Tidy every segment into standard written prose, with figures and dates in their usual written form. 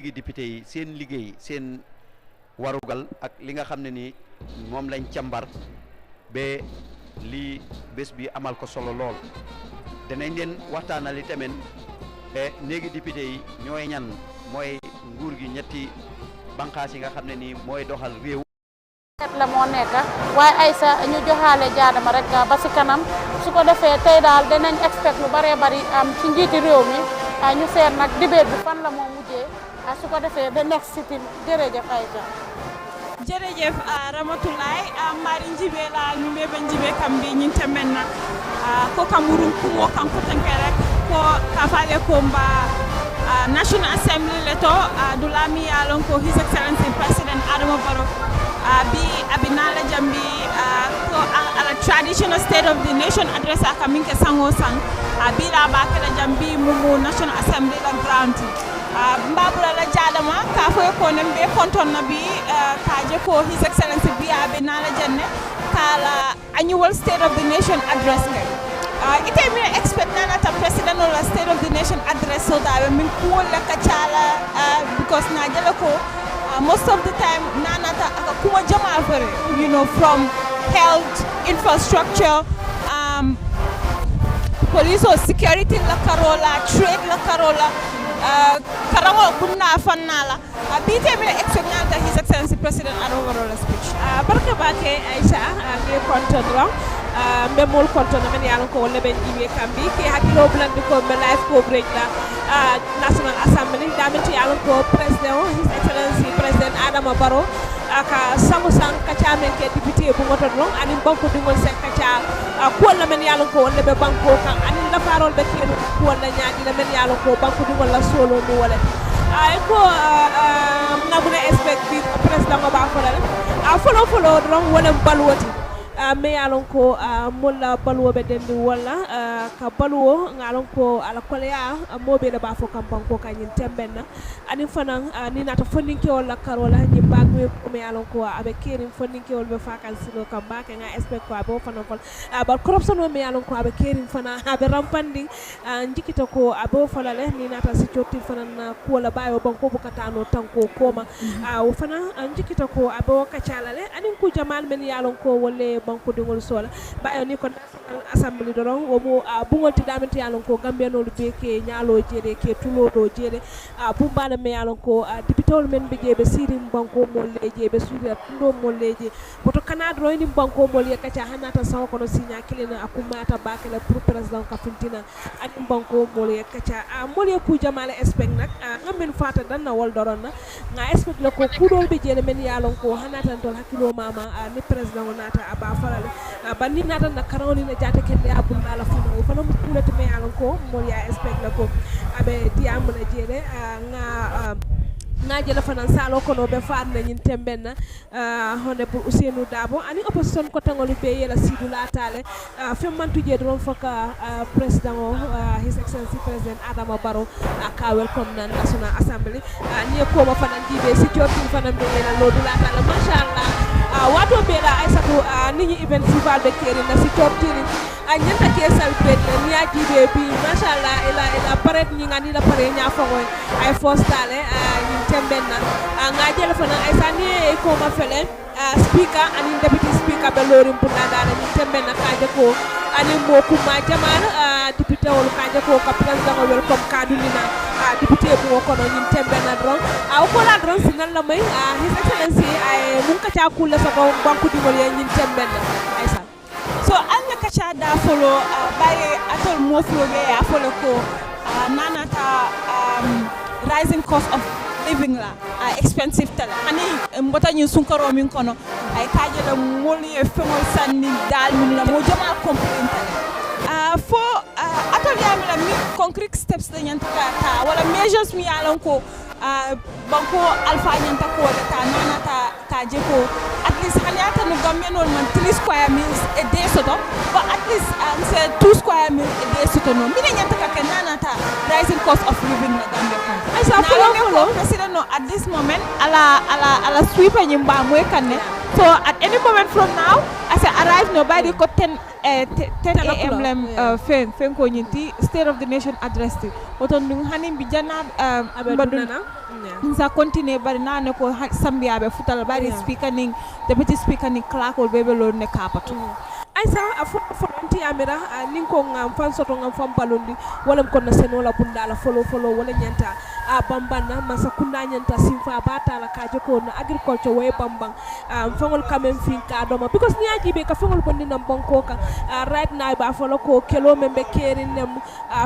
léegi député yi seen liggéey seen warugal ak li nga xam ne ni moom lañ càmbar ba lii bés bi amal ko solo lool danañ leen waxtaanali tamit néegi député yi ñooy ñan mooy nguur gi ñetti banqaas yi nga xam ne ni mooy doxal réew la moo nekk waaye Aïssa ñu joxaale jaadama rek ba si kanam su ko defee tey daal dinañ expect lu bëree bëri ci njiiti réew mi ñu seet nag dibéet bi fan la moo mujjee su ko defee the next sitting jërëjëf Aïssa jërëjëf Ramatulaay mari njibe la ñu be njibe kam bi ñin temenna ko kamurun kumo kan ko tanke rek ko kafale ko mba National Assembly leto dulami yalon ko His Excellency President Adama Barrow bi abinala jambi ko ala traditional state of the nation address aka minke sango sang bi la ba kala jambi mumu National Assembly la ground mbabula la jadama ka fo ko nembe konton nabi kaje ko His Excellency bi abinala janne kala annual state of the nation address ngai ite mi expect nana ta president or state of the nation address so that min ko la kachala because na jala ko most of the time nana ta aka kuma jama fere you know from health infrastructure police or security la karola trade la karola karango kunna fannala bite mi expect nana His Excellency President Adama speech barka bake Aisha ngi konton ro mbemol konton men yalon ko wolle ben jibe kambi ke hakilo blandi ko be live coverage la National Assembly damiti yalon ko President His Excellency President Adama Barrow aka sango sang kacha men ke député bu ngoto non ani banko dingol sen kacha ko la men yalon ko wolle be banko kan ani la farol be kenu ko wala nyaadi la men yalon ko banko dingol la solo mu wala ay ko nabuna expect bi president ba folo folo ron wala balwoti me alon ko molla balwo be dendi wala ka balwo ngalon ko ala kolea mobe la ba fo kampan ko kanyin tembenna ani fanan ni nata fondinke wala karola ni bagwe me alon ko abe kerin fondinke wala be fakal sino kamba ka nga expect ko abo fanan fol ba corruption me alon ko abe kerin fana abe rampandi njikita ko abo falale ni nata si cioti fanan ko la bayo banko bukatano tanko koma o fana njikita ko abo kacalale ani ku jamal men yalon ko wolle banko dingol sola bayo ni ko National Assembly doron o mo bungolti damenti yalon ko gambenol be ke nyaalo jede ke tulodo jede bumbala me yalon ko dipitol men be jebe sirim banko molle jebe sura tundo molleje boto kanadro ni banko molle kacha hanata saw kono sinya kilena akumata bakela pour president ka fintina ani banko molle kacha molle ku jamale expect nak ngamen fata dan na wol doron na nga expect la ko kudol be jede men yalon ko hanata tol hakilo mama ni president nata aba falale bandi nata na karawni na jata kende abunda la fana o fana kulati me yalon ko mo ya expect la ko abe diamu na jede ngaje la fana salo ko no be faadna nyin tembenna honde pour Ousseynou Dabo ani opposition ko tangolu be yela sidula tale femmantu je don foka president His Excellency President Adama Barrow ka welcome na National Assembly ni ko ma fana dibe security fana be yela lodula tale machallah wato be la Aissatou ni event festival be keri na security nyanta ke salbe ni ajibe bi machallah ila paret ni ngani la pare nya fangoy ay fostale tembenna ngaje la fana ay sani ko ma felen speaker ani deputy speaker be lorim punda dala ni tembenna kaje ko ani mo kuma jamal député wol kaje ko ka president welcome kadulina député bu ko no ni tembenna dron ko la dron sinan la may His Excellency ay mun ka ta kula sa ko banku dimol ye ni tembenna ay sa so anya kacha da follow baye atol mo flow be ya follow ko nanata rising cost of living la expensive tala hani mbota ñu sunkaro min kono ay kaje la moli e femol sanni dal min la mo jama complaint fo atol yami la mi concrete steps de nyanta ta wala measures mi yalon ko banko alfa nyanta ko ta nanata kaje ko at least hanyata no gamenol man 3 square meals a day soto but at least say 2 square meals a day soto no mi nyanta ka nanata rising cost of living na gambe kan ay sa follow president no at this moment ala sweeper nyimba moy kanne so at any moment from now as commencé arrive no bari ko 10 am lem fen ko nyinti state of the nation address ti oton dum hanim bi janab baduna sa continue bari nane ko sambiabe futal bari speaker ning deputy speaker ning clark ol bebe lo ne kapatu Aisa a folonti amira nin ko ngam fan soto ngam fam balondi wala ko na sen wala bunda la follow wala nyanta a bambana masa kunda nyanta simfa bata la ka joko na agriculture way bambang fangol kamen finka doma because ni aji be ka fangol bonni nam banko ka right now ba folo ko kelo membe kerin nem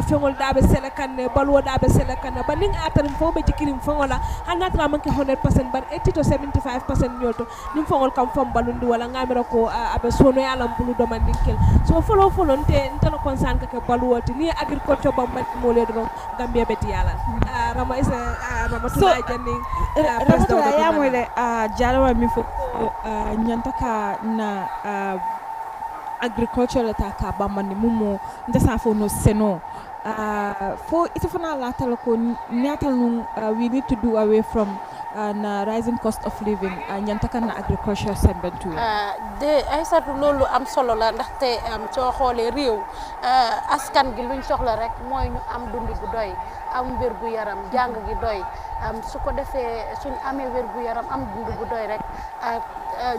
fangol dabe selekan ne balwo dabe selekan ba ning atar fo be jikirim fangola hanatra manke 100% bar 80 to 75% nyoto nim fangol kam fam balondi wala ngamira ko abe sono yalam bulu do mandinkel so follow nte no concern ka baluwoti ni agriculture bamba mo le do gambia beti yala rama isa rama tula janning rama ya mo le jarawa mi fo nyanta ka na agriculture ta ka bamba ni mumo ndesa fo no seno for ito fana latal ko natal nun we need to do away from na rising cost of living ñanta kan na agriculture sembentu de ay satu lolu am solo la ndaxte soo xoolee réew askan gi luñ soxla rek mooy ñu am dund gu doy am wér gu yaram jàng gi doy su ko defee suñ amee wér gu yaram am dund gu doy rek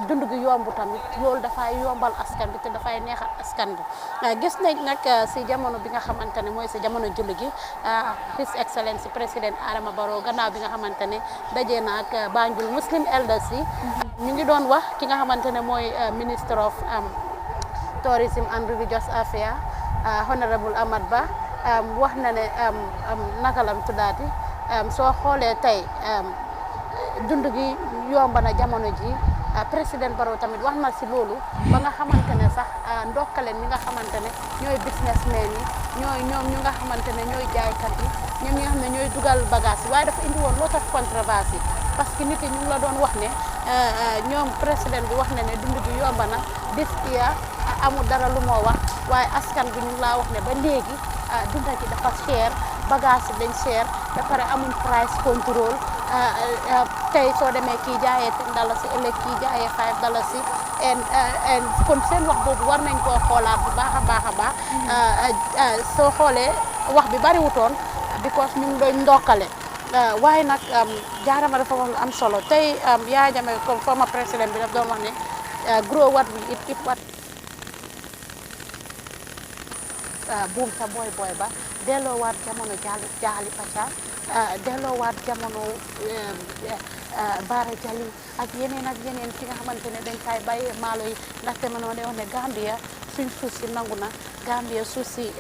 dund gi yomb tamit loolu dafay yombal askan bi te dafay neexal askan bi gis nañ nag si jamono bi nga xamante ne mooy si jamono julli gi His Excellency président Adama Barrow gannaaw bi nga xamante ne dajee na ak Banjul Muslim elders yi ñu ngi doon wax ki nga xamante ne mooy Minister of Tourism and Religious Affairs Honorable Amad Ba wax na ne naka lam tuddaati soo xoolee tey dund gi yomb na jamono ji président Barrow tamit wax na si loolu ba nga xamante ne sax ndokkaleen ñi nga xamante ne ñooy businessmen yi ñoom ñu nga xamante ne ñooy jaaykat yi ñoom ñi nga xam ne ñooy dugal bagage yi waaye dafa indi woon lot of controversy parce que nit yi ñu ngi la doon wax ne ñoom président bi wax na ne dund gi yomb na this year amul dara lu moo wax waaye askan bi ñu ngi laa wax ne ba léegi dunda gi dafa cher bagage yi dañ cher ba pare amul price control tey soo demee kii jaayee $10 ëllëg kii jaayee $5 and kon seen wax boobu war nañ koo xoolaat bu baax a baax soo xoolee wax bi bari wutoon because ñu ngi doon ndokkale waaye nag jaarama dafa wax lu am solo tey Yaya Jammeh comme former président bi daf doon wax ne grow what we eat what buum sa boy ba delloowaat jamono jaali paca delloowaat jamono Baara Jali ak yeneen fi nga xamante ne dañ fay bàyyi maalo yi ndaxte man de wax ne Gambia suñ suuf si nangu na Gambia suuf si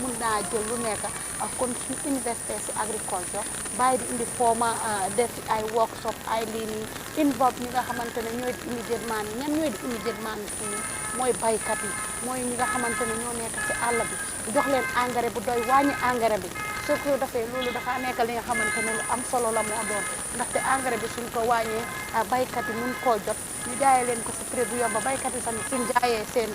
mun naa jël lu nekk kon suñ investé si agriculture bàyyi di indi forma def ay workshop ay lii nii involve ñi nga xamante ne ñooy di immediate man yi ñan ñooy di immediate man yi suñu mooy baykat yi mooy ñi nga xamante ne ñoo nekk si àll bi jox leen engrais bu doy wàññi engrais bi soo ko defee loolu dafa nekk li nga xamante ne lu am solo la moo doon ndaxte engrais bi suñ ko wàññee baykat yi mun koo jot ñu jaayee leen ko si prix bu yomb baykat yi tamit suñ jaayee seen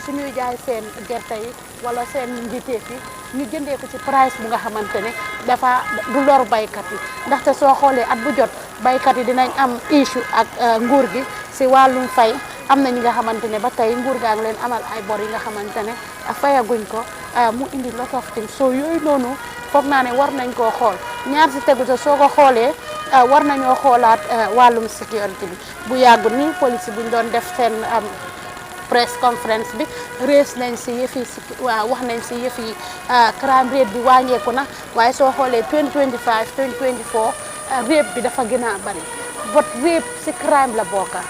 suñuy jaay seen gerte yi wala seen njiteef yi ñu jëndee ko ci price bu nga xamante ne dafa du lor baykat yi ndaxte soo xoolee at bu jot baykat yi dinañ am issue ak nguur gi si wàllum fay am na ñi nga xamante ne ba tey nguur gaa ngi leen amal ay bor yi nga xamante ne fayaguñ ko mu indi lot of things so yooyu noonu foog naa ne war nañ koo xool ñaar si tegu te soo ko xoolee war nañoo xoolaat wàllum sécurité bi bu yàggul ni police buñ doon def seen press conference bi rees nañ si yëfi wax nañ si yëfi crime rate bi wàññeeku na waaye soo xoolee 2025 2024 rape bi dafa gën a bari but rape si crime la bokka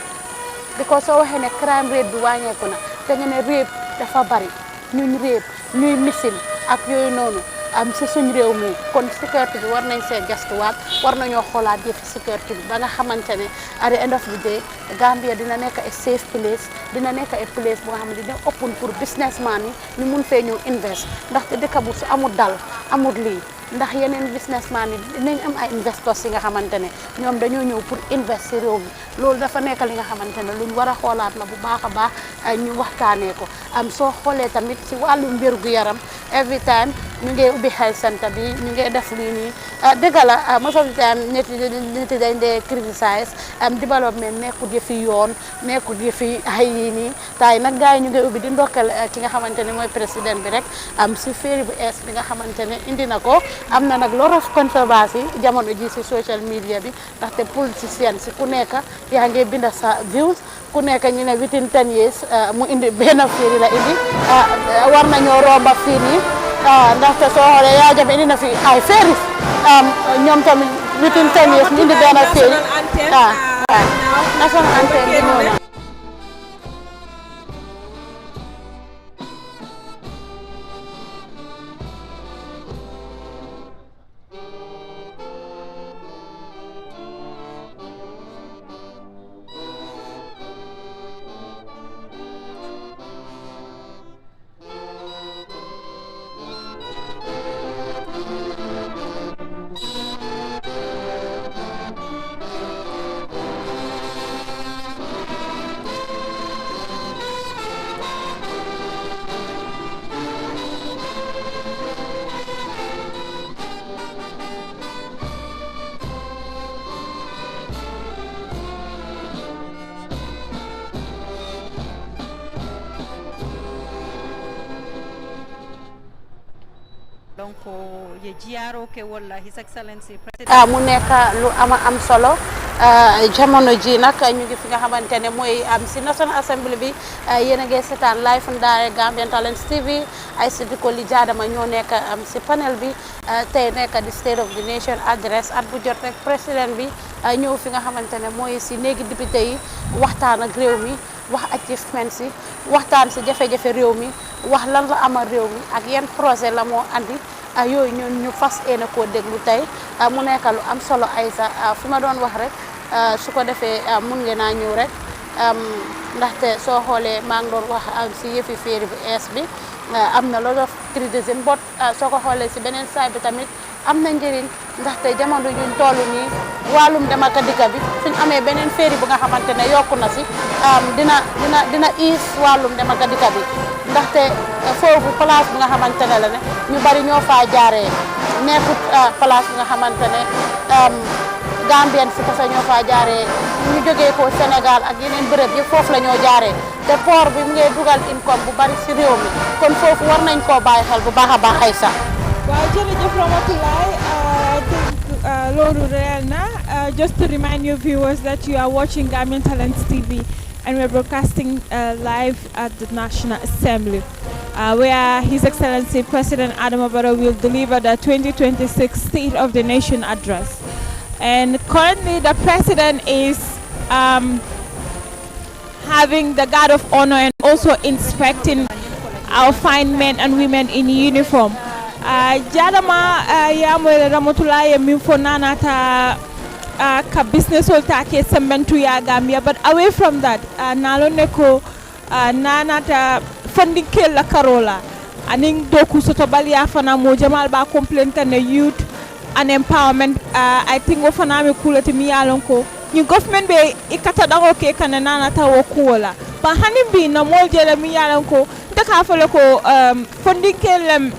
because soo waxee ne crime rate bi wàññeeku na te nga ne rape dafa bari ñuñ rape ñuy misil ak yooyu noonu am si suñ réew mi kon sécurité bi war nañ see gastuwaat war nañoo xoolaat yëfi sécurité bi ba nga xamante ne at the end of the day Gambia dina nekk a safe place dina nekk a place bu nga xam ne dina open pour businessman yi ñu mun fee ñëw invest ndaxte dëkk bu su amul dal amul lii ndax yeneen businessman yi dinañ am ay investors yi nga xamante ne ñoom dañoo ñëw pour investir réew mi loolu dafa nekk li nga xamante ne luñ war a xoolaat la bu baax a baax ñu waxtaanee ko soo xoolee tamit ci wàllum wérgu yaram every time ñu ngi ubbi health center bi ñu ngi def lii nii dëgg la most of the time nit yi dañ dee criticize développement nekkul yëfi yoon nekkul yëfi ay yii nii taay nag gars yi ñu ngi ubbi di ndokkal ki nga xamante ne mooy président bi rek si féeri bu ees bi nga xamante ne indi na ko am na nag lot of controversy jamono ji si social media bi ndaxte politicien si ku nekk yaa ngi binda sa views ku nekk ñu ne within 10 years mu indi benn féeri la indi war nañoo romba fii nii ndaxte soo xoolee yaa jame indi na fi ay féeris ñoom tamit within 10 years ñu indi benn féeri national anthem bi noonu donc ye jiaro ke wala his excellency president mu nekk lu am solo jamono ji nag ñu ngi fi nga xamante ne mooy si National Assembly bi yéen a ngi seetaan live and direct Gambian Talents TV ay si diko li jaadama ñoo nekk si panel bi tey nekk di State of the Nation address at bu jot rek président bi ñëw fi nga xamante ne mooy si néegi député yi waxtaan ak réew mi wax achievement si waxtaan si jafe-jafe réew mi wax lan la amal réew mi ak yan projet la moo andi yooyu ñun ñu fas yéene koo déglu tey mu nekk lu am solo Aïssa fi ma doon wax rek su ko defee mun ngeen a ñëw rek ndaxte soo xoolee maa ngi doon wax si yëfi féeri bu ees bi am na lot of criticism but soo ko xoolee si beneen saay bi tamit am na njëriñ ndaxte jamono juñ toll nii wàllum dem ak dikk bi suñ amee beneen féeri bu nga xamante ne yokku na si dina iis wàllum dem ak dikk bi ndaxte foofu place bi nga xamante ne la ne ñu bari ñoo faa jaaree nekkut place bi nga xamante ne Gambien si kese ñoo faa jaaree ñu jógee ko Sénégal ak yeneen bërëb yëpp foofu la ñoo jaaree te port bi mu ngi dugal income bu bari si réew mi kon foofu war nañ koo bàyyi xel bu baax a baax ay sax. waaw jërëjëf Ramatulaye loolu réel na just to remind your viewers that you are watching Gambian Talents TV and we're broadcasting live at the National Assembly where His Excellency President Adama Barrow will deliver the 2026 State of the Nation address. And currently the President is having the guard of honor and also inspecting our fine men and women in uniform. Jadama yamoyle Ramatulaye min fo nanata ka business ol take sementu ya Gambia, but away from that nalone ko nanata funding kel la karola aning doku soto balia fana mo jamal ba complainta ne youth and empowerment. I think wo fana me kulati mi yalon ko ni government be ikata dago ke kana nanata wo kuola ba hanim bi no mol jele mi yalon ko daka fele ko funding kel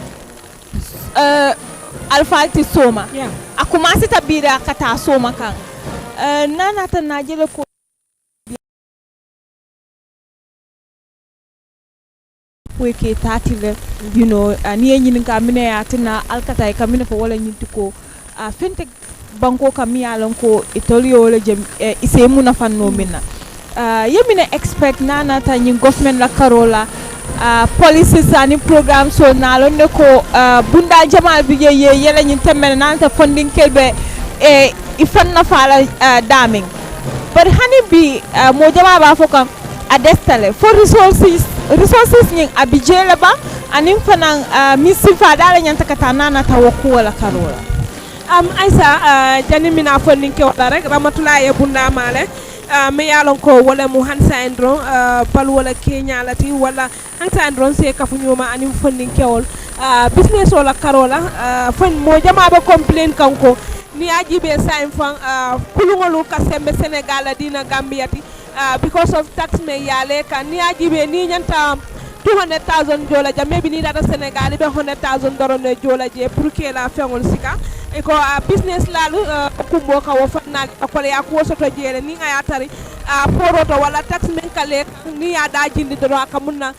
alfalti soma akuma sita bira kata soma kan nanata na jele ko weke tatile you know ni nyini ka mine atina alkata ka mine fo wala nyinti ko fente banko ka mi yalon ko itolio wala jem ise muna fanno minna yemine expect nanata nyi government la karola policies ani programme so nalon ne ko bunda jamal bi ye yele nyi temene nanata funding kelbe ifanna fala daming but hani bi mo jama ba fokam adestale for resources nying abijele ba anin fanan misifa dala nyanta katanana tawoku wala karola Aisa jani mina funding ke wala rek Ramatulaye bunda male me yalon ko wala mu hansa endron bal wala Kenya lati wala hansa endron se kafu nyoma anim funding ke wol business wala karola fan mo jama ba complain kanko ni ajibe sain fan kulungolu kasembe Senegal dina Gambiati because of tax me yale kan ni ajibe ni nyanta 200,000 jola ja maybe ni data Senegal be 100,000 dorone jola je pour que la fengol sika e ko business lalu kumbo ka wo fanna ko le ko soto jere ni ngaya tari poroto wala tax men kale ni ya da jindi do ka munna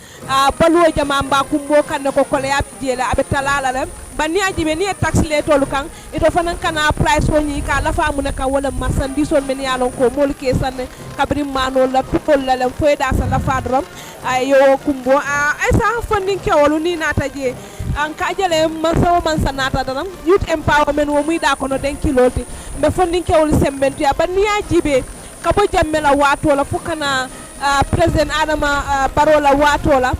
baluwo jama mba kumbo kan ko le ya jele abe talala le banni ajibe ni tax le tolu kan ito fanan kana price woni ka la fa munna ka wala marchandise on men yalon ko mol ke sanne kabri mano la pol la foy da sa la fa drom ayo kumbo ay sa fondin kewolu ni nata je an ka jele man sawo man sanata danam youth empowerment wo muy da kono den kiloti me fondin kewolu sembentu ya banni ajibe kabo jammela wato la fukana president adama barola wato la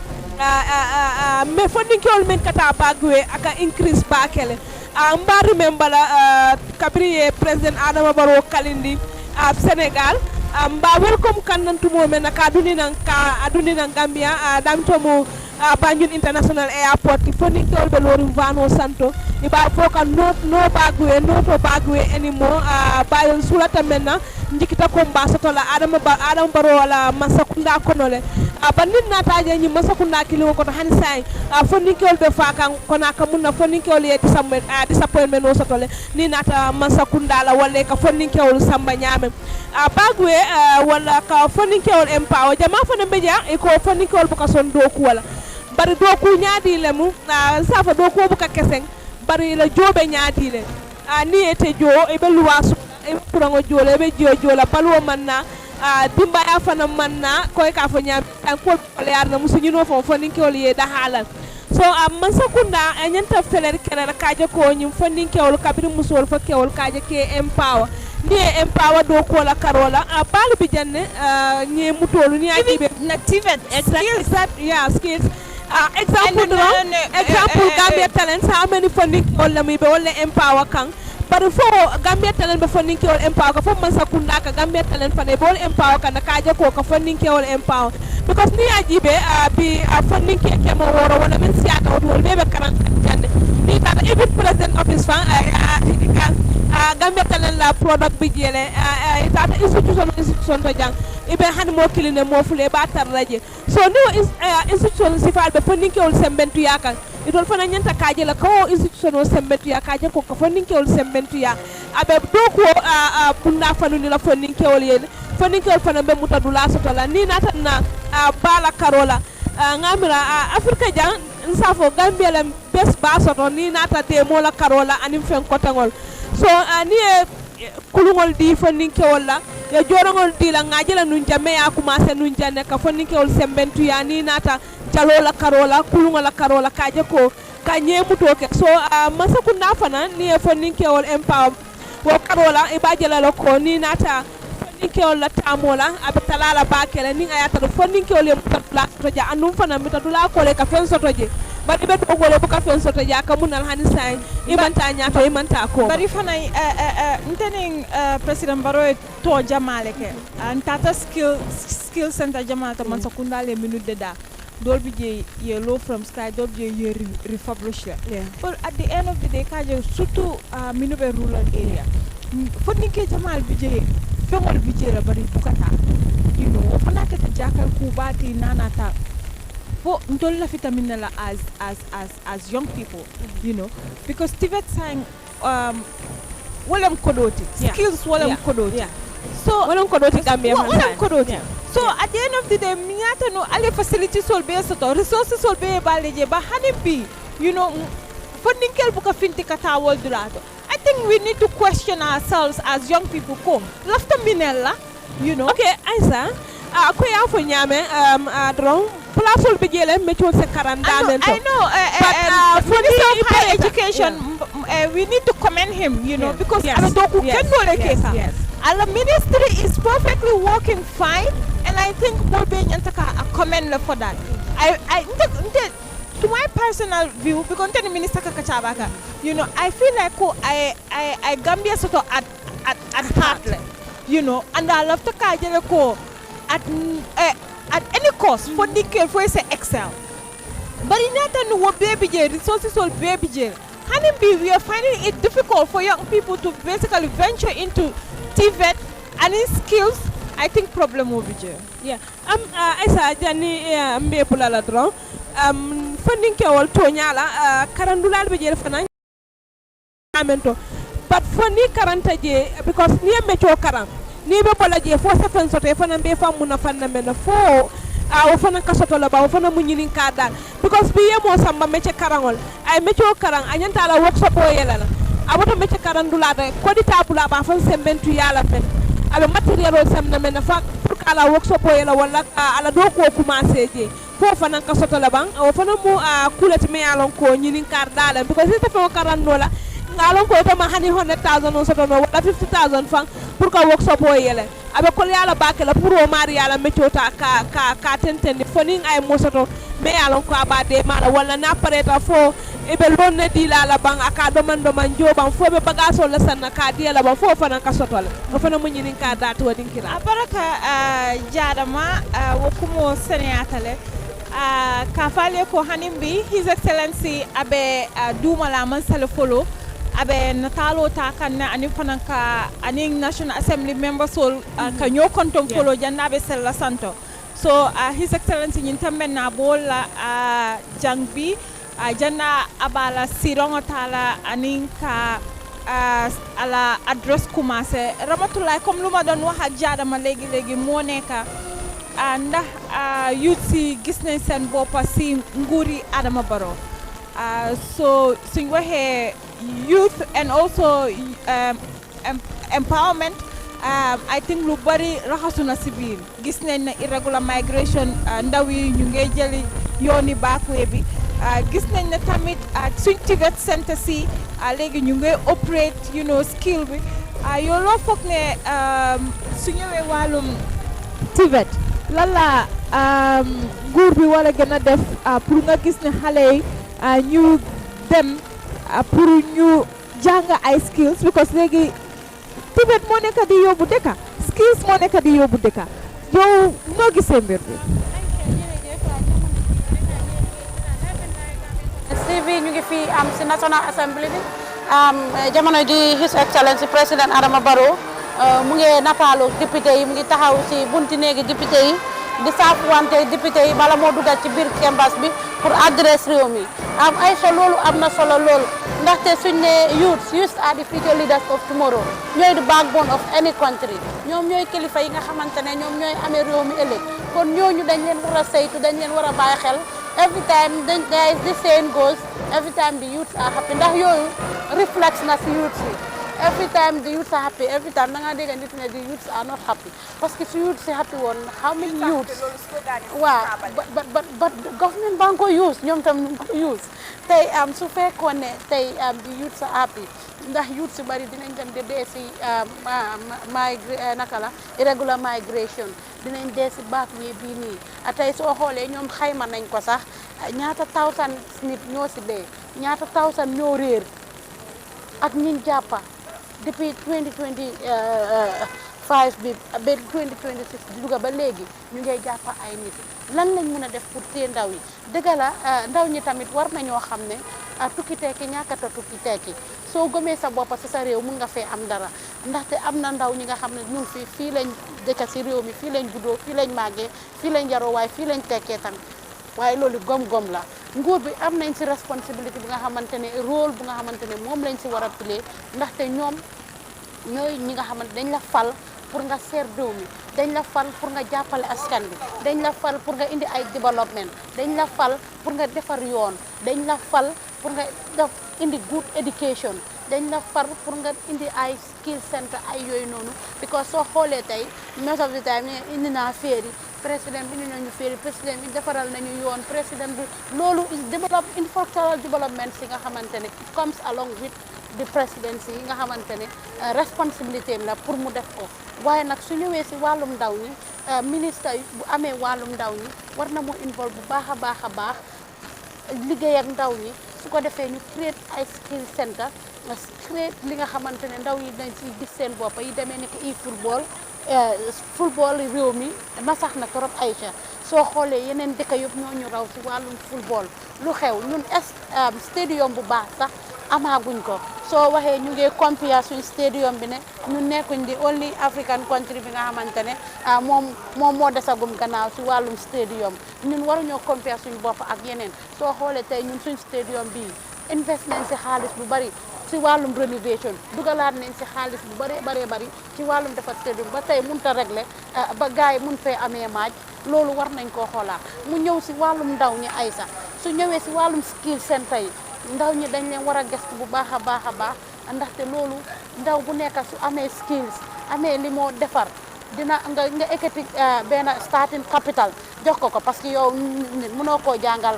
me fondin kewolu men kata bagwe aka increase bakele mba remember la kabri president adama baro kalindi Senegal mba welcome kannantumo men ka aduni nan Gambia damtomo Banjul International Airport foni tolbe lorim vano santo iba foka no bagwe no to bagwe anymore bayon sulata menna njikita ko mbasato la adam baro wala masakunda konole bandin nataje nyi masakunda kilo ko to hansay foni tolbe faka kona kamunna foni tolbe ye disappointment no sotole ni nata masakunda la wala ka foni tolbe samba nyame bagwe wala ka foni tolbe empower jama fona beja e ko foni tolbe ka son doku wala bari doku nyaadi le mu safa doku bu ka keseng bari la jobe nyaadi le ni ete jo e be luwasu e purango jole be jola balwo manna dimba ya fana manna koy ka fo nyaam an ko le yar na musuñu no fo ninki wol ye da halal so man sakunda nyanta feler kere kaaje ko nyum fo ninki wol kabiri musol fo kewol kaaje ke empower ni empower do ko la karola balu bi janne ñe mutolu ni ajibe na tivet exactly yeah skills example example Gambia Talents how many funding wala mi be wala empower kan but for Gambia Talent be funding ke wala empower ka fo man sakunda ka Gambia Talent fa ne bol empower kan kaaje ko ka funding ke wala empower because ni ajibe bi funding ke mo woro wala men siaka wol be karan jande ni ta even president office fa Gambia Talent la product bi jele ta institution to jang ibe han mo kiline mo fule ba tarraje so no institution sifal be funding ke wol sembentu yakan idol fana nyanta kaaje la ko institution o sembentu ya kaaje ko funding ke wol sembentu ya abe doko punna fanu ni la funding ke wol yene funding ke wol fana be mutadula sotola ni natanna bala karola ngamira Afrika jang nsafo Gambia la bes ba soto ni nata te mo la karola anim fen kotangol so ni kulungol di funding ke wala ya jorongol di la ngajela nun jamme ya commencé nun janne ka funding ke wol sembentu ya ni nata jalola karola kulungola karola kaje ko ka nyemuto ke so masakunda fana ni funding ke wol empower wo karola e bajela lo ko ni nata funding ke wol la tamola abetalala bakele ni ayata funding ke wol empower to ja andum fana mitadula ko le ka fen soto je bari be to gole bu ka fen soto ja ka munal hani say imanta nyato imanta ko bari fana ntenen president baro to jamale ke antata skill center jamata man sakunda le minute de da dol bi je ye low from sky dol je ye refurbish but at the end of the day kaje surtout minube rural area fonni ke jamal bi je fengol bi je la bari bukata you know fana ke jakal ku bati nanata fo ntol la vitamine la as young people you know because tivet sang walam kodoti skills walam kodoti so walam kodoti Gambia walam kodoti so at the end of the day miata no alle facilities sol be so resources sol be baleje ba hani bi you know funding kel buka finti kata wol dulato I think we need to question ourselves as young people come lafta minella you know okay Aisa ko ya fo nyame dron place be jele metol se karanda men to I know but for the higher education we need to commend him you know because adoku kenno le kesa our ministry is perfectly working fine and I think we'll be a commend for that I to my personal view because the minister kakachabaka you know I feel like I Gambia sort of at heart you know and I love to kajele ko at any cost for the for say excel But in that no baby jail, resources all baby jail. Honeybee, we are finding it difficult for young people to basically venture into TVET and in skills. I think problem will be there. Yeah. Esa jani mbe pulala dron. Funding ke wal tonyala karandulal be jere fanan amento. But funny karanta je because ni mecho karan. Ni be bola je fo se fan soto fanan be fam muna fanna men fo o fana kasoto la ba o fana munyinin ka dal because bi yemo samba meche karangol ay mecho karang anyanta la workshop o yela la aboto meche karandula de ko di tabula ba fan sembentu yala fen ala material o samna men fa pour ala workshop o yela wala ala do ko commencer je fo fana kasoto la ban o fana mu kulati me alon ko nyinin kar dal because ita fa karandola ngalon ko to ma hani 100,000 o soto no wala 50,000 fan pour ka workshop o yela abe ko yala bakela pour o mari yala metiota ka tentende foning ay mosoto me yalon ko abade mala wala na pareta fo ebe lonne di la bang aka do man joban fo be bagaso la sanna ka di la ba fo fana ka sotole o fana mun nyinin ka datu wadin kira baraka jadama wo kumo senatale ka fale ko hanimbi his excellency abe dumala man sale folo abe natalo ta kan ani fananka ani national assembly members sol ka nyokonton folo janna be sella santo so his excellency nyintambe na bola jangbi janna abala sirongo tala ani ka ala address commencé ramatulay comme luma don wax ak jadama legi mo neka ndax youth si gis nañ sen boppa si nguri Adama Barrow so suñ waxe youth and also empowerment I think lu bari raxasuna ci biir gis nañ ne irregular migration ndaw yi ñu ngi jëli yooni backway bi gis nañ ne tamit suñ TVET center si léegi ñu ngi operate skill bi yow loo foog ne su ñëwee wàllum TVET lan la nguur bi wala gën a def pour nga gis ne xale yi ñu dem pour ñu jàng ay skills because léegi TVET moo nekk di yóbbu dëkka skills moo nekk di yóbbu dëkka yow noo gisee mbir bi CV ñu ngi fi am si National Assembly bi jamono di His Excellency président Adama Barrow mu ngi nataalu député yi mu ngi taxaw ci bunti néegi député yi di saafuwante député yi bala moo dugal ci biir kembas bi pour adresse réew mi ay loolu am na solo loolu ndaxte suñ ne youth are the future leaders of tomorrow ñooy the backbone of any country ñoom ñooy kilifa yi nga xamante ne ñoom ñooy amee réew mi ëllëg kon ñooñu dañ leen war a saytu dañ leen war a bàyyi xel every time there is this saying goes every time the youths are happy ndax yooyu reflex na si youths yi every time the youths are happy every time da nga dégg nit ne the youths are not happy parce que su youths yi happy woon how many youths waaw but government baa ngi ko use ñoom tam ñu ngi ko use tey su fekkoon ne tey the youths are happy ndax youths yu bari dinañ dem de dee si naka la irregular migration dinañ dee si backway bii nii tey soo xoolee ñoom xayma nañ ko sax ñaata thousand nit ñoo si dee ñaata thousand ñoo réer ak ñiñ jàppa depuis 2025 bi ba 2026 di duga ba léegi ñu ngay jàppa ay nit lan lañ mën a def pour téye ndaw yi dëgg la ndaw ñi tamit war nañoo xam ne tukki tekki ñàkkata tukki tekki soo gëmee sa bopp si sa réew mun nga fee am dara ndaxte am na ndaw ñi nga xam ne ñun fii lañ dëkk si réew mi fii lañ juddoo fii lañ màggee fii lañ yaroo waaye fii lañ tekkee tamit waaye loolu gom-gom la nguur bi am nañ si responsabilité bi nga xamante ne rôle bu nga xamante ne moom lañ si war a play ndaxte ñoom ñooy ñi nga xamante dañ la fal pour nga seer réew mi dañ la fal pour nga jàppale askan bi dañ la fal pour nga indi ay développement dañ la fal pour nga defar yoon dañ la fal pour nga def indi good education dañ la far pour nga indi ay skill center ay yooyu noonu because soo xoolee tey most of the time indi naa féeri président bi indi nañu féeri président bi defaral nañu yoon président bi loolu is infrastructural development si nga xamante ne it comes along with the presidency yi nga xamante ne responsabilité la pour mu def ko waaye nag su ñëwee si wàllum ndaw ñi ministre bu amee wàllum ndaw ñi war na mu involve bu baax a baax liggéey ak ndaw ñi su ko defee ñu create ay skill center create li nga xamante ne ndaw yi dañ ci gis seen bopp yi demee ni ko football réew mi na sax na trop Aïcha soo xoolee yeneen dëkk yëpp ñoo ñu raw ci wàllum football lu xew ñun stadium bu baax sax amaaguñ ko soo waxee ñu ngi compare suñ stadium bi ne ñu nekkuñ di only African country bi nga xamante ne moom moo desagum gannaaw ci wàllum stadium ñun waruñoo compare suñ bopp ak yeneen soo xoolee tey ñun suñ stadium bii invest nañ ci xaalis bu bari ci wàllum renovation dugalaat nañ ci xaalis bu bari ci wàllum defar stadium ba tey mënut a régler ba gars yi mun fee amee maaj loolu war nañ koo xoolaat mu ñëw ci wàllum ndaw ñi ay sax su ñëwee ci wàllum skill center yi ndaw ñi dañ leen war a gëstu bu baax a baax ndaxte loolu ndaw bu nekk su amee skills amee li moo defar dina nga ekkati benn starting capital jox ko parce que yow nit mënoo koo jàngal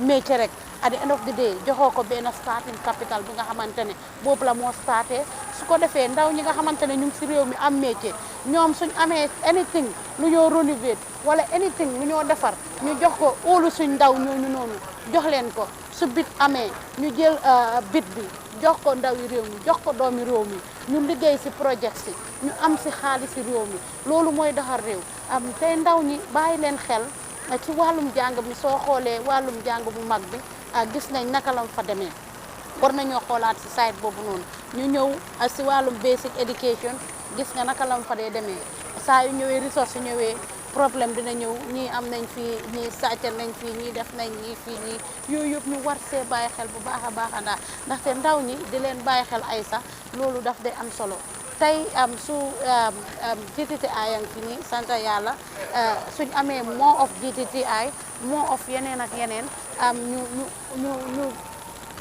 métier rek at the end of the day joxoo ko benn starting capital bu nga xamante ne boobu la moo starté su ko defee ndaw ñi nga xamante ne ñu ngi ci réew mi am métier ñoom suñ amee anything lu ñoo renouveler wala anything lu ñoo defar ñu jox ko óolu suñ ndaw ñooñu noonu jox leen ko su bit amee ñu jël bit bi jox ko ndawi réew mi jox ko doomi réew mi ñu liggéey ci projet si ñu am ci xaalis ci réew mi loolu mooy doxal réew tey ndaw ñi bàyyi leen xel ci wàllum jàng bi soo xoolee wàllum jàng bu mag bi gis nañ naka lam fa demee war nañoo xoolaat ci site boobu noonu ñu ñëw ci wàllum basic education gis nga naka lam fa dee demee saa yu ñëwee ressource yu ñëwee problème dina ñëw ñii am nañ fii ñii sàccal nañ fii ñii def nañ ñii fii ñii yooyu yëpp ñu war see bàyyi xel bu baax a baax a daal ndaxte ndaw ñi di leen bàyyi xel ay sax loolu daf day am solo tey su GTTI yang fi nii sant yàlla suñ amee more of GTTI more of yeneen ak yeneen ñu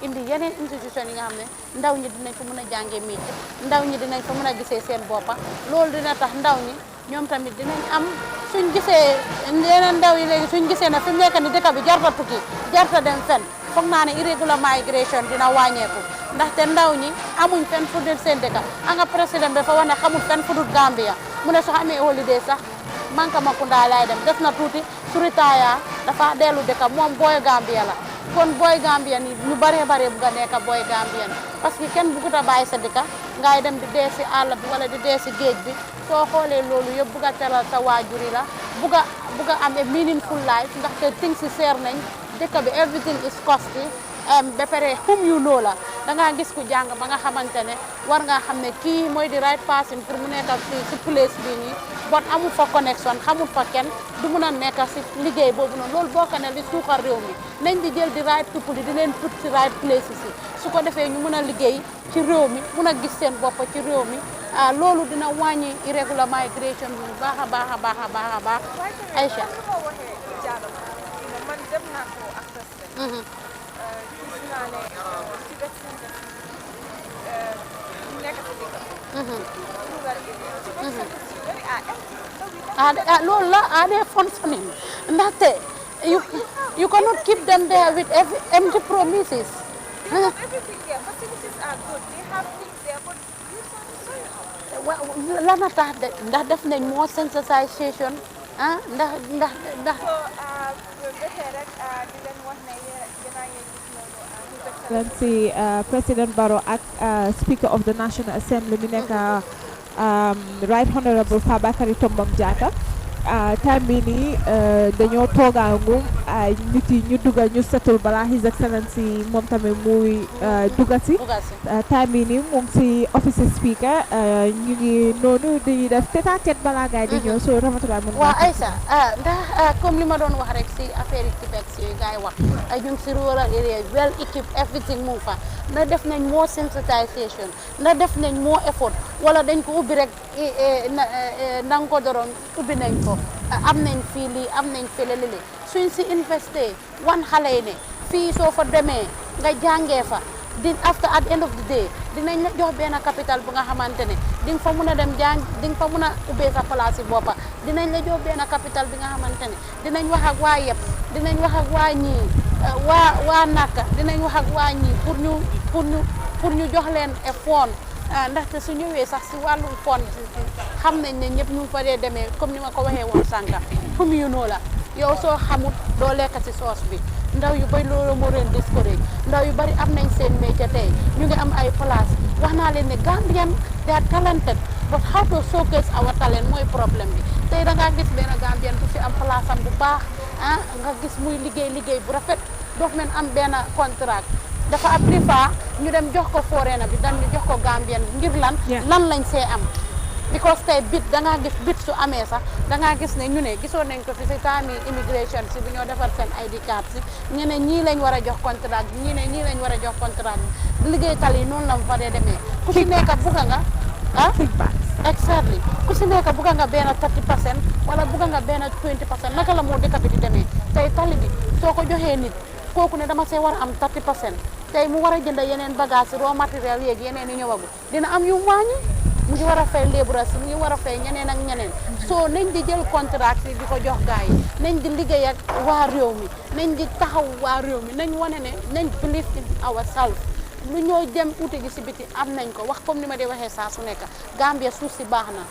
indi yeneen institution yi nga xam ne ndaw ñi dinañ fa mën a jàngee métier ndaw ñi dinañ fa mën a gisee seen boppa loolu dina tax ndaw ñi ñoom tamit dinañ am suñ gisee yeneen ndaw yi léegi suñ gisee ne fi mu nekk ni dëkk bi jarta tukki jarta dem fen foog naa ne irregular migration dina wàññeeku ndaxte ndaw ñi amuñ fenn fu dul seen dëkk anga président bi fa wax ne xamul fenn fu dul Gambia mu ne su amee holiday sax Mankamakunda lay dem def na tuuti su retire dafa dellu dëkk moom booy Gambia la kon booy Gambien yi ñu bare bugg a nekk booy Gambien parce que kenn bëggut a bàyyi sa dëkk ngay dem di dee si àll bi wala di dee si géej bi soo xoolee loolu yëpp bugg a teral sa waajur yi la bugg a am a meaningful life ndaxte things si seer nañ dëkk bi everything is costly ba pare whom you know la da ngaa gis ku jàng ba nga xamante ne war ngaa xam ne kii mooy di right person pour mu nekk si place bi nii bon amul fa connection xamul fa kenn du mun a nekk si liggéey boobu noonu loolu bokk na li suuxal réew mi nañ di jël di right people di leen put si right places yi su ko defee ñu mun a liggéey ci réew mi mun a gis seen bopp ci réew mi loolu dina wàññi irregular migration bu baax a baax a baax a baax a baax Aïcha loolu la they functioning ndaxte you cannot keep them there with empty promises. They have everything there. Facilities are good. They have things there, but you lan a tax ndax def nañ more sensitization ndax Excellency President Barrow ak Speaker of the National Assembly mi nekk Right Honorable Fabakary Tombong Jatta time bi nii dañoo toogaangum nit yi ñu dugal ñu setul balaa His Excellency moom tamit muy dugasi time bi nii mu ngi si office speaker ñu ngi noonu di def tête à tête balaa gaay di ñëw soo Ramatulaay mën waaw Aïssa ndax comme li ma doon wax rek si affaire yi Québec yooyu gaay wax ñu ngi si rural area well equipped everything mu fa na def nañ more sensitization na def nañ more effort wala dañ ko ubbi rek nang ko doroon ubbi nañ ko am nañ fii lii am nañ fii lii suñ si investé wan xale yi ne fii soo fa demee nga jàngee fa di after at the end of the day dinañ la jox benn capital bu nga xamante ne di nga fa mun a dem jàng di nga fa mun a ubbee sa place yi boppa dinañ la jox benn capital bi nga xamante ne dinañ wax ak waa yëpp dinañ wax ak waa ñii waa naka dinañ wax ak waa ñii pour ñu jox leen e fond ndaxte su ñëwee sax si wàllum fond xam nañ ne ñëpp ñu fa dee demee comme ni ma ko waxee woon sànq comme you know la yow soo xamut doo lekk ci soos bi ndaw yu bari loolu moo leen discourage ndaw yu bari am nañ seen métier tey ñu ngi am ay place wax naa leen ne Gambian they are talented but how to showcase our talent mooy problème bi tey da ngaa gis benn Gambian bu fi am place am bu baax nga gis muy liggéey bu rafet dox men am benn contrat dafa ab préfet ñu dem jox ko foreigner bi dan ñu jox ko Gambian ngir lan lañ see am because tey bit da ngaa gis bit su amee sax da ngaa gis ne ñu ne gisoon nañ ko fi si taami immigration si bu ñoo defar seen ID card si ñu ne ñii lañ war a jox contrat ñii ne ñii lañ war a jox contrat bi liggéeykat yi noonu la mu fa dee demee ku si nekk bugga nga exactly ku si nekk bugga nga benn 30% wala bugga nga benn 20% naka la moo dëkk bi di demee tey tali bi soo ko joxee nit kooku ne dama see war a am 30% tey mu war a jënd yeneen bagage raw matériel yeeg yeneen yi ñëwagu dina am yu wàññi mu ngi war a fay labourer si mu ngi war a fay ñeneen ak ñeneen soo nañ di jël contrat yi di ko jox gars yi nañ di liggéey ak waa réew mi nañ di taxaw waa réew mi nañ wane ne nañ believe in ourselves lu ñoo dem uti gi si biti am nañ ko wax comme ni ma di waxee saa su nekk Gambia suuf si baax na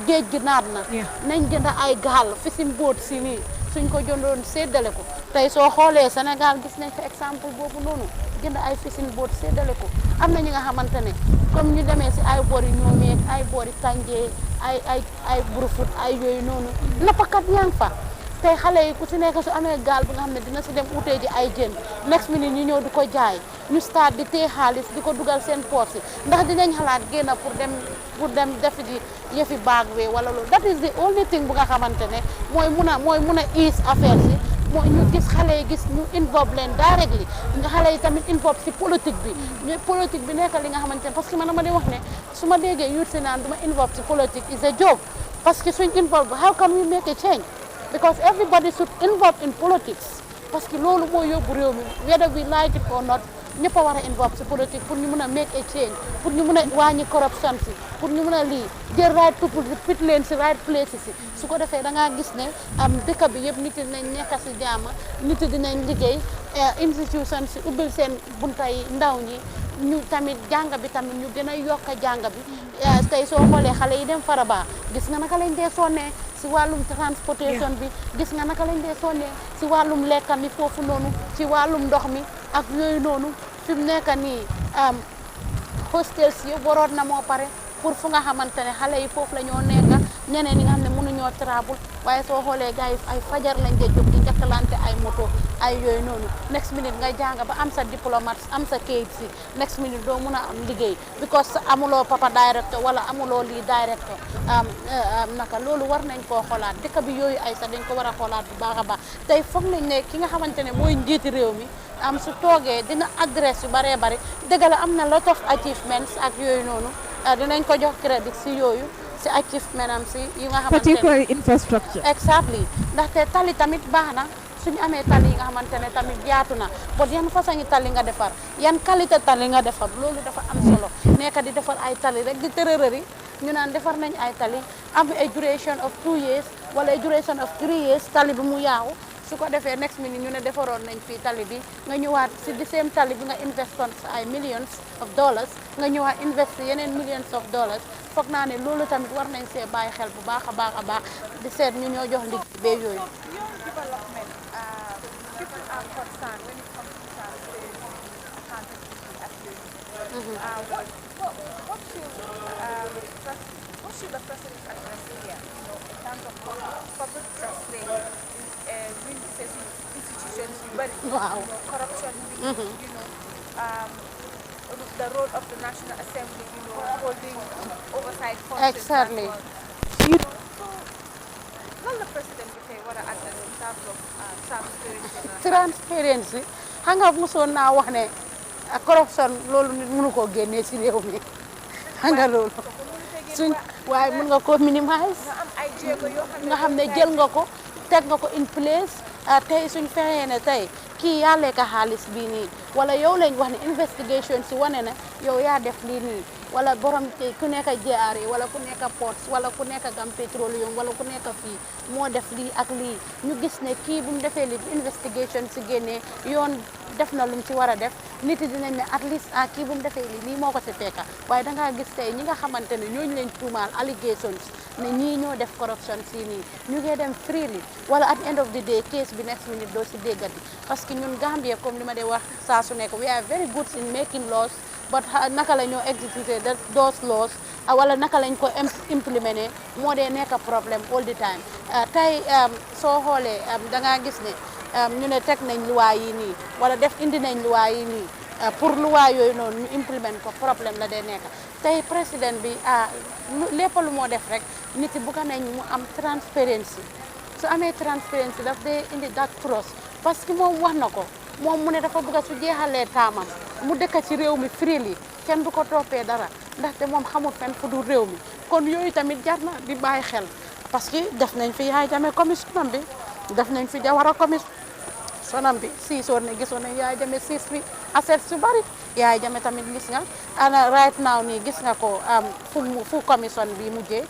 géej gi naat na nañ jënd ay gaal fi si mbóot si nii suñ ko jëndoon séddale ko tey soo xoolee Sénégal gis nañ fa exemple boobu noonu jënd ay fishing boat séddale ko am na ñi nga xamante ne comme ñu demee si ay boori ñoomeeg ay boori Tànjee ay Burfut ay yooyu noonu nappakat yaa ngi fa tey xale yi ku si nekk su amee gaal bi nga xam ne dina si dem utee ji ay jën next minute ñu ñëw di ko jaay ñu start di téye xaalis di ko dugal seen poche yi ndax dinañ xalaat génn pour dem def ji yëfi baag wee wala loolu that is the only thing bu nga xamante ne mooy mun a ease affaire si mooy ñu gis xale yi gis ñu involve leen directly nga xale yi tamit involve si politique bi ñu politique bi nekk li nga xamante ne parce que man dama di wax ne su ma déggee youth si naan duma involve si politique is a joke parce que suñ involve how can we make a change because everybody should involve in politics parce que loolu moo yóbbu réew mi whether we like it or not ñëpp a war a involve si politique pour ñu mun a make a change pour ñu mun a wàññi corruption si pour ñu mun a lii jël right people put leen si right places si su ko defee da ngaa gis ne am dëkk bi yëpp nit yi dinañ nekk si jàmm nit yi dinañ liggéey institution si ubbil seen bunta yi ndaw ñi ñu tamit jàng bi tamit ñu gën a yokk jàng bi tey soo xoolee xale yi dem Faraba gis nga naka lañ dee sonnee si wàllum transportation bi gis nga naka lañ dee sonnee si wàllum lekka mi foofu noonu ci wàllum ndox mi ak yooyu noonu fi mu nekk nii hostels yi waroon na moo pare pour fu nga xamante ne xale yi foofu la ñoo nekk ñeneen ñi nga xam ne mënuñoo travel waaye soo xoolee gars yi ay fajar lañ dee jóg di njëkkalante ay moto ay yooyu noonu next minute nga jàng ba am sa diplomate am sa kayit si next minute doo mun a am liggéey because amuloo papa directeur wala amuloo lii directeur naka loolu war nañ koo xoolaat dëkk bi yooyu ay sax dañ ko war a xoolaat bu baax a baax tey foog nañ ne ki nga xamante ne mooy njiiti réew mi am su toogee dina adresse yu baree bari dëgg la am na lot of achievements ak yooyu noonu dinañ ko jox crédit si yooyu si achievement am si yi nga xamante ne particularly infrastructure exactly ndaxte tali tamit baax na suñu amee tali yi nga xamante ne tamit yaatu na bon yan façon tali nga defar yan qualité tali nga defar loolu dafa am solo nekk di defar ay tali rek di tërërëri ñu naan defar nañ ay tali am a duration of 2 years wala a duration of 3 years tali bi mu yaaw su ko defee next minute ñu ne defaroon nañ fii tali bi nga ñëwaat si di same tali bi nga investoon ay millions of dollars nga ñëwaat invest yeneen millions of dollars foog naa ne loolu tamit war nañ see bàyyi xel bu baax a baax a baax di seet ñu ñoo jox liggéey bee yooyu. Development, people are concerned when it comes to transparency, accountability, and what should the president address here? You know, in terms of public trust in institutions, but Wow. corruption, the role of the National Assembly, holding oversight functions. Exactly. So, what the president would say, what address in terms of transparency? Transparency xam nga mosoon naa wax ne corruption loolu nit mënu koo génnee si réew mi xam nga loolu suñ waaye mën nga ko minimize nga xam ne jël nga ko teg nga ko in place tey suñ fexee ne tey kii yaa lekk xaalis bii nii wala yow lañ wax ne investigation si wane ne yow yaa def lii nii wala borom ku nekk JRA wala ku nekk ports wala ku nekk Gam Petroleum wala ku nekk fii moo def lii ak lii ñu gis ne kii bu mu defee li investigation si génnee yoon def na lu mu ci war a def nit yi dinañ ne at least kii bu mu defee lii moo ko si fekka waaye dangaa gis tey ñi nga xamante ne ñooñu lañ tuumaal allegations ne ñii ñoo def corruption si nii ñu ngi dem freely wala at end of the day case bi next minute doo si déggati parce que ñun Gambia comme li ma de wax saa su nekk we are very good in making laws but naka la ñoo exécuter those laws wala naka lañ ko implémenter moo dee nekk problème all the time tey soo xoolee da ngaa gis ne ñu ne teg nañ loi yi nii wala indi nañ loi yi nii pour loi yooyu noonu ñu implement ko problème la dee nekk tey président bi lépp lu moo def rek nit yi bëgg nañ mu am transparency su amee transparency daf dee indi that trust parce que moom wax na ko moom mu ne dafa bëgg su jeexalee taamam mu dëkk ci réew mi freely kenn du ko toppee dara ndaxte moom xamul fenn fu dul réew mi kon yooyu tamit jar na di bàyyi xel parce que def nañ fi Yaay Jammeh commission bi def nañ fi Jawara commission sonam bi siisoon ne gisoon ne Yaay Jammeh siis fi assets yu bari Yaay Jammeh tamit gis nga ana right now nii gis nga ko fu commission bi mujjee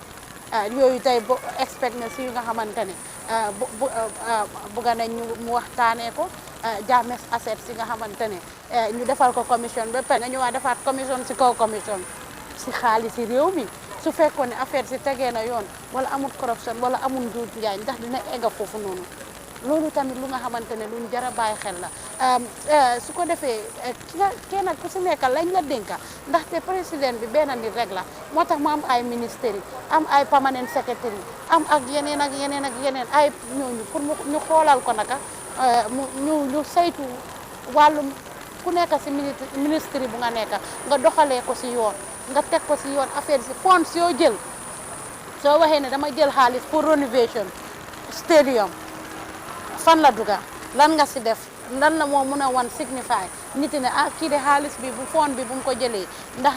yooyu tey bo expect na si yu nga xamante ne bëgg nañ mu waxtaanee ko Jammeh assets yi nga xamante ne ñu defal ko commission ba pare nga ñëwaat defaat commission si kaw commission si xaalis si réew mi su fekkoon ne affaire si tegee na yoon wala amul corruption wala amul njuuj njaay ndax dina egga foofu noonu loolu tamit lu nga xamante ne luñ jar a bàyyi xel la su ko defee kenn ku si nekk lañ la dénka ndaxte président bi benn nit rek la moo tax mu am ay ministères yi am ay permanent secretary yi am ak yeneen ak yeneen ak yeneen ay ñooñu pour ñu xoolal ko naka ñu saytu wàllum ku nekk si ministre bu nga nekk nga doxalee ko si yoon nga teg ko si yoon affaire si fonds yoo jël soo waxee ne dama jël xaalis pour rénovation stadium fan la duga lan nga si def lan la moo mën a wan signify nit ne kii de xaalis bi bu fond bi bu mu ko jëlee ndax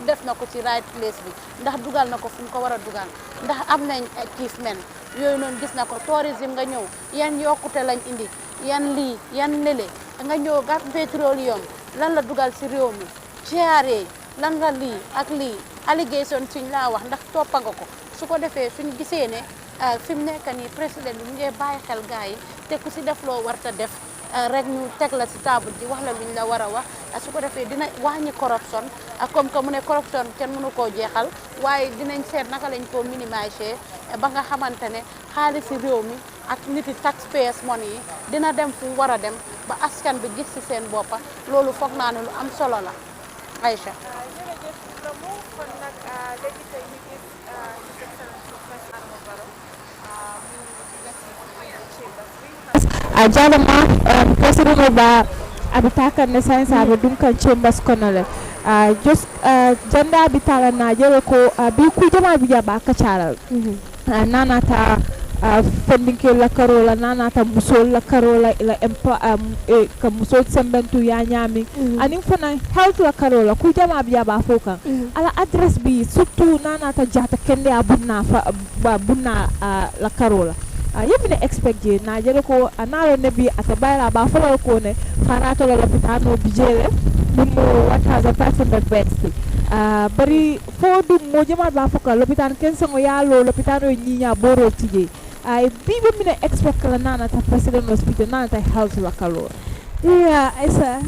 def na ko ci right place bi ndax dugal na ko fu mu ko war a dugal ndax am nañ achievement yooyu noonu gis na ko tourisme nga ñëw yan yokkute lañ indi yan lii yan lele nga ñëw gas pétrolium lan la dugal si réew mi GRA lan nga lii ak lii allégation suñ laa wax ndax toppa nga ko su ko defee suñ gisee ne fi mu nekk nii président bi mu ngi bàyyi xel gars yi te ku si def loo warta def rek ñu teg la si table ji wax la luñ la war a wax su ko defee dina wàññi corruption comme que mu ne corruption kenn mënu koo jeexal waaye dinañ seet naka lañ koo minimiser ba nga xamante ne xaalisi réew mi ak nit yi taxpayers money yi dina dem fu war a dem ba askan bi gis si seen boppa loolu foog naa ne lu am solo la Aïcha jalama president ba abitaka ne science abe dunkan chambers konole just janda bitala na jere ko bi ku jama biya ba ka charal nana ta fendinke la karola nana ta musol la karola ila ka musol sembentu ya nyami anin fana health la karola ku jama biya ba foka ala address bi surtout nana ta jata kende abunna fa bunna la karola yemine expect je na jere ko analo nebi atabayla ba folol ko ne farato la lopitano bijele dum 1500 beds bari fo dum mo jama ba foka lopitan kenso yalo lopitano nyinya boro tije ay bibe mine expect la nana ta president hospital nana ta health la kalo iya isa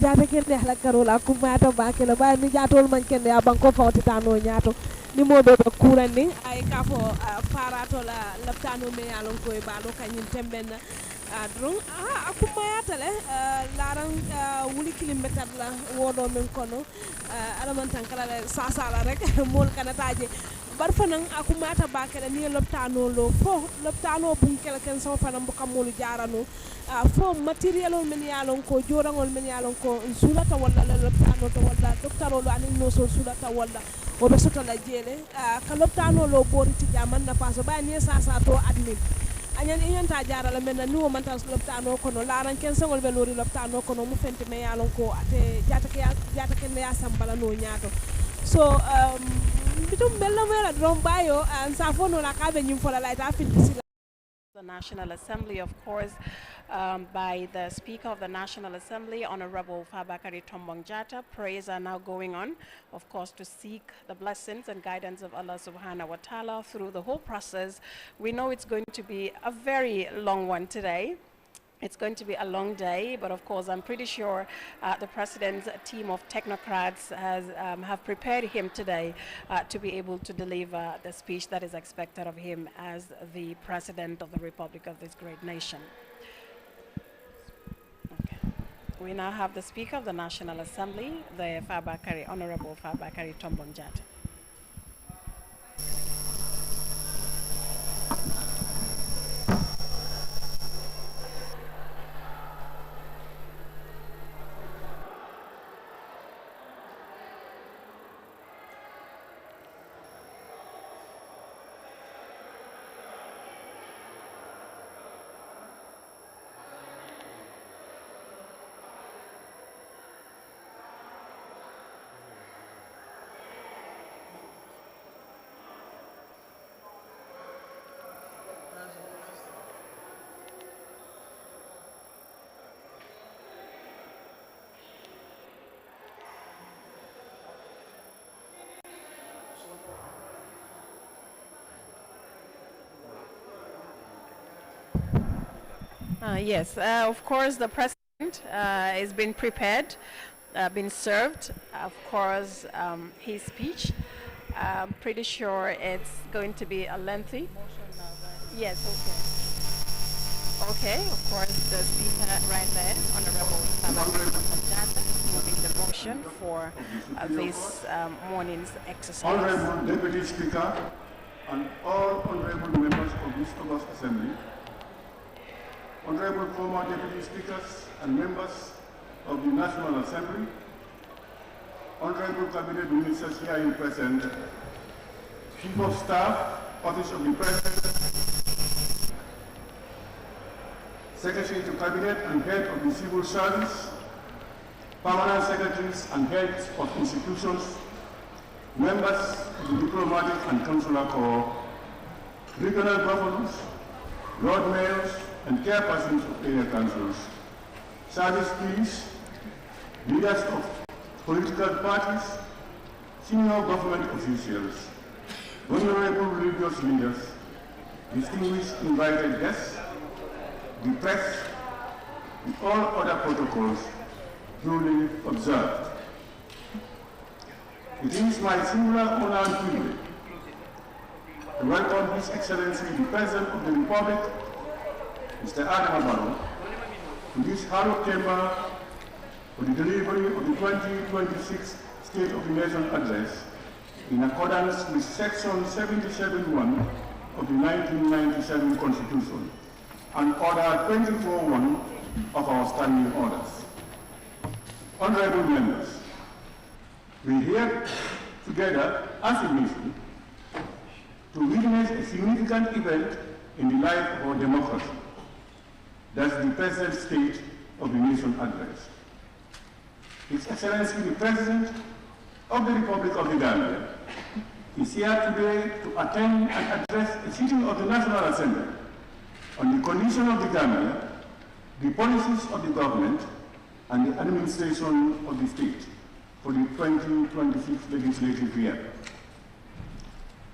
jata kende la karola kuma to ba ke la ba ni jatol man kende abanko fawtitano nyato ni mo be kurani ay kafo farato la laptano me yalon koy balo kanyum temben drum akuma yatale laran wuli kilimbetat la wodo men kono alaman tankala sasala rek mol kanataje bar fanan akuma ta bakela ni laptano lo fo laptano bun kala ken so fanan bu kamolu jarano fo material men yalon ko jorangol men yalon ko sulata wala laptano to wala doctaro lo anin no so sulata wala o be soto la jele ka loptano lo bori ti jaman na paso ba ni sasa to admin anyan yanta jara la men ni o man tas loptano kono laran ken sangol be lori loptano kono mu fenti me yalon ko ate jata ke ne asambala no nyaato so bitum bella mera dron bayo an sa fono la ka be nyum fola la ta fiti the National Assembly, of course, by the Speaker of the National Assembly, Honorable Fabakary Tombong Jatta. Prayers are now going on, of course, to seek the blessings and guidance of Allah subhanahu wa ta'ala through the whole process. We know it's going to be a very long one today. It's going to be a long day, but of course, I'm pretty sure the president's team of technocrats have prepared him today to be able to deliver the speech that is expected of him as the president of the Republic of this great nation. Okay. We now have the Speaker of the National Assembly, the Honorable Fabakary Tombong Jatta. Yes, of course, the president is being prepared, been served. Of course, his speech. I'm pretty sure it's going to be a lengthy. Yes, okay. Okay, of course, the speaker right there, Honorable Jatta, moving the motion for this morning's exercise. Honorable Deputy Speaker and all honorable members of this August Assembly, honorable former Deputy Speakers and members of the National Assembly, honorable Cabinet Ministers here in present, Chief of Staff, Office of the President, Secretary to Cabinet and Head of the Civil Service, Permanent Secretaries and Heads of Institutions, members of the Diplomatic and Consular Corps, regional governors, Lord Mayors, and chairpersons of area councils, service police, leaders of political parties, senior government officials, honorable religious leaders, distinguished invited guests, the press, and all other protocols duly observed. It is my singular honor and privilege to welcome His Excellency the President of the Republic, Mr. Adam Barrow, to this hallowed chamber for the delivery of the 2026 State of the Nation Address in accordance with Section 77(1) of the 1997 Constitution and Order 24(1) of our standing orders. Honorable members, we are here together as a nation to witness a significant event in the life of our democracy. That's the present state of the nation address. His Excellency the President of the Republic of the Gambia is here today to attend and address a sitting of the National Assembly on the condition of the Gambia, the policies of the government, and the administration of the state for the 2026 legislative year.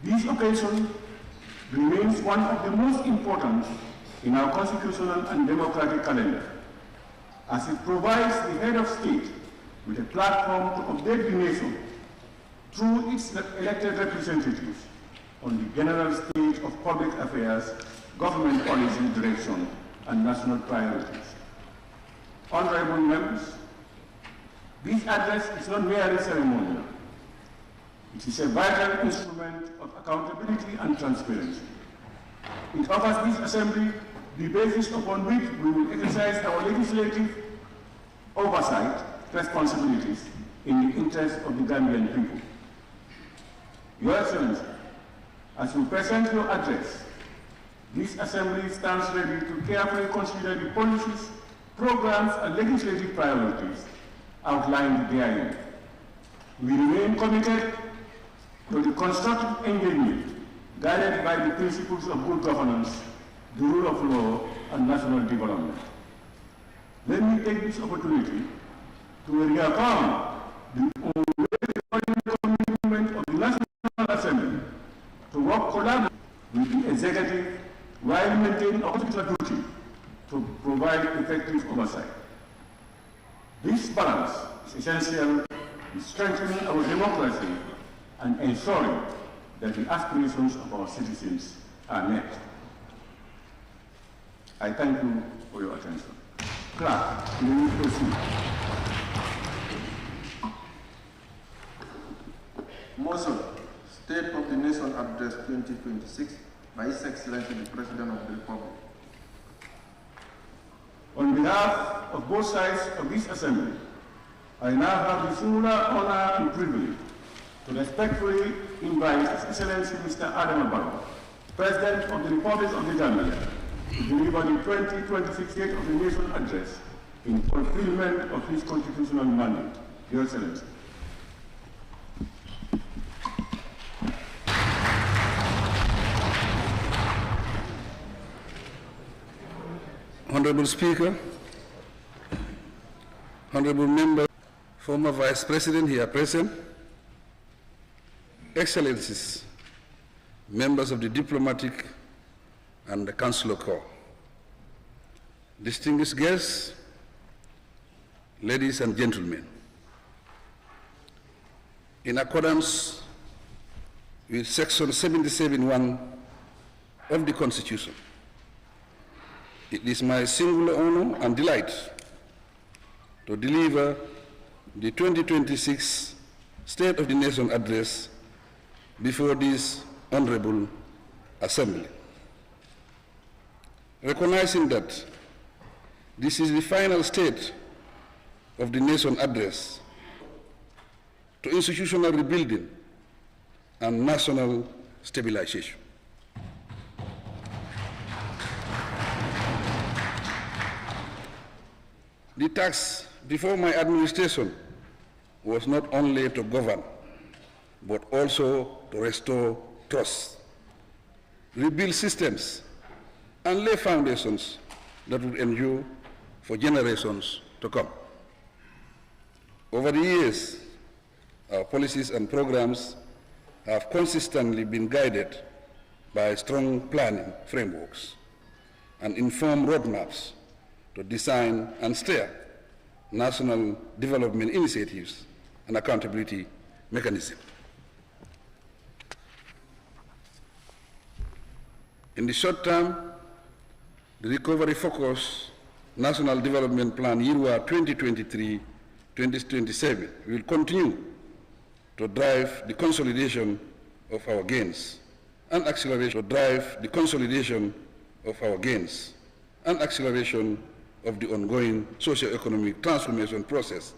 This occasion remains one of the most important in our constitutional and democratic calendar, as it provides the head of state with a platform to update the nation through its elected representatives on the general state of public affairs, government policy direction, and national priorities. Honorable members, this address is not merely ceremonial. It is a vital instrument of accountability and transparency. It offers this Assembly the basis upon which we will exercise our legislative oversight responsibilities in the interest of the Gambian people. Your Excellency, as you present your address, this Assembly stands ready to carefully consider the policies, programs, and legislative priorities outlined therein. We remain committed to the constructive engagement guided by the principles of good governance, the rule of law, and national development. Let me take this opportunity to reaffirm the unwavering commitment of the National Assembly to work collaboratively with the executive while maintaining our constitutional duty to provide effective oversight. This balance is essential in strengthening our democracy and ensuring that the aspirations of our citizens are met. I thank you for your attention. Clerk, you may proceed. Motion, State of the Nation Address 2026 by His Excellency the President of the Republic. On behalf of both sides of this assembly, I now have the full honor and privilege to respectfully invite His Excellency Mr. Adam Barrow, President of the Republic of the Gambia, to deliver the 2026 State of the Nation Address in fulfillment of his constitutional mandate. Your Excellency. Honorable Speaker, Honorable Member, former Vice President here present, Excellencies, members of the diplomatic and the consular corps, distinguished guests, ladies and gentlemen, in accordance with Section 77(1) of the Constitution, it is my singular honor and delight to deliver the 2026 State of the Nation Address before this Honorable Assembly. Recognizing that this is the final State of the Nation Address to institutional rebuilding and national stabilization. The task before my administration was not only to govern, but also to restore trust, rebuild systems, and lay foundations that would endure for generations to come. Over the years, our policies and programs have consistently been guided by strong planning frameworks and informed roadmaps to design and steer national development initiatives and accountability mechanisms. In the short term, the recovery-focused National Development Plan YIRWA 2023-2027 will continue to drive the consolidation of our gains and acceleration of the ongoing socio-economic transformation process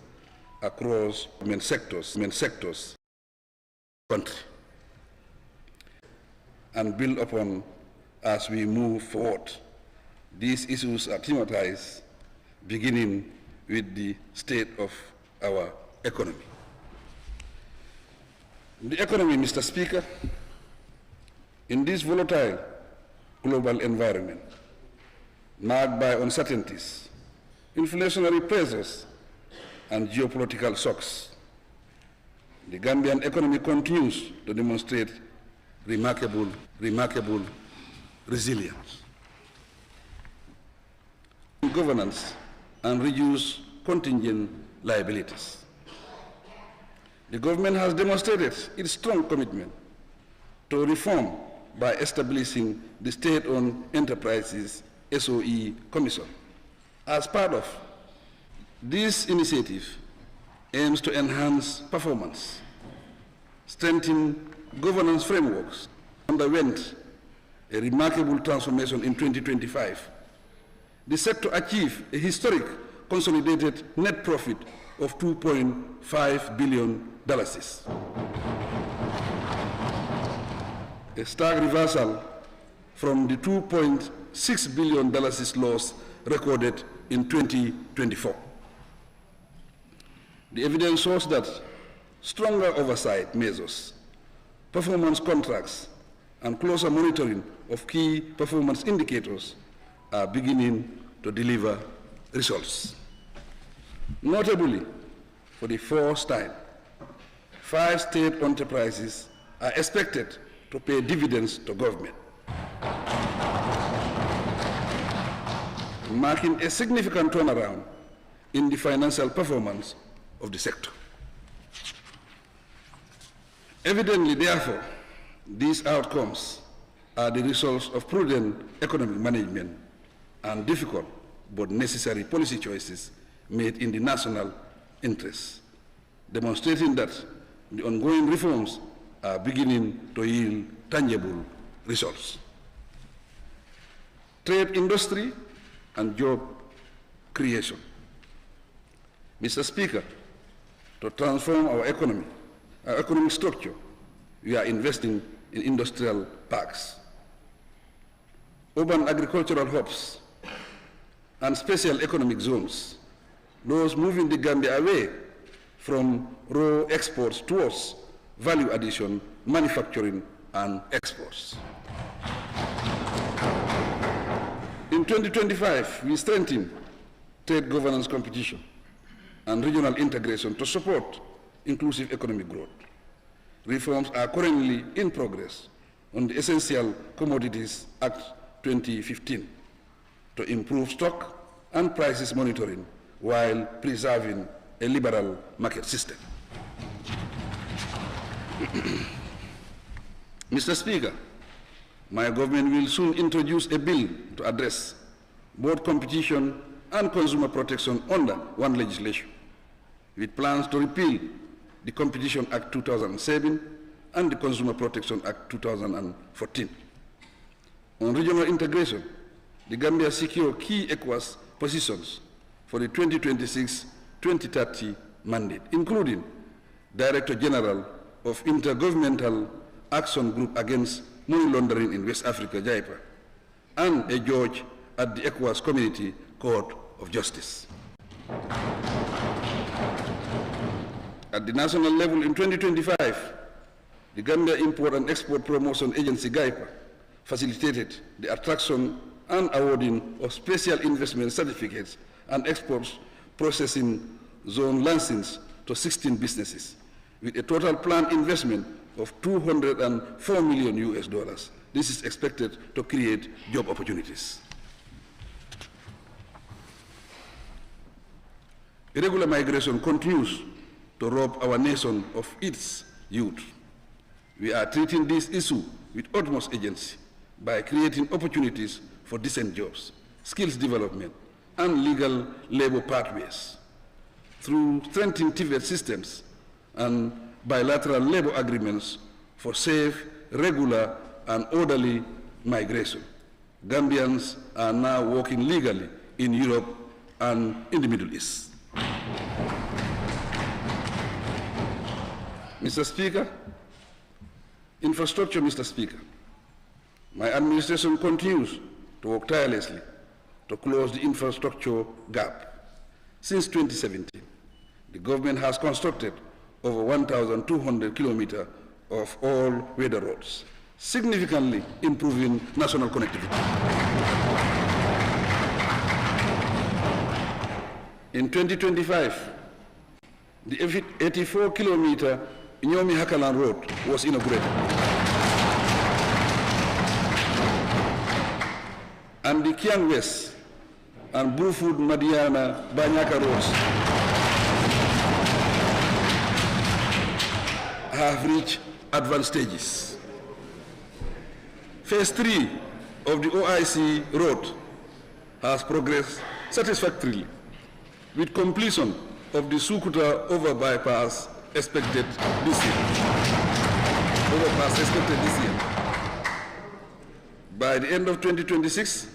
across main sectors of the country, and build upon as we move forward. These issues are thematized beginning with the state of our economy. The economy, Mr. Speaker, in this volatile global environment, marked by uncertainties, inflationary pressures, and geopolitical shocks, the Gambian economy continues to demonstrate remarkable resilience, governance, and reduce contingent liabilities. The government has demonstrated its strong commitment to reform by establishing the State-Owned Enterprises SOE Commission. As part of this initiative aims to enhance performance, strengthen governance frameworks, underwent a remarkable transformation in 2025. The sector achieved a historic consolidated net profit of $2.5 billion. A stark reversal from the $2.6 billion loss recorded in 2024. The evidence shows that stronger oversight measures, performance contracts, and closer monitoring of key performance indicators are beginning to deliver results. Notably, for the first time, 5 state enterprises are expected to pay dividends to government. marking a significant turnaround in the financial performance of the sector. Evidently, therefore, these outcomes are the results of prudent economic management and difficult but necessary policy choices made in the national interest, demonstrating that the ongoing reforms are beginning to yield tangible results. Trade, industry, and job creation. Mr. Speaker, to transform our economic structure, we are investing in industrial parks, urban agricultural hubs, and special economic zones, those moving the Gambia away from raw exports towards value addition, manufacturing, and exports. In 2025, we strengthened trade governance competition and regional integration to support inclusive economic growth. Reforms are currently in progress on the Essential Commodities Act 2015 to improve stock and prices monitoring while preserving a liberal market system. Mr. Speaker, my government will soon introduce a bill to address both competition and consumer protection under one legislation, with plans to repeal the Competition Act 2007 and the Consumer Protection Act 2014. On regional integration, the Gambia secured key ECOWAS positions for the 2026-2030 mandate, including Director General of Intergovernmental Action Group Against Money Laundering in West Africa, JIPA, and a judge at the ECOWAS Community Court of Justice. At the national level in 2025, the Gambia Import and Export Promotion Agency, GIPA, facilitated the attraction and awarding of special investment certificates and exports processing zone licenses to 16 businesses, with a total planned investment of $204 million US. This is expected to create job opportunities. Irregular migration continues to rob our nation of its youth. We are treating this issue with utmost urgency by creating opportunities for decent jobs, skills development, and legal labor pathways through strengthening TVET systems and bilateral labor agreements for safe, regular, and orderly migration. Gambians are now working legally in Europe and in the Middle East. Mr. Speaker, infrastructure, Mr. Speaker, my administration continues to work tirelessly to close the infrastructure gap. Since 2017, the government has constructed over 1,200 kilometers of all-weather roads, significantly improving national connectivity. In 2025, the 84-kilometer Nyomi Hakalan Road was inaugurated, and the Kiang West and Bruford Madiana Banyaka roads have reached advanced stages. Phase 3 of the OIC road has progressed satisfactorily, with completion of the Sukuta over bypass expected this year. By the end of 2026,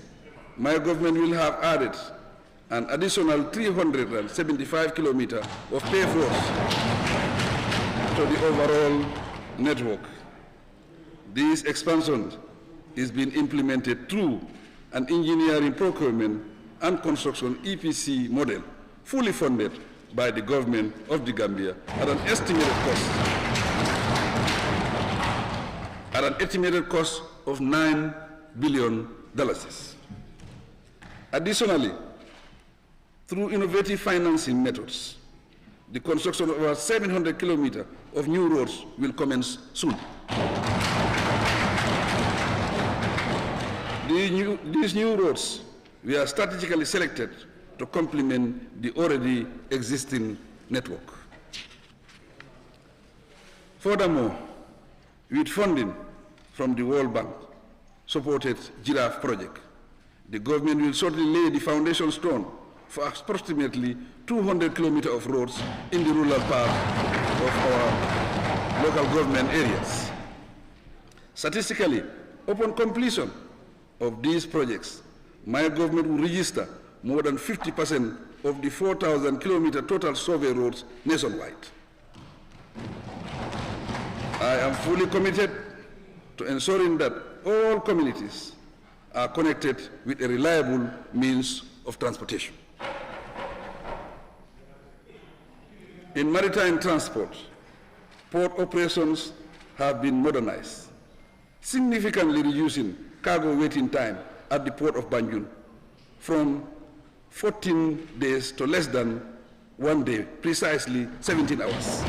my government will have added an additional 375 kilometers of paved roads to the overall network. This expansion is being implemented through an engineering, procurement, and construction EPC model, fully funded by the government of the Gambia at an estimated cost of $9 billion. Additionally, through innovative financing methods, the construction of over 700 kilometers of new roads will commence soon. These new roads were strategically selected to complement the already existing network. Furthermore, with funding from the World Bank supported Giraffe project, the government will shortly lay the foundation stone for approximately 200 kilometers of roads in the rural part of our local government areas. Statistically, upon completion of these projects, my government will register more than 50% of the 4,000 kilometer total survey roads nationwide. I am fully committed to ensuring that all communities are connected with a reliable means of transportation. In maritime transport, port operations have been modernized, significantly reducing cargo waiting time at the port of Banjul from 14 days to less than 1 day, precisely 17 hours.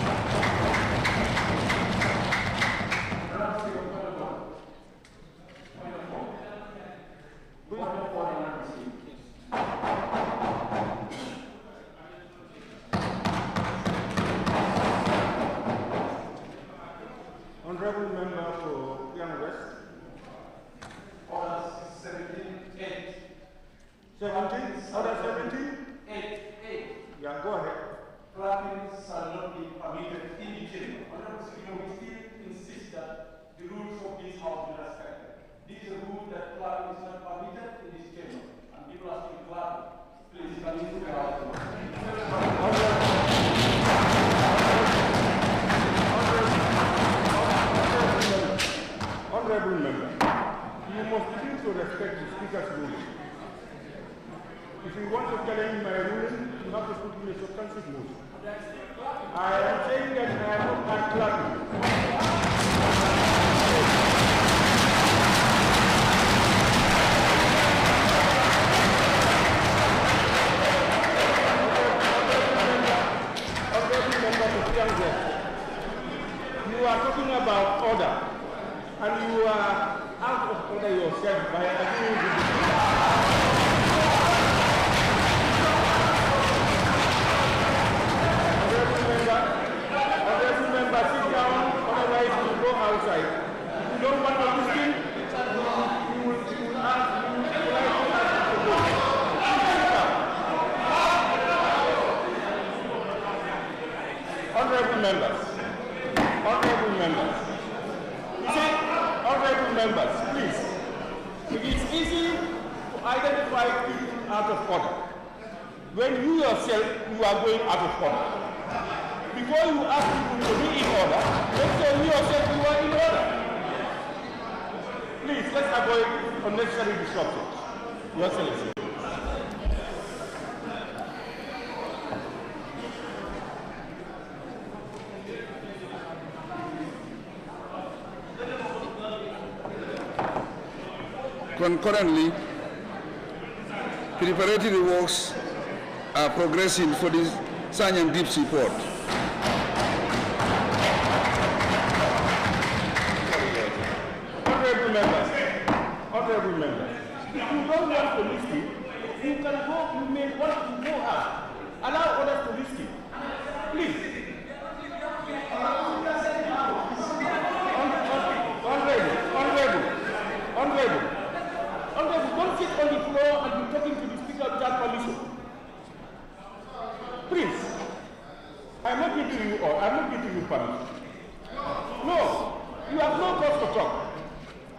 Honorable member for Young West. Order 17-8. 17? Order 17? 8. Yeah, go ahead. Clapping shall not be permitted in the chamber. Honorable Speaker, we still insist that the rules of this House be respected. This is a rule that clapping is not permitted in this chamber, and people are still clapping. Please, can you look at Honorable member, you must begin to respect the Speaker's ruling. If you want to challenge my ruling, you have to put in a substantive motion. I am saying that I am not clapping. You are talking about order, and you are out of order yourself by agreeing with the Honorable member, sit down, otherwise you will go outside. If you don't want to listen, you will ask to go. Honorable members, you see, honorable members, please, it is easy to identify people out of order when you yourself, you are going out of order. Before you ask people to be in order, make sure you yourself you are in order. Please, let's avoid unnecessary disruptions. Your Excellency. Concurrently, preparatory works are progressing for the Sanyang Deep Sea Port. Honorable members, if you don't want to listen, you can go, you may want to go out. Allow others to listen. Please. Honorable, don't sit on the floor and be talking to the Speaker without permission. Please. I'm not giving you permission. No, you have no cause to talk.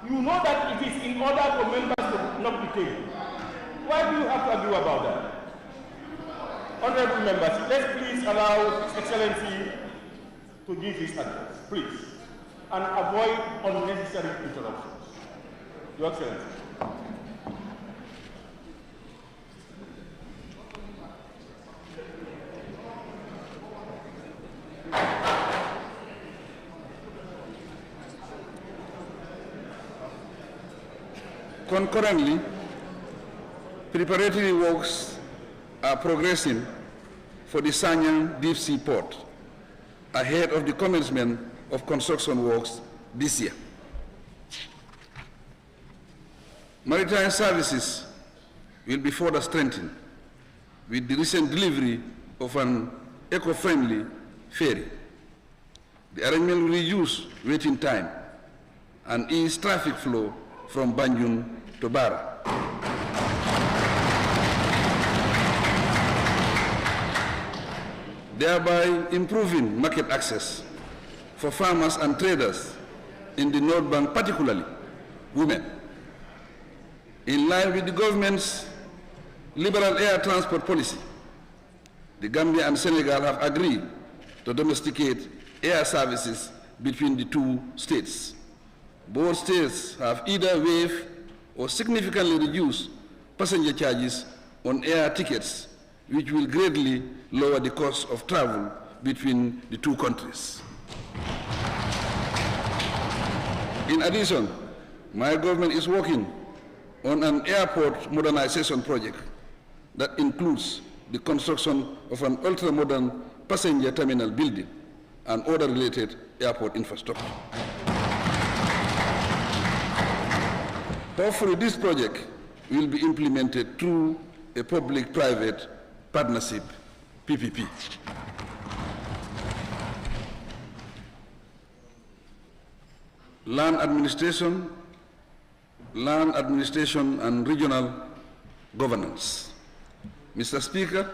You know that it is in order for members to not be taken. Why do you have to argue about that? Honorable members, let's please allow His Excellency to give his address, please, and avoid unnecessary interruptions. Your Excellency. Concurrently, preparatory works are progressing for the Sanyang Deep Sea Port ahead of the commencement of construction works this year. Maritime services will be further strengthened with the recent delivery of an eco-friendly ferry. The arrangement will reduce waiting time and ease traffic flow from Banjul to Bara. Thereby improving market access for farmers and traders in the North Bank, particularly women. In line with the government's liberal air transport policy, the Gambia and Senegal have agreed to domesticate air services between the two states. Both states have either waived or significantly reduced passenger charges on air tickets, which will greatly lower the cost of travel between the two countries. In addition, my government is working on an airport modernization project that includes the construction of an ultra-modern passenger terminal building and other related airport infrastructure. Hopefully, this project will be implemented through a public-private partnership, PPP. Land administration and regional governance. Mr. Speaker,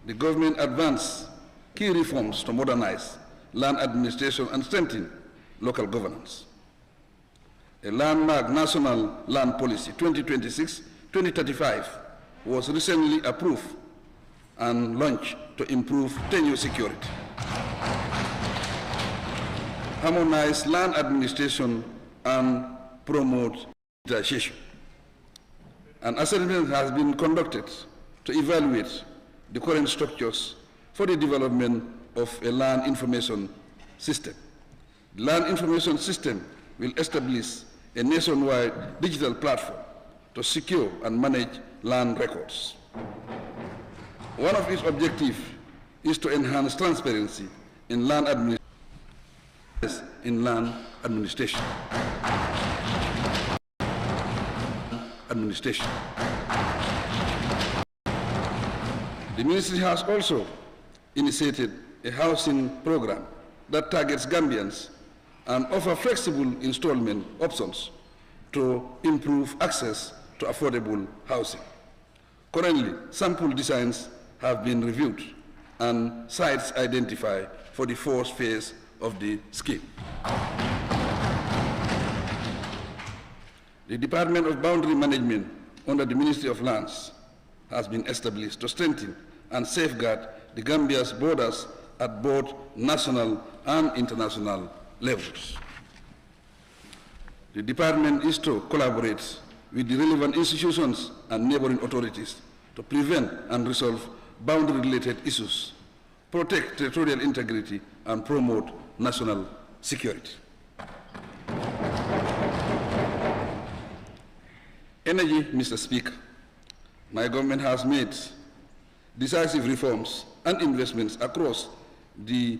the government advanced key reforms to modernize land administration and strengthen local governance. A landmark national land policy 2026-2035 was recently approved and launched to improve tenure security, harmonize land administration, and promote digitization. An assessment has been conducted to evaluate the current structures for the development of a land information system. The land information system will establish a nationwide digital platform to secure and manage land records. One of its objectives is to enhance transparency in land administration. The ministry has also initiated a housing program that targets Gambians and offer flexible installment options to improve access to affordable housing. Currently, sample designs have been reviewed and sites identified for the fourth phase of the scheme. The Department of Boundary Management under the Ministry of Lands has been established to strengthen and safeguard the Gambia's borders at both national and international levels. The department is to collaborate with the relevant institutions and neighboring authorities to prevent and resolve boundary-related issues, protect territorial integrity, and promote national security. Energy, Mr. Speaker. My government has made decisive reforms and investments across the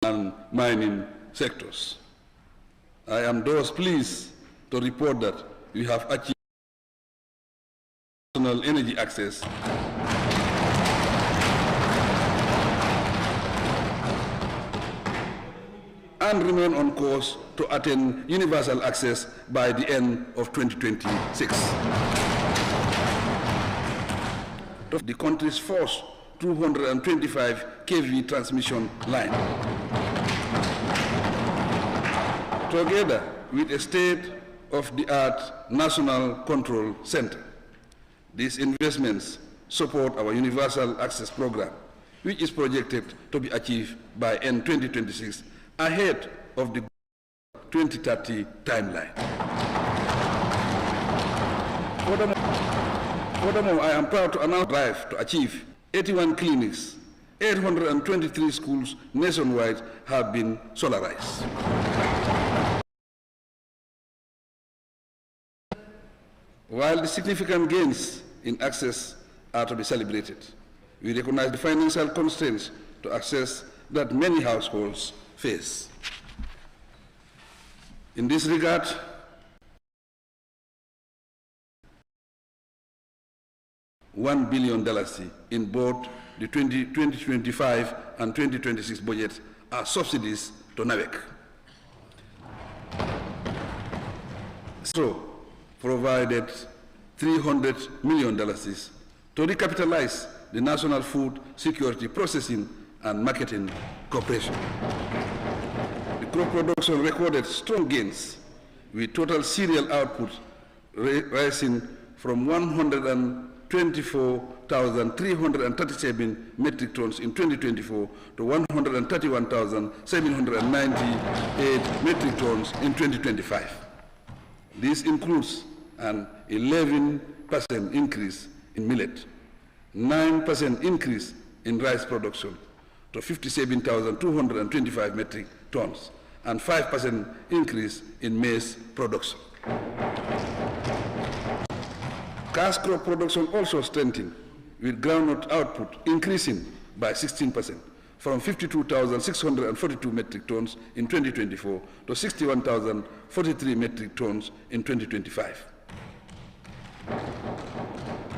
and mining sectors. I am thus pleased to report that we have achieved national energy access and remain on course to attain universal access by the end of 2026. The country's first 225 kV transmission line, together with a state-of-the-art national control center. These investments support our universal access program, which is projected to be achieved by end 2026, ahead of the 2030 timeline. Furthermore, I am proud to announce a drive to achieve 81 clinics, 823 schools nationwide have been solarized. While the significant gains in access are to be celebrated, we recognize the financial constraints to access that many households face. In this regard, $1 billion in both the 2025 and 2026 budgets as subsidies to NAWEC. So, provided $300 million to recapitalize the National Food Security Processing and Marketing Corporation. The crop production recorded strong gains, with total cereal output rising from 124,337 metric tons in 2024 to 131,798 metric tons in 2025. This includes an 11% increase in millet, 9% increase in rice production to 57,225 metric tons, and 5% increase in maize production. Cash crop production also strengthened, with groundnut output increasing by 16%, from 52,642 metric tons in 2024 to 61,043 metric tons in 2025.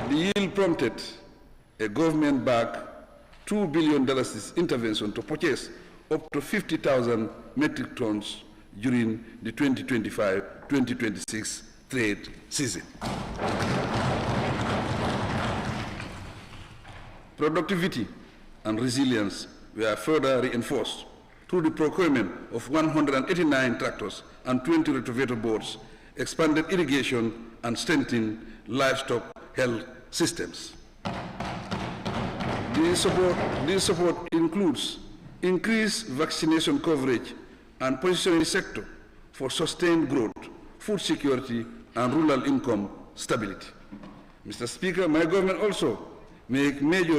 The yield prompted a government-backed $2 billion intervention to purchase up to 50,000 metric tons during the 2025-2026 trade season. Productivity and resilience were further reinforced through the procurement of 189 tractors and 20 rotavator boards, expanded irrigation, and strengthened livestock health systems. This support includes increased vaccination coverage and positioning the sector for sustained growth, food security, and rural income stability. Mr. Speaker, my government also made major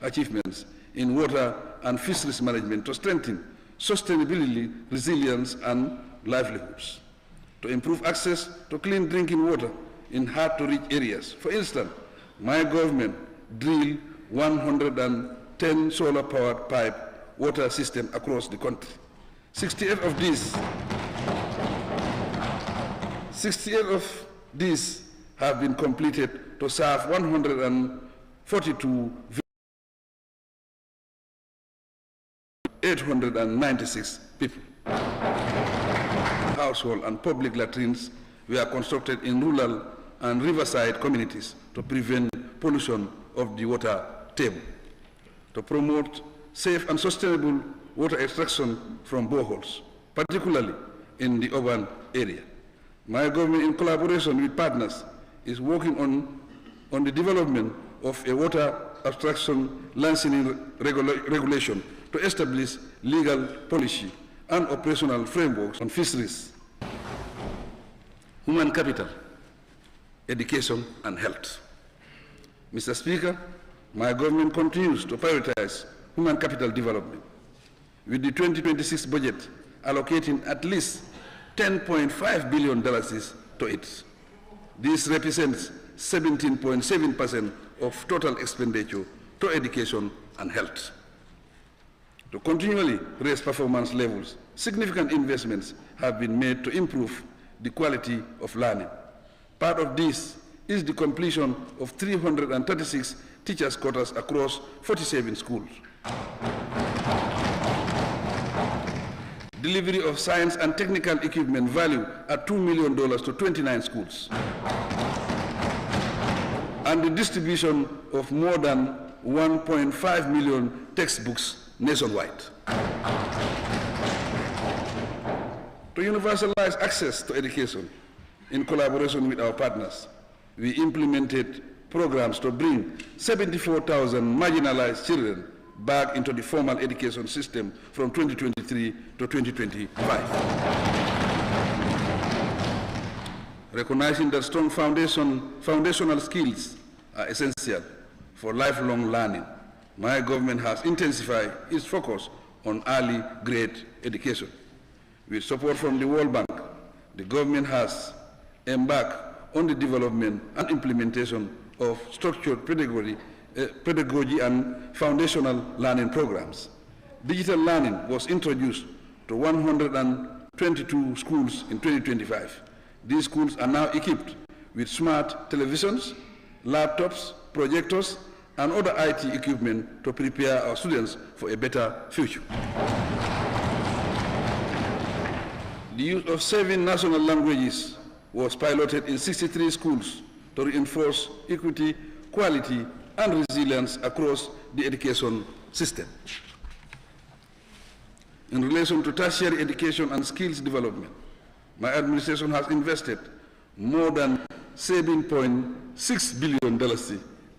achievements in water and fisheries management to strengthen sustainability, resilience, and livelihoods, to improve access to clean drinking water in hard-to-reach areas. For instance, my government drilled 110 solar-powered pipe water systems across the country. 68 of these have been completed to serve 896 people. Household and public latrines were constructed in rural and riverside communities to prevent pollution of the water table, to promote safe and sustainable water extraction from boreholes, particularly in the urban area. My government, in collaboration with partners, is working on the development of a water abstraction licensing regulation to establish legal policy and operational frameworks on fisheries, human capital, education, and health. Mr. Speaker, my government continues to prioritize human capital development, with the 2026 budget allocating at least $10.5 billion to it. This represents 17.7% of total expenditure to education and health. To continually raise performance levels, significant investments have been made to improve the quality of learning. Part of this is the completion of 336 teachers' quarters across 47 schools. Delivery of science and technical equipment valued at $2 million to 29 schools. And the distribution of more than 1.5 million textbooks nationwide. To universalize access to education, in collaboration with our partners, we implemented programs to bring 74,000 marginalized children back into the formal education system from 2023 to 2025. Recognizing that strong foundational skills are essential for lifelong learning, my government has intensified its focus on early grade education. With support from the World Bank, the government has embarked on the development and implementation of structured pedagogy and foundational learning programs. Digital learning was introduced to 122 schools in 2025. These schools are now equipped with smart televisions, laptops, projectors, and other IT equipment to prepare our students for a better future. The use of 7 national languages was piloted in 63 schools to reinforce equity, quality, and resilience across the education system. In relation to tertiary education and skills development, my administration has invested more than $7.6 billion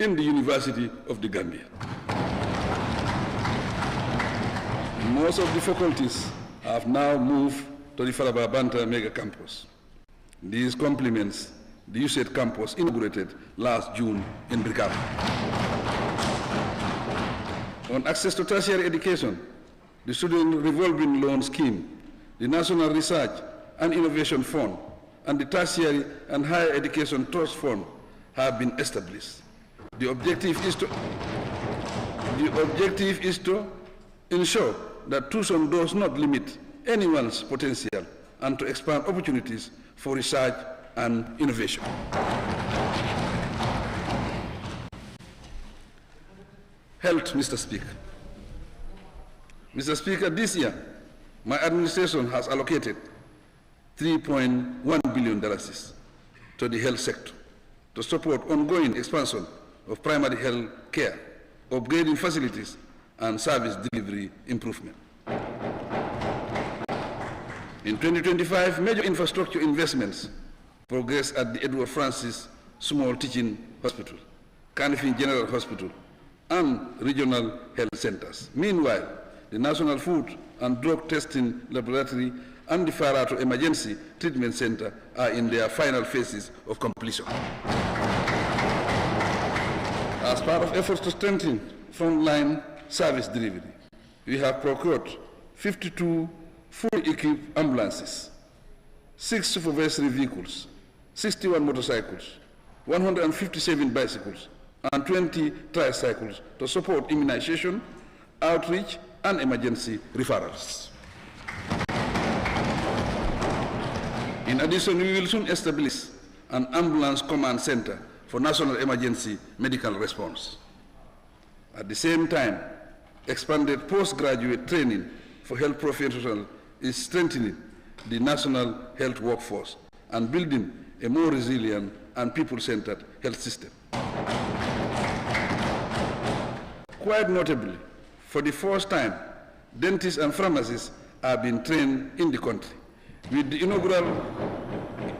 in the University of the Gambia. Most of the faculties have now moved to the Faraba Banta Mega Campus. These complements the USAID campus inaugurated last June in Brikama. On access to tertiary education, the Student Revolving Loan Scheme, the National Research and Innovation Fund, and the Tertiary and Higher Education Trust Fund have been established. The objective is to ensure that tuition does not limit anyone's potential and to expand opportunities for research and innovation. Health, Mr. Speaker. Mr. Speaker, this year, my administration has allocated $3.1 billion to the health sector to support ongoing expansion of primary health care, upgrading facilities, and service delivery improvement. In 2025, major infrastructure investments progressed at the Edward Francis Small Teaching Hospital, Kanifing General Hospital, and regional health centers. Meanwhile, the National Food and Drug Testing Laboratory and the Farato Emergency Treatment Center are in their final phases of completion. As part of efforts to strengthen frontline service delivery, we have procured 52 fully equipped ambulances, 6 supervisory vehicles, 61 motorcycles, 157 bicycles, and 20 tricycles to support immunization, outreach, and emergency referrals. In addition, we will soon establish an ambulance command center for national emergency medical response. At the same time, expanded postgraduate training for health professionals is strengthening the national health workforce and building a more resilient and people-centered health system. Quite notably, for the first time, dentists and pharmacists are being trained in the country, with the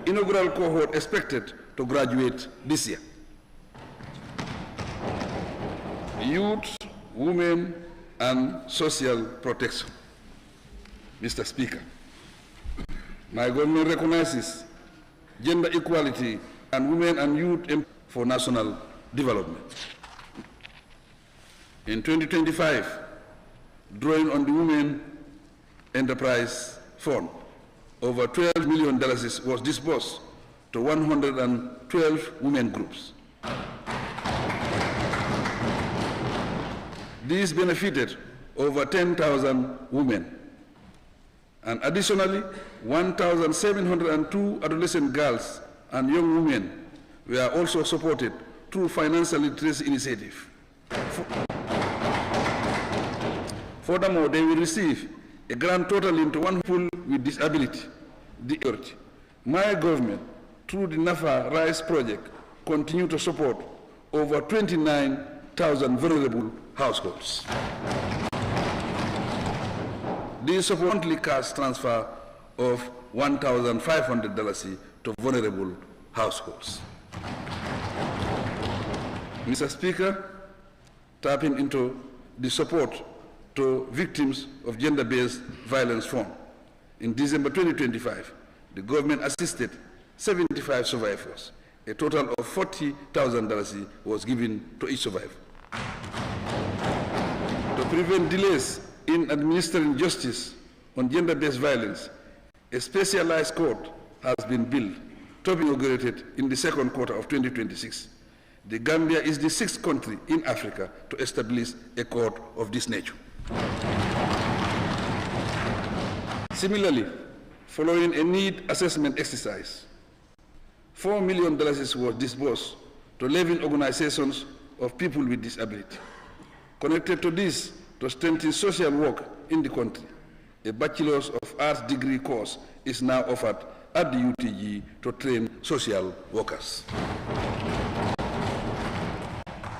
inaugural cohort expected to graduate this year. Youth, women, and social protection. Mr. Speaker, my government recognizes gender equality and women and youth for national development. In 2025, drawing on the Women Enterprise Fund, over $12 million was disbursed to 112 women groups. These benefited over 10,000 women. And additionally, 1,702 adolescent girls and young women were also supported through financial literacy initiative. Furthermore, they will receive a grand totaling to one people with disability. My government, through the NAFA RISE project, continue to support over 29,000 vulnerable households. This support monthly cash transfer of $1,500 to vulnerable households. Mr. Speaker, tapping into the support to victims of gender-based violence fund. In December 2025, the government assisted 75 survivors. A total of $40,000 was given to each survivor. To prevent delays in administering justice on gender-based violence, a specialized court has been built to be inaugurated in the second quarter of 2026. The Gambia is the 6th country in Africa to establish a court of this nature. Similarly, following a need assessment exercise, $4 million was disbursed to 11 organizations of people with disability. Connected to this, to strengthen social work in the country, a Bachelor's of Arts degree course is now offered at the UTG to train social workers.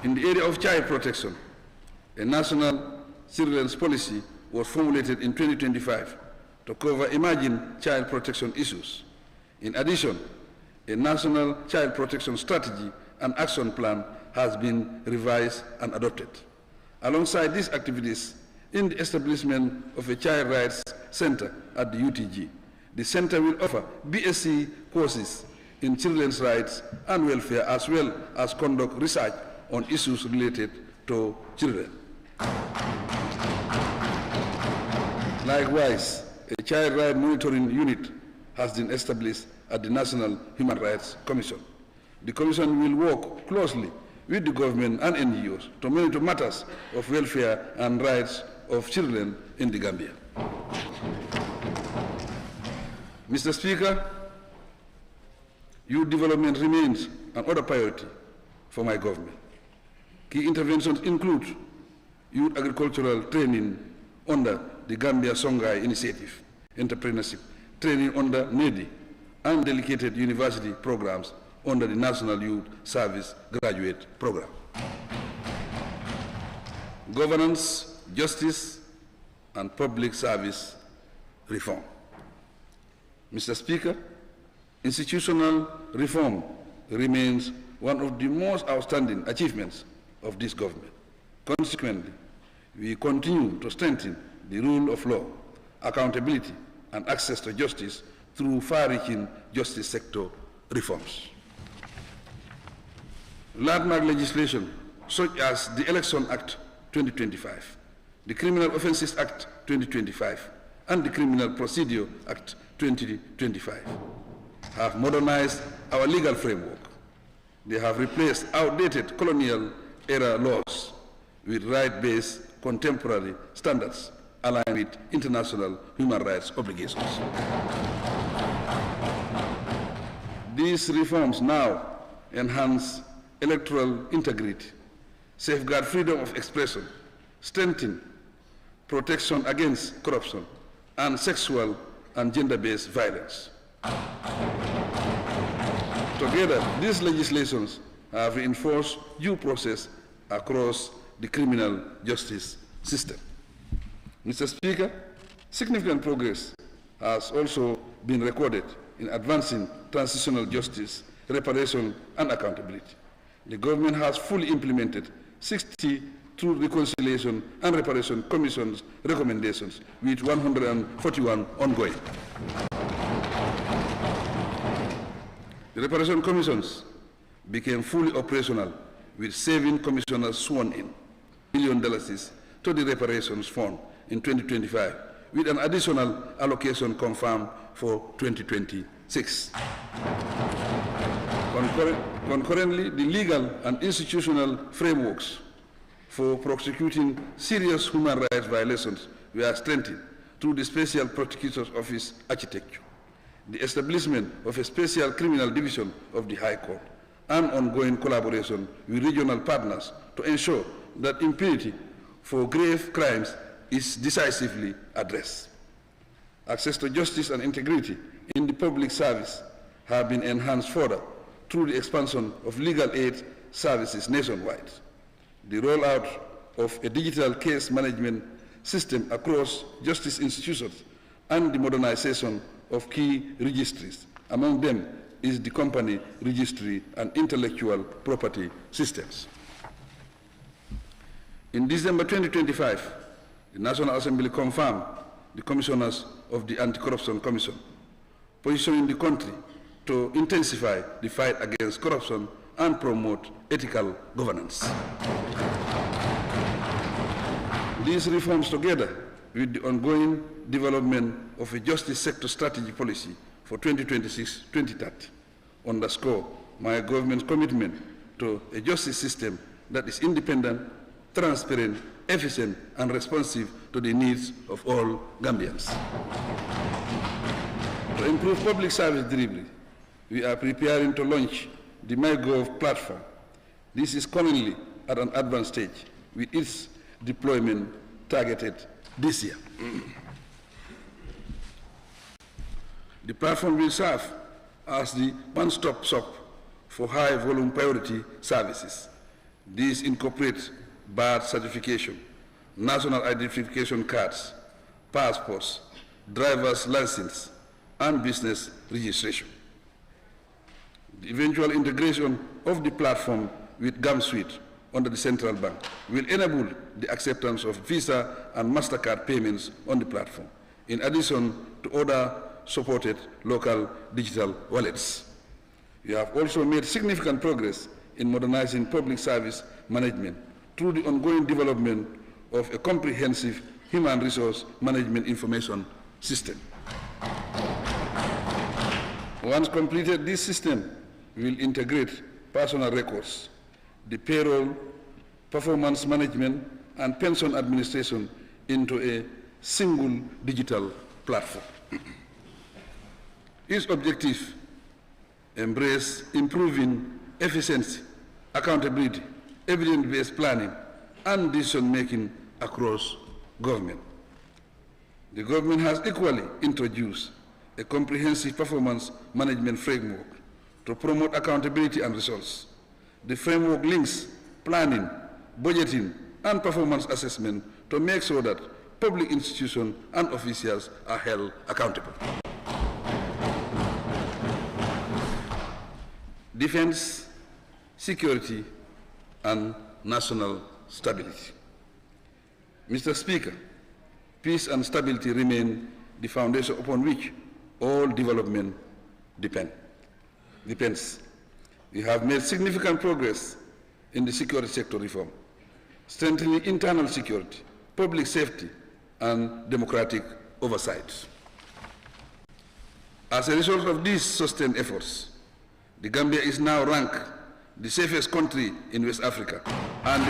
In the area of child protection, a national children's policy was formulated in 2025 to cover emerging child protection issues. In addition, a national child protection strategy and action plan has been revised and adopted. Alongside these activities, in the establishment of a child rights center at the UTG, the center will offer BSc courses in children's rights and welfare, as well as conduct research on issues related to children. Likewise, a child rights monitoring unit has been established at the National Human Rights Commission. The Commission will work closely with the government and NGOs to monitor matters of welfare and rights of children in the Gambia. Mr. Speaker, youth development remains another priority for my government. Key interventions include youth agricultural training under the Gambia Songhai Initiative, entrepreneurship training under NEDI, and dedicated university programs under the National Youth Service Graduate Program. Governance, justice, and public service reform. Mr. Speaker, institutional reform remains one of the most outstanding achievements of this government. Consequently, we continue to strengthen the rule of law, accountability, and access to justice through far-reaching justice sector reforms. Landmark legislation such as the Election Act 2025, the Criminal Offences Act 2025, and the Criminal Procedure Act 2025 have modernized our legal framework. They have replaced outdated colonial-era laws with right-based contemporary standards aligned with international human rights obligations. These reforms now enhance electoral integrity, safeguard freedom of expression, strengthen protection against corruption, and sexual and gender-based violence. Together, these legislations have reinforced due process across the criminal justice system. Mr. Speaker, significant progress has also been recorded in advancing transitional justice, reparation, and accountability. The government has fully implemented 60 Truth, Reconciliation, and Reparation Commission's recommendations, with 141 ongoing. The Reparation Commissions became fully operational with 7 commissioners sworn in, $1 million to the reparations fund in 2025, with an additional allocation confirmed for 2026. Concurrently, the legal and institutional frameworks for prosecuting serious human rights violations were strengthened through the Special Prosecutor's Office architecture, the establishment of a special criminal division of the High Court, and ongoing collaboration with regional partners to ensure that impunity for grave crimes is decisively addressed. Access to justice and integrity in the public service have been enhanced further through the expansion of legal aid services nationwide, the rollout of a digital case management system across justice institutions, and the modernization of key registries. Among them is the company registry and intellectual property systems. In December 2025, the National Assembly confirmed the commissioners of the Anti-Corruption Commission, positioning the country to intensify the fight against corruption and promote ethical governance. These reforms, together with the ongoing development of a justice sector strategy policy for 2026-2030, underscore my government's commitment to a justice system that is independent, transparent, efficient, and responsive to the needs of all Gambians. To improve public service delivery, we are preparing to launch the MyGov platform. This is currently at an advanced stage, with its deployment targeted this year. The platform will serve as the one-stop shop for high-volume priority services. These incorporate birth certification, national identification cards, passports, driver's license, and business registration. The eventual integration of the platform with GAM Suite under the central bank will enable the acceptance of Visa and MasterCard payments on the platform, in addition to other supported local digital wallets. We have also made significant progress in modernizing public service management through the ongoing development of a comprehensive human resource management information system. Once completed, this system will integrate personal records, the payroll, performance management, and pension administration into a single digital platform. Its objective embrace improving efficiency, accountability, evidence-based planning, and decision-making across government. The government has equally introduced a comprehensive performance management framework to promote accountability and results. The framework links planning, budgeting, and performance assessment to make sure that public institutions and officials are held accountable. Defense, security, and national stability. Mr. Speaker, peace and stability remain the foundation upon which all development depends. We have made significant progress in the security sector reform, strengthening internal security, public safety, and democratic oversight. As a result of these sustained efforts, the Gambia is now ranked the safest country in West Africa and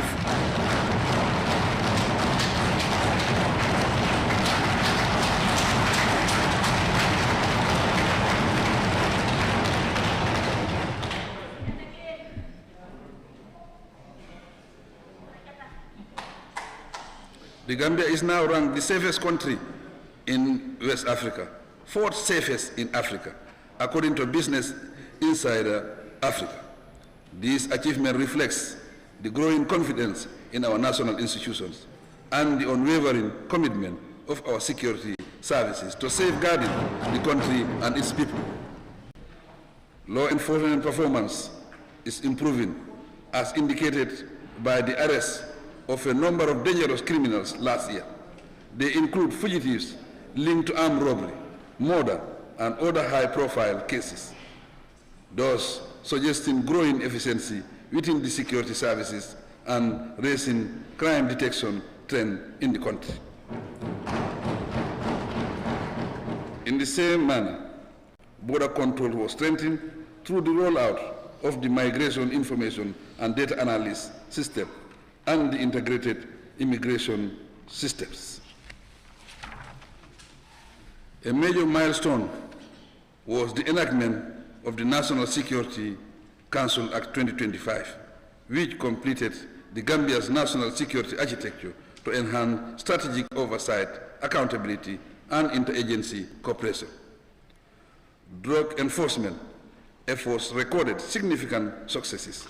the Gambia is now ranked the safest country in West Africa, fourth safest in Africa, according to Business Insider Africa. This achievement reflects the growing confidence in our national institutions and the unwavering commitment of our security services to safeguarding the country and its people. Law enforcement performance is improving, as indicated by the arrest of a number of dangerous criminals last year. They include fugitives linked to armed robbery, murder, and other high-profile cases, thus suggesting growing efficiency within the security services and raising crime detection trend in the country. In the same manner, border control was strengthened through the rollout of the Migration Information and Data Analysis System and the integrated immigration systems. A major milestone was the enactment of the National Security Council Act 2025, which completed the Gambia's national security architecture to enhance strategic oversight, accountability, and interagency cooperation. Drug enforcement efforts recorded significant successes.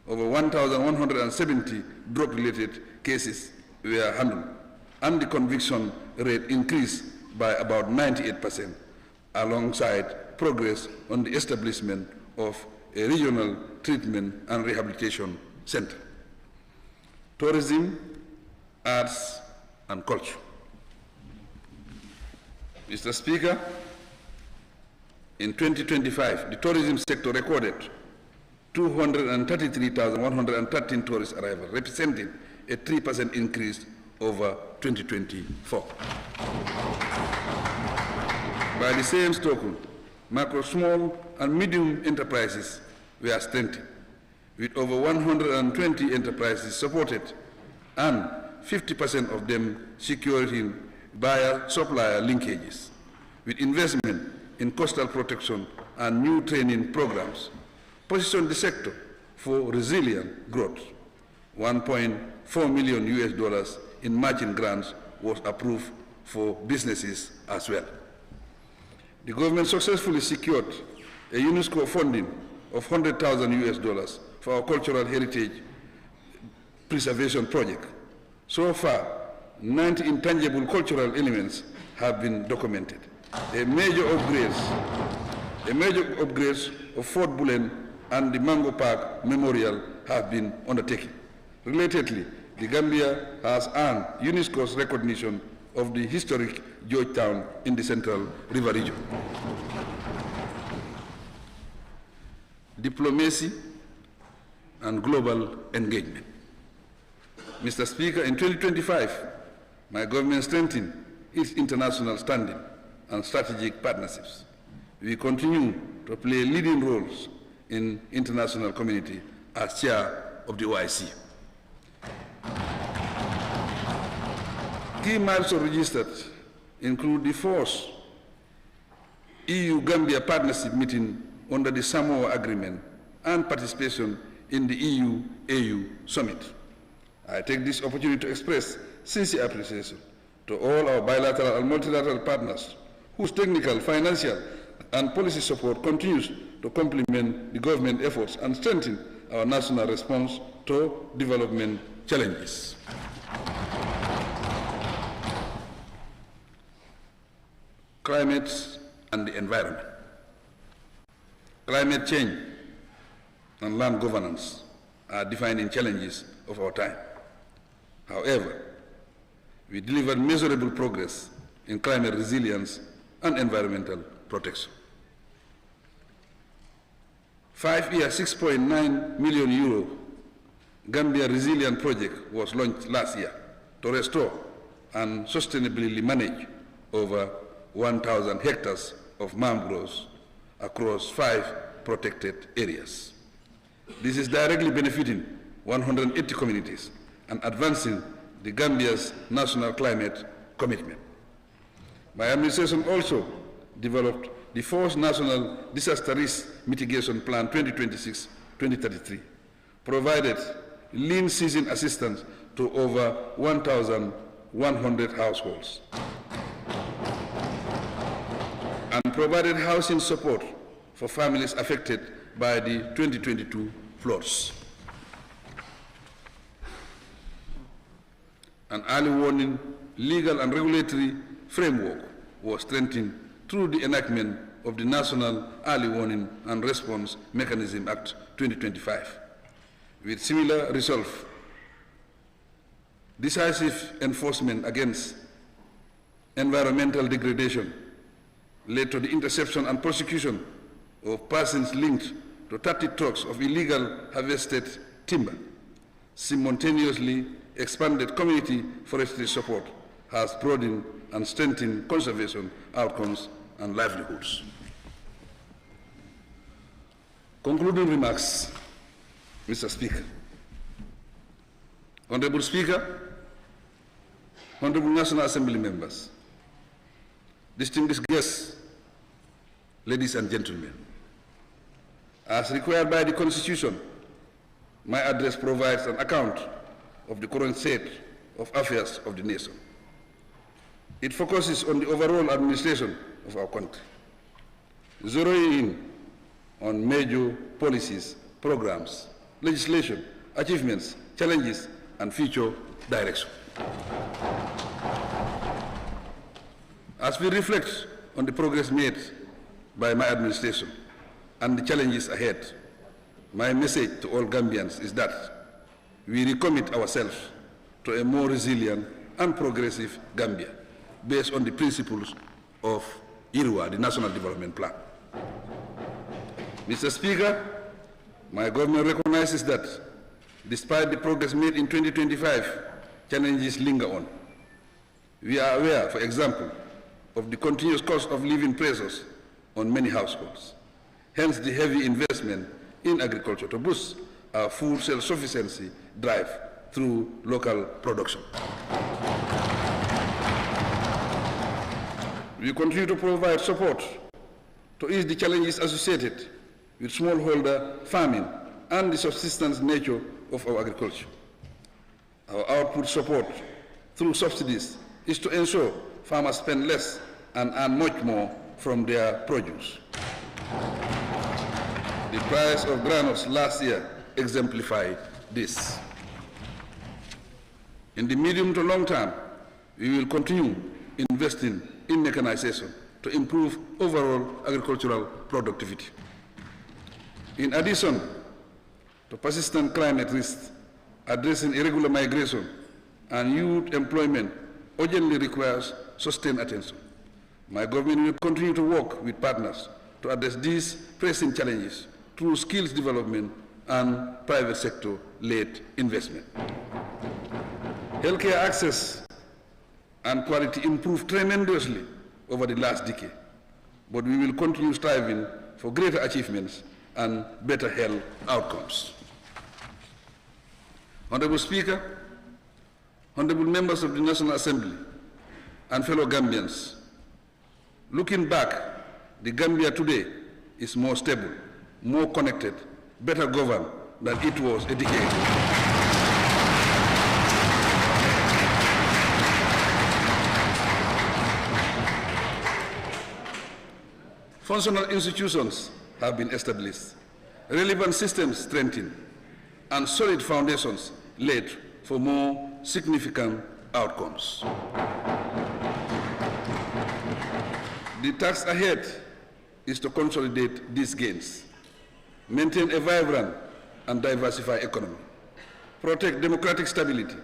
Over 1,170 drug-related cases were handled, and the conviction rate increased by about 98%, alongside progress on the establishment of a regional treatment and rehabilitation center. Tourism, arts, and culture. Mr. Speaker, in 2025, the tourism sector recorded 233,113 tourist arrivals, representing a 3% increase over 2024. By the same token, micro, small, and medium enterprises were strengthened, with over 120 enterprises supported and 50% of them securing buyer-supplier linkages, with investment in coastal protection and new training programs, position the sector for resilient growth. $1.4 million in matching grants was approved for businesses as well. The government successfully secured a UNESCO funding of $100,000 for our cultural heritage preservation project. So far, 90 intangible cultural elements have been documented. A major upgrades of Fort Bullen and the Mango Park Memorial have been undertaken. Relatedly, the Gambia has earned UNESCO's recognition of the historic Georgetown in the Central River region. Diplomacy and global engagement. Mr. Speaker, in 2025, my government strengthened its international standing and strategic partnerships. We continue to play leading roles in international community as chair of the OIC. Key milestones registered include the fourth EU-Gambia partnership meeting under the Samoa Agreement and participation in the EU-AU Summit. I take this opportunity to express sincere appreciation to all our bilateral and multilateral partners whose technical, financial, and policy support continues to complement the government efforts and strengthen our national response to development challenges. Climate and the environment. Climate change and land governance are defining challenges of our time. However, we delivered measurable progress in climate resilience and environmental protection. 5-year, €6.9 million Gambia Resilient Project was launched last year to restore and sustainably manage over 1,000 hectares of mangroves across 5 protected areas. This is directly benefiting 180 communities and advancing the Gambia's national climate commitment. My administration also developed the fourth National Disaster Risk Mitigation Plan 2026-2033, provided lean season assistance to over 1,100 households, and provided housing support for families affected by the 2022 floods. An early warning legal and regulatory framework was strengthened through the enactment of the National Early Warning and Response Mechanism Act 2025. With similar resolve, decisive enforcement against environmental degradation led to the interception and prosecution of persons linked to 30 trucks of illegal harvested timber. Simultaneously, expanded community forestry support has broadened and strengthened conservation outcomes and livelihoods. Concluding remarks, Mr. Speaker. Honorable Speaker, Honorable National Assembly members, distinguished guests, ladies and gentlemen, as required by the Constitution, my address provides an account of the current state of affairs of the nation. It focuses on the overall administration of our country, zeroing in on major policies, programs, legislation, achievements, challenges, and future direction. As we reflect on the progress made by my administration and the challenges ahead, my message to all Gambians is that we recommit ourselves to a more resilient and progressive Gambia based on the principles of IRWA, the National Development Plan. Mr. Speaker, my government recognizes that despite the progress made in 2025, challenges linger on. We are aware, for example, of the continuous cost of living pressures on many households. Hence the heavy investment in agriculture to boost our food self-sufficiency drive through local production. We continue to provide support to ease the challenges associated with smallholder farming and the subsistence nature of our agriculture. Our output support through subsidies is to ensure farmers spend less and earn much more from their produce. The price of granules last year exemplify this. In the medium to long term, we will continue investing in mechanization to improve overall agricultural productivity. In addition to persistent climate risks, addressing irregular migration and youth employment urgently requires sustained attention. My government will continue to work with partners to address these pressing challenges through skills development and private sector-led investment. Healthcare access and quality improved tremendously over the last decade, but we will continue striving for greater achievements and better health outcomes. Honorable Speaker, honorable members of the National Assembly, and fellow Gambians, looking back, the Gambia today is more stable, more connected, better governed than it was a decade ago. Functional institutions have been established, relevant systems strengthened, and solid foundations laid for more significant outcomes. The task ahead is to consolidate these gains, maintain a vibrant and diversified economy, protect democratic stability,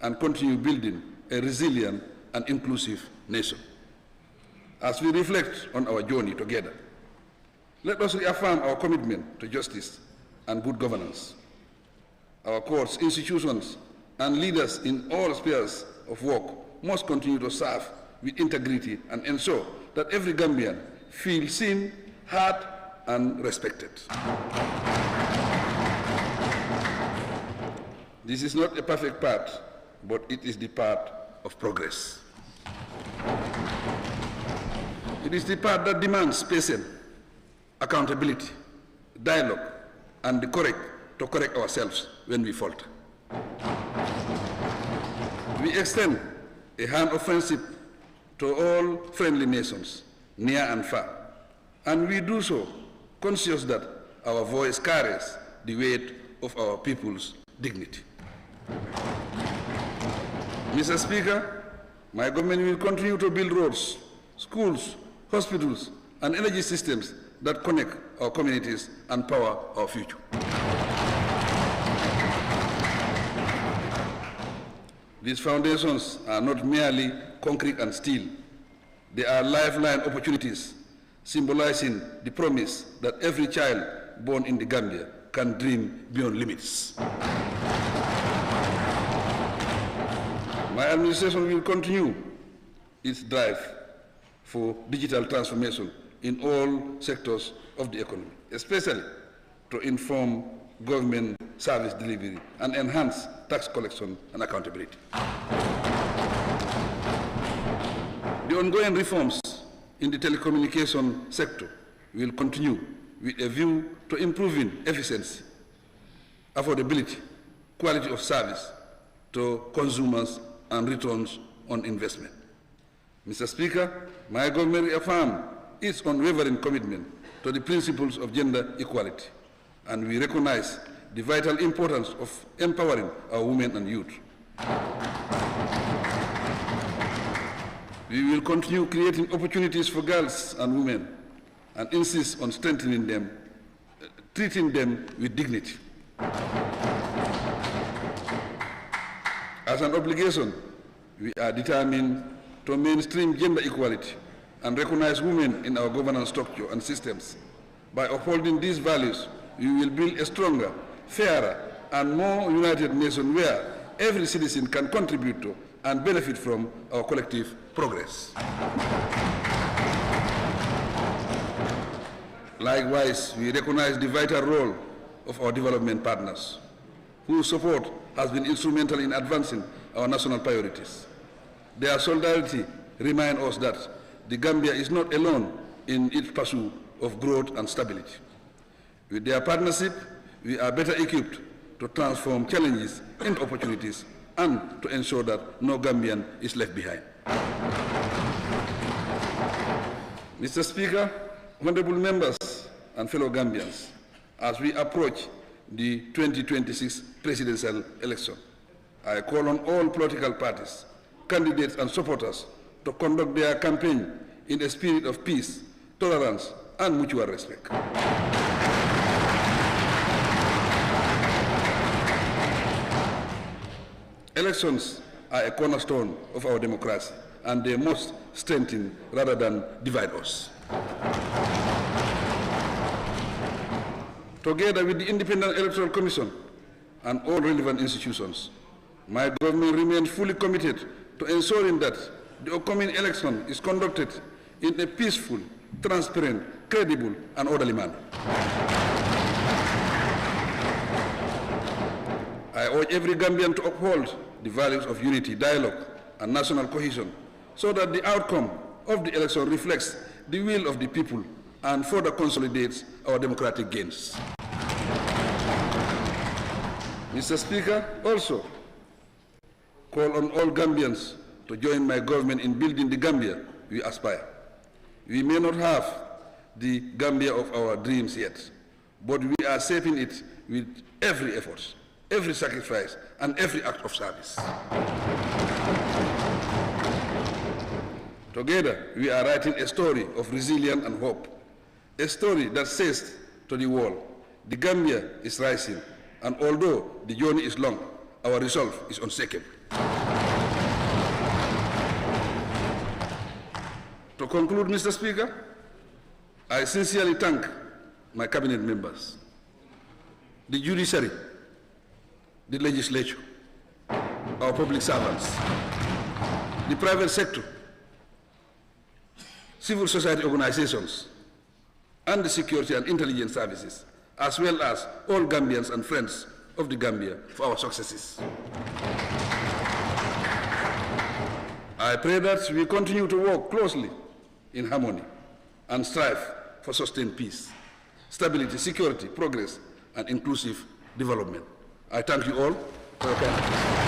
and continue building a resilient and inclusive nation. As we reflect on our journey together, let us reaffirm our commitment to justice and good governance. Our courts, institutions, and leaders in all spheres of work must continue to serve with integrity and ensure that every Gambian feels seen, heard, and respected. This is not a perfect path, but it is the path of progress. It is the path that demands patience, accountability, dialogue, and the courage to correct ourselves when we falter. We extend a hand of friendship to all friendly nations, near and far, and we do so conscious that our voice carries the weight of our people's dignity. Mr. Speaker, my government will continue to build roads, schools, hospitals, and energy systems that connect our communities and power our future. These foundations are not merely concrete and steel. They are lifeline opportunities, symbolizing the promise that every child born in the Gambia can dream beyond limits. My administration will continue its drive for digital transformation in all sectors of the economy, especially to inform government service delivery and enhance tax collection and accountability. The ongoing reforms in the telecommunication sector will continue with a view to improving efficiency, affordability, quality of service to consumers, and returns on investment. Mr. Speaker, my government reaffirms its unwavering commitment to the principles of gender equality, and we recognize the vital importance of empowering our women and youth. We will continue creating opportunities for girls and women and insist on strengthening them, treating them with dignity. As an obligation, we are determined to mainstream gender equality and recognize women in our governance structure and systems. By upholding these values, we will build a stronger, fairer, and more united nation where every citizen can contribute to and benefit from our collective progress. Likewise, we recognize the vital role of our development partners, whose support has been instrumental in advancing our national priorities. Their solidarity reminds us that the Gambia is not alone in its pursuit of growth and stability. With their partnership, we are better equipped to transform challenges into opportunities and to ensure that no Gambian is left behind. Mr. Speaker, honorable members and fellow Gambians, as we approach the 2026 presidential election, I call on all political parties, candidates and supporters to conduct their campaign in a spirit of peace, tolerance and mutual respect. Elections are a cornerstone of our democracy, and they must strengthen rather than divide us. Together with the Independent Electoral Commission and all relevant institutions, my government remains fully committed to ensuring that the upcoming election is conducted in a peaceful, transparent, credible, and orderly manner. I urge every Gambian to uphold the values of unity, dialogue, and national cohesion so that the outcome of the election reflects the will of the people and further consolidates our democratic gains. Mr. Speaker, also call on all Gambians to join my government in building the Gambia we aspire. We may not have the Gambia of our dreams yet, but we are shaping it with every effort, every sacrifice, and every act of service. Together, we are writing a story of resilience and hope, a story that says to the world, the Gambia is rising, and although the journey is long, our resolve is unshakable. To conclude, Mr. Speaker, I sincerely thank my cabinet members, the judiciary, the legislature, our public servants, the private sector, civil society organizations, and the security and intelligence services, as well as all Gambians and friends of the Gambia for our successes. I pray that we continue to work closely in harmony and strive for sustained peace, stability, security, progress, and inclusive development. I thank you all for your kind attention.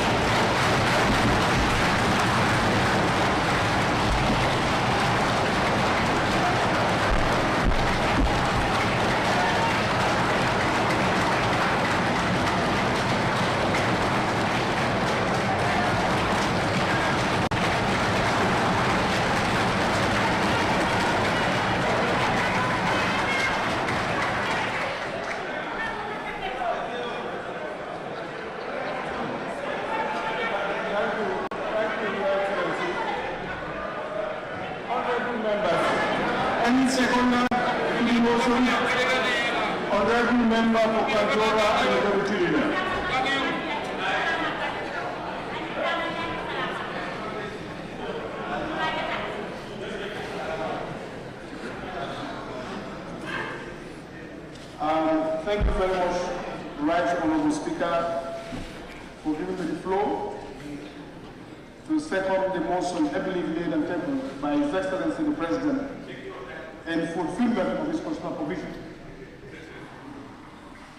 Honorable Member for Kajora and Gabutirina. Thank you very much, Right Honorable Speaker, for giving me the floor to second the motion heavily laid and tabled by His Excellency the President in fulfillment of his constitutional provision.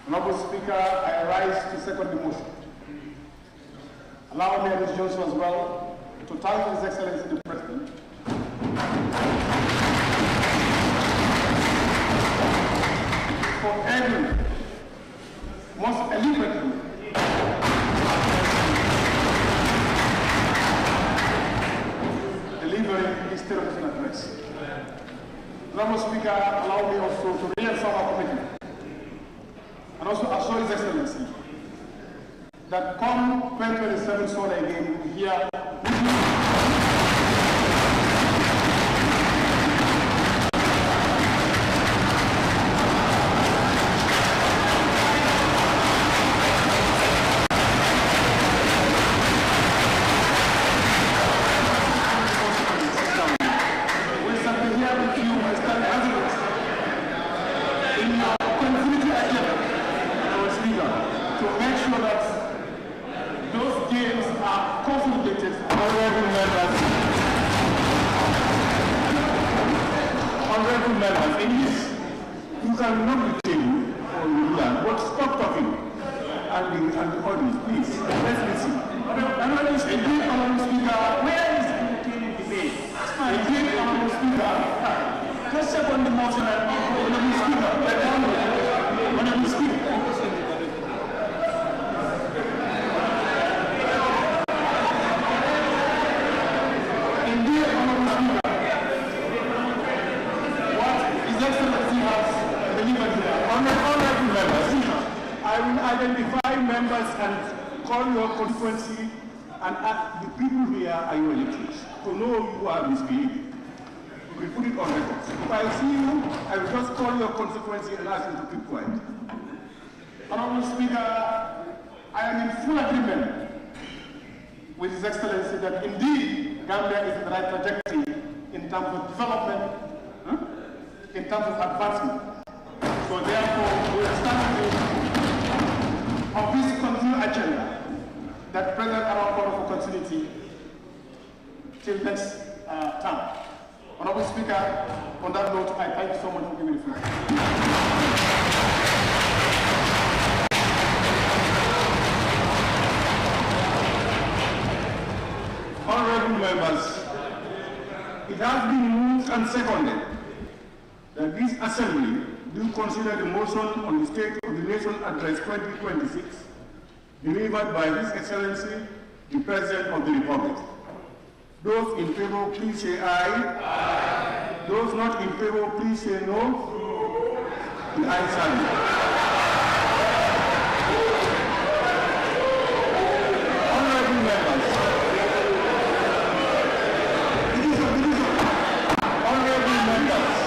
Honorable Speaker, I rise to second the motion. Allow me, Mr. Johnson, as well, to thank His Excellency the President for adding most eloquently delivering his television address. Honorable Speaker, allow me also to reaffirm our commitment and also assure His Excellency that come 2027 SONA again, we hear you cannot be telling or you learn, but stop talking and the audience, please. Let's listen. identify members and call your constituency and ask the people here are your electors to know you are misbehaving. We put it on record. If I see you, I will just call your constituency and ask you to keep quiet. Honorable Speaker, I am in full agreement with His Excellency that indeed Gambia is in the right trajectory in terms of development, in terms of advancement. So therefore, we are standing on this continued agenda that President Aramburu for continuity till next term. Honorable Speaker, on that note, I thank you so much for giving me the floor. Honorable members, it has been moved and seconded that this Assembly do consider the motion on the State of the Nation Address 2026 delivered by His Excellency, the President of the Republic. Those in favor, please say aye. Aye. Those not in favor, please say no. The ayes have it. Honorable members, honorable members,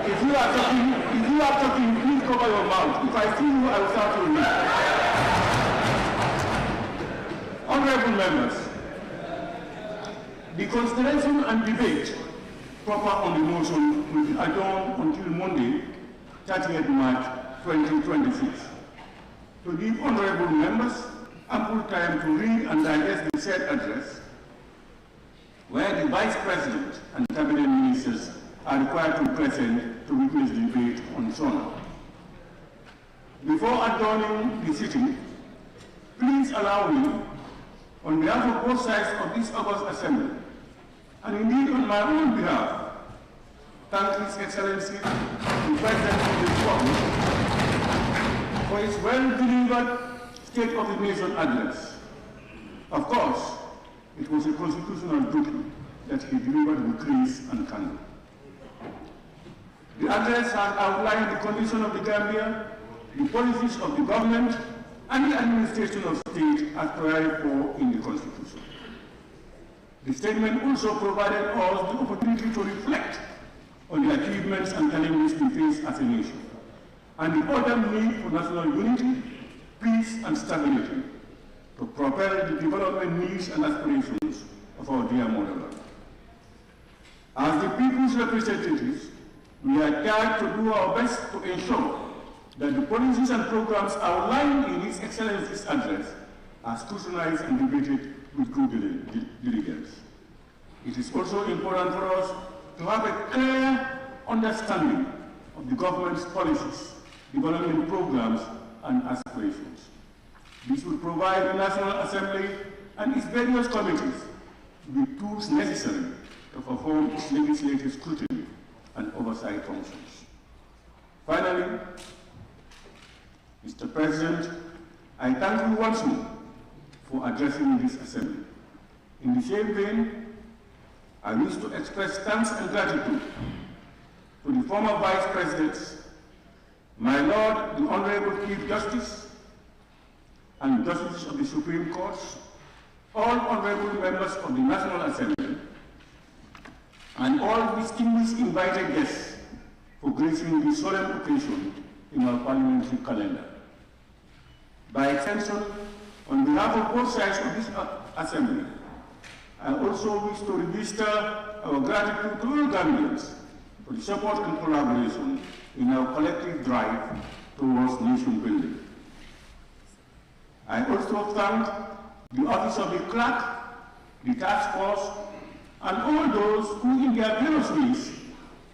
if you are talking, please cover your mouth. If I see you, I will start to read. Honorable members, the consideration and debate proper on the motion will be adjourned until Monday, 30th March 2026. To give honorable members ample time to read and digest the said address, where the Vice President and Cabinet Ministers are required to present to witness the debate on SONA. Before adjourning the sitting, please allow me, on behalf of both sides of this August Assembly, and indeed on my own behalf, thank His Excellency, the President of the Republic, for his well-delivered State of the Nation address. Of course, it was a constitutional duty that he delivered with grace and candor. The address has outlined the condition of the Gambia, the policies of the government, and the administration of state as provided for in the Constitution. The statement also provided us the opportunity to reflect on the achievements and challenges we face as a nation, and the urgent need for national unity, peace, and stability to propel the development needs and aspirations of our dear motherland. As the people's representatives, we are charged to do our best to ensure that the policies and programs outlined in His Excellency's address are scrutinized and debated with good diligence. It is also important for us to have a clear understanding of the government's policies, development programs, and aspirations. This will provide the National Assembly and its various committees with tools necessary to perform its legislative scrutiny and oversight functions. Finally, Mr. President, I thank you once more for addressing this Assembly. In the same vein, I wish to express thanks and gratitude to the former Vice Presidents, my Lord, the Honorable Chief Justice, and Justices of the Supreme Court, all honorable members of the National Assembly, and all distinguished invited guests for gracing this solemn occasion in our parliamentary calendar. By extension, on behalf of both sides of this Assembly, I also wish to register our gratitude to all Gambians for the support and collaboration in our collective drive towards nation building. I also thank the Office of the Clerk, the Task Force, and all those who in their various ways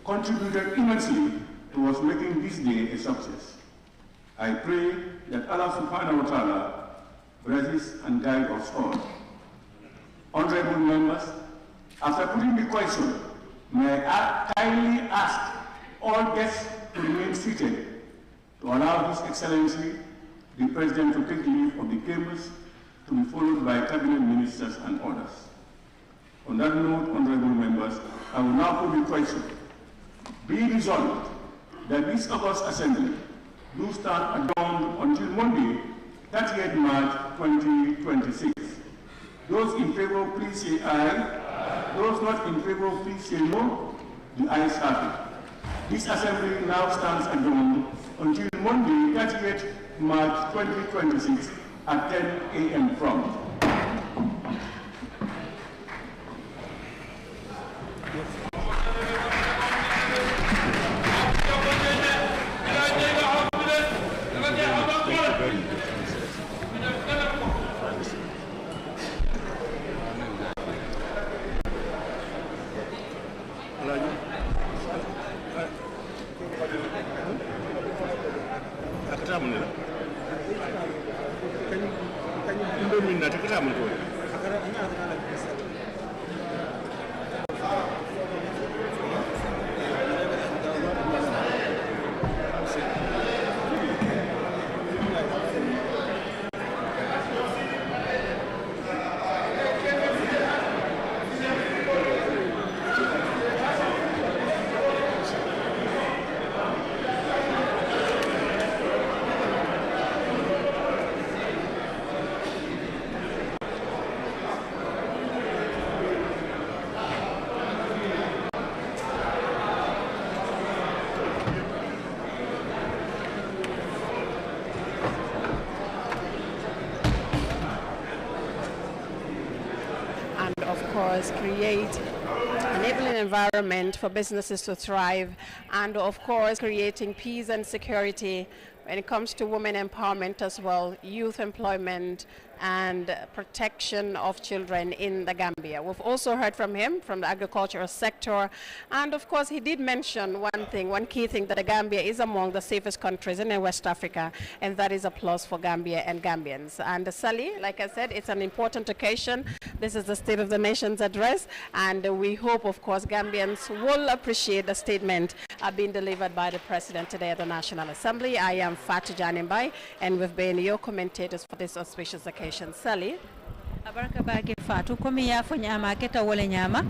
contributed immensely towards making this day a success. I pray that Allah subhanahu wa ta'ala blesses and guide us all. Honorable members, after putting the question, may I kindly ask all guests to remain seated to allow His Excellency, the President, to take leave of the chambers, to be followed by Cabinet Ministers and others. On that note, honorable members, I will now put the question Be resolved that this August Assembly do stand adjourned until Monday, 30th March 2026. Those in favor, please say aye. Those not in favor, please say no. The ayes have it. This Assembly now stands adjourned until Monday, 30th March 2026 at 10 a.m. prompt. Create enabling environment for businesses to thrive, and of course creating peace and security when it comes to women empowerment as well, youth employment and protection of children in the Gambia. We've also heard from him from the agricultural sector, and of course he did mention one key thing, that the Gambia is among the safest countries in West Africa, and that is a plus for Gambia and Gambians. And Sally, like I said, it's an important occasion. This is the State of the Nation's address, and we hope, of course, Gambians will appreciate the statement being delivered by the President today at the National Assembly. I am Fatou Janimbai, and we've been your commentators for this auspicious occasion. Sally. Abaraka bake Fatou komi ya fo nyama keta wole nyama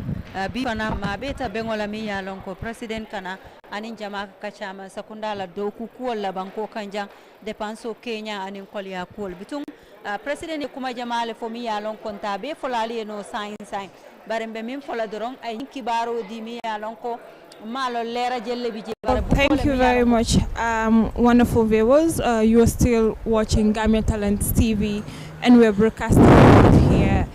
bi fana mabeta bengola mi ya lonko president kana anin jama kachama sakundala doku kuola banko kanja depanso Kenya anin kolya kuol bitung president kuma jama le fo mi ya lonko tabe fo lali no sign barembe min fo la dorong ay kibaro di mi ya lonko. Thank you very much, wonderful viewers. You are still watching Gambia Talents TV, and we're broadcasting here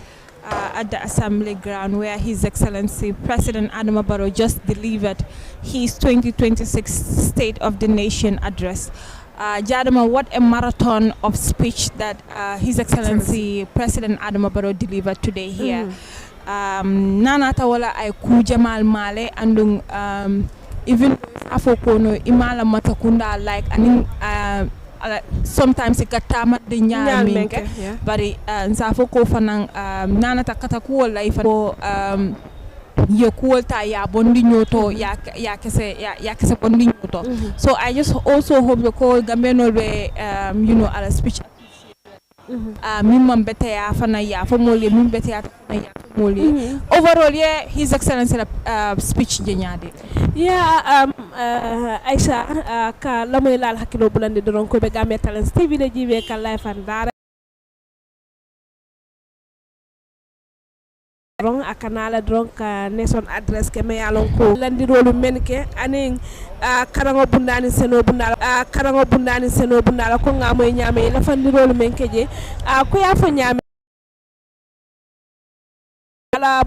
at the Assembly Ground, where His Excellency President Adama Barrow just delivered his 2026 State of the Nation address. Jadama, what a marathon of speech that His Excellency President Adama Barrow delivered today here. Nanata wala ay kujamal male andung even afokono imala matakunda like aning sometimes ikatama de nyaminke bari nsafoko fanang nanata kataku wala ifo yokuolta ya bondi nyoto ya kese bondi nyoto. So I just also hope the call Gambeno be ala speech mimam bete ya fana ya famole mim bete ya fana ya famole. Overall, yeah, His Excellency speech jenyade. Yeah, Aisha ka lamoy lal hakilo bulande doron ko be Gambia Talents TV de jibe ka live and direct akanala donc nation address ke me yalon ko landi rolu menke anin karango bundani seno bundala ko ngamoy nyame la fandi rolu menke je ko ya fo nyame ala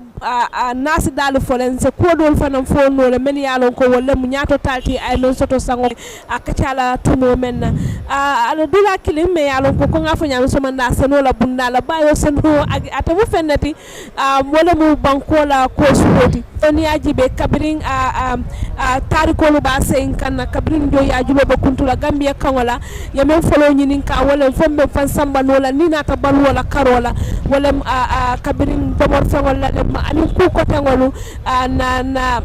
nasi dalu folense ko dol fanam fo no le men yalon ko wala mu nyato talti ay non soto sango akachala tumo men ala dula kilim me yalon ko ngafo nyame so manda seno la bundala bayo seno atamu fennati wala mu bankola ko suoti oni ajibe kabirin tarikolu ba sen kan kabirin do ya julo ba kuntula Gambia kangola yamen folo nyinin ka wala fombe fan samba no la ni nata bal wala karola wala kabirin bomor fangol la anin ku ko tangolu na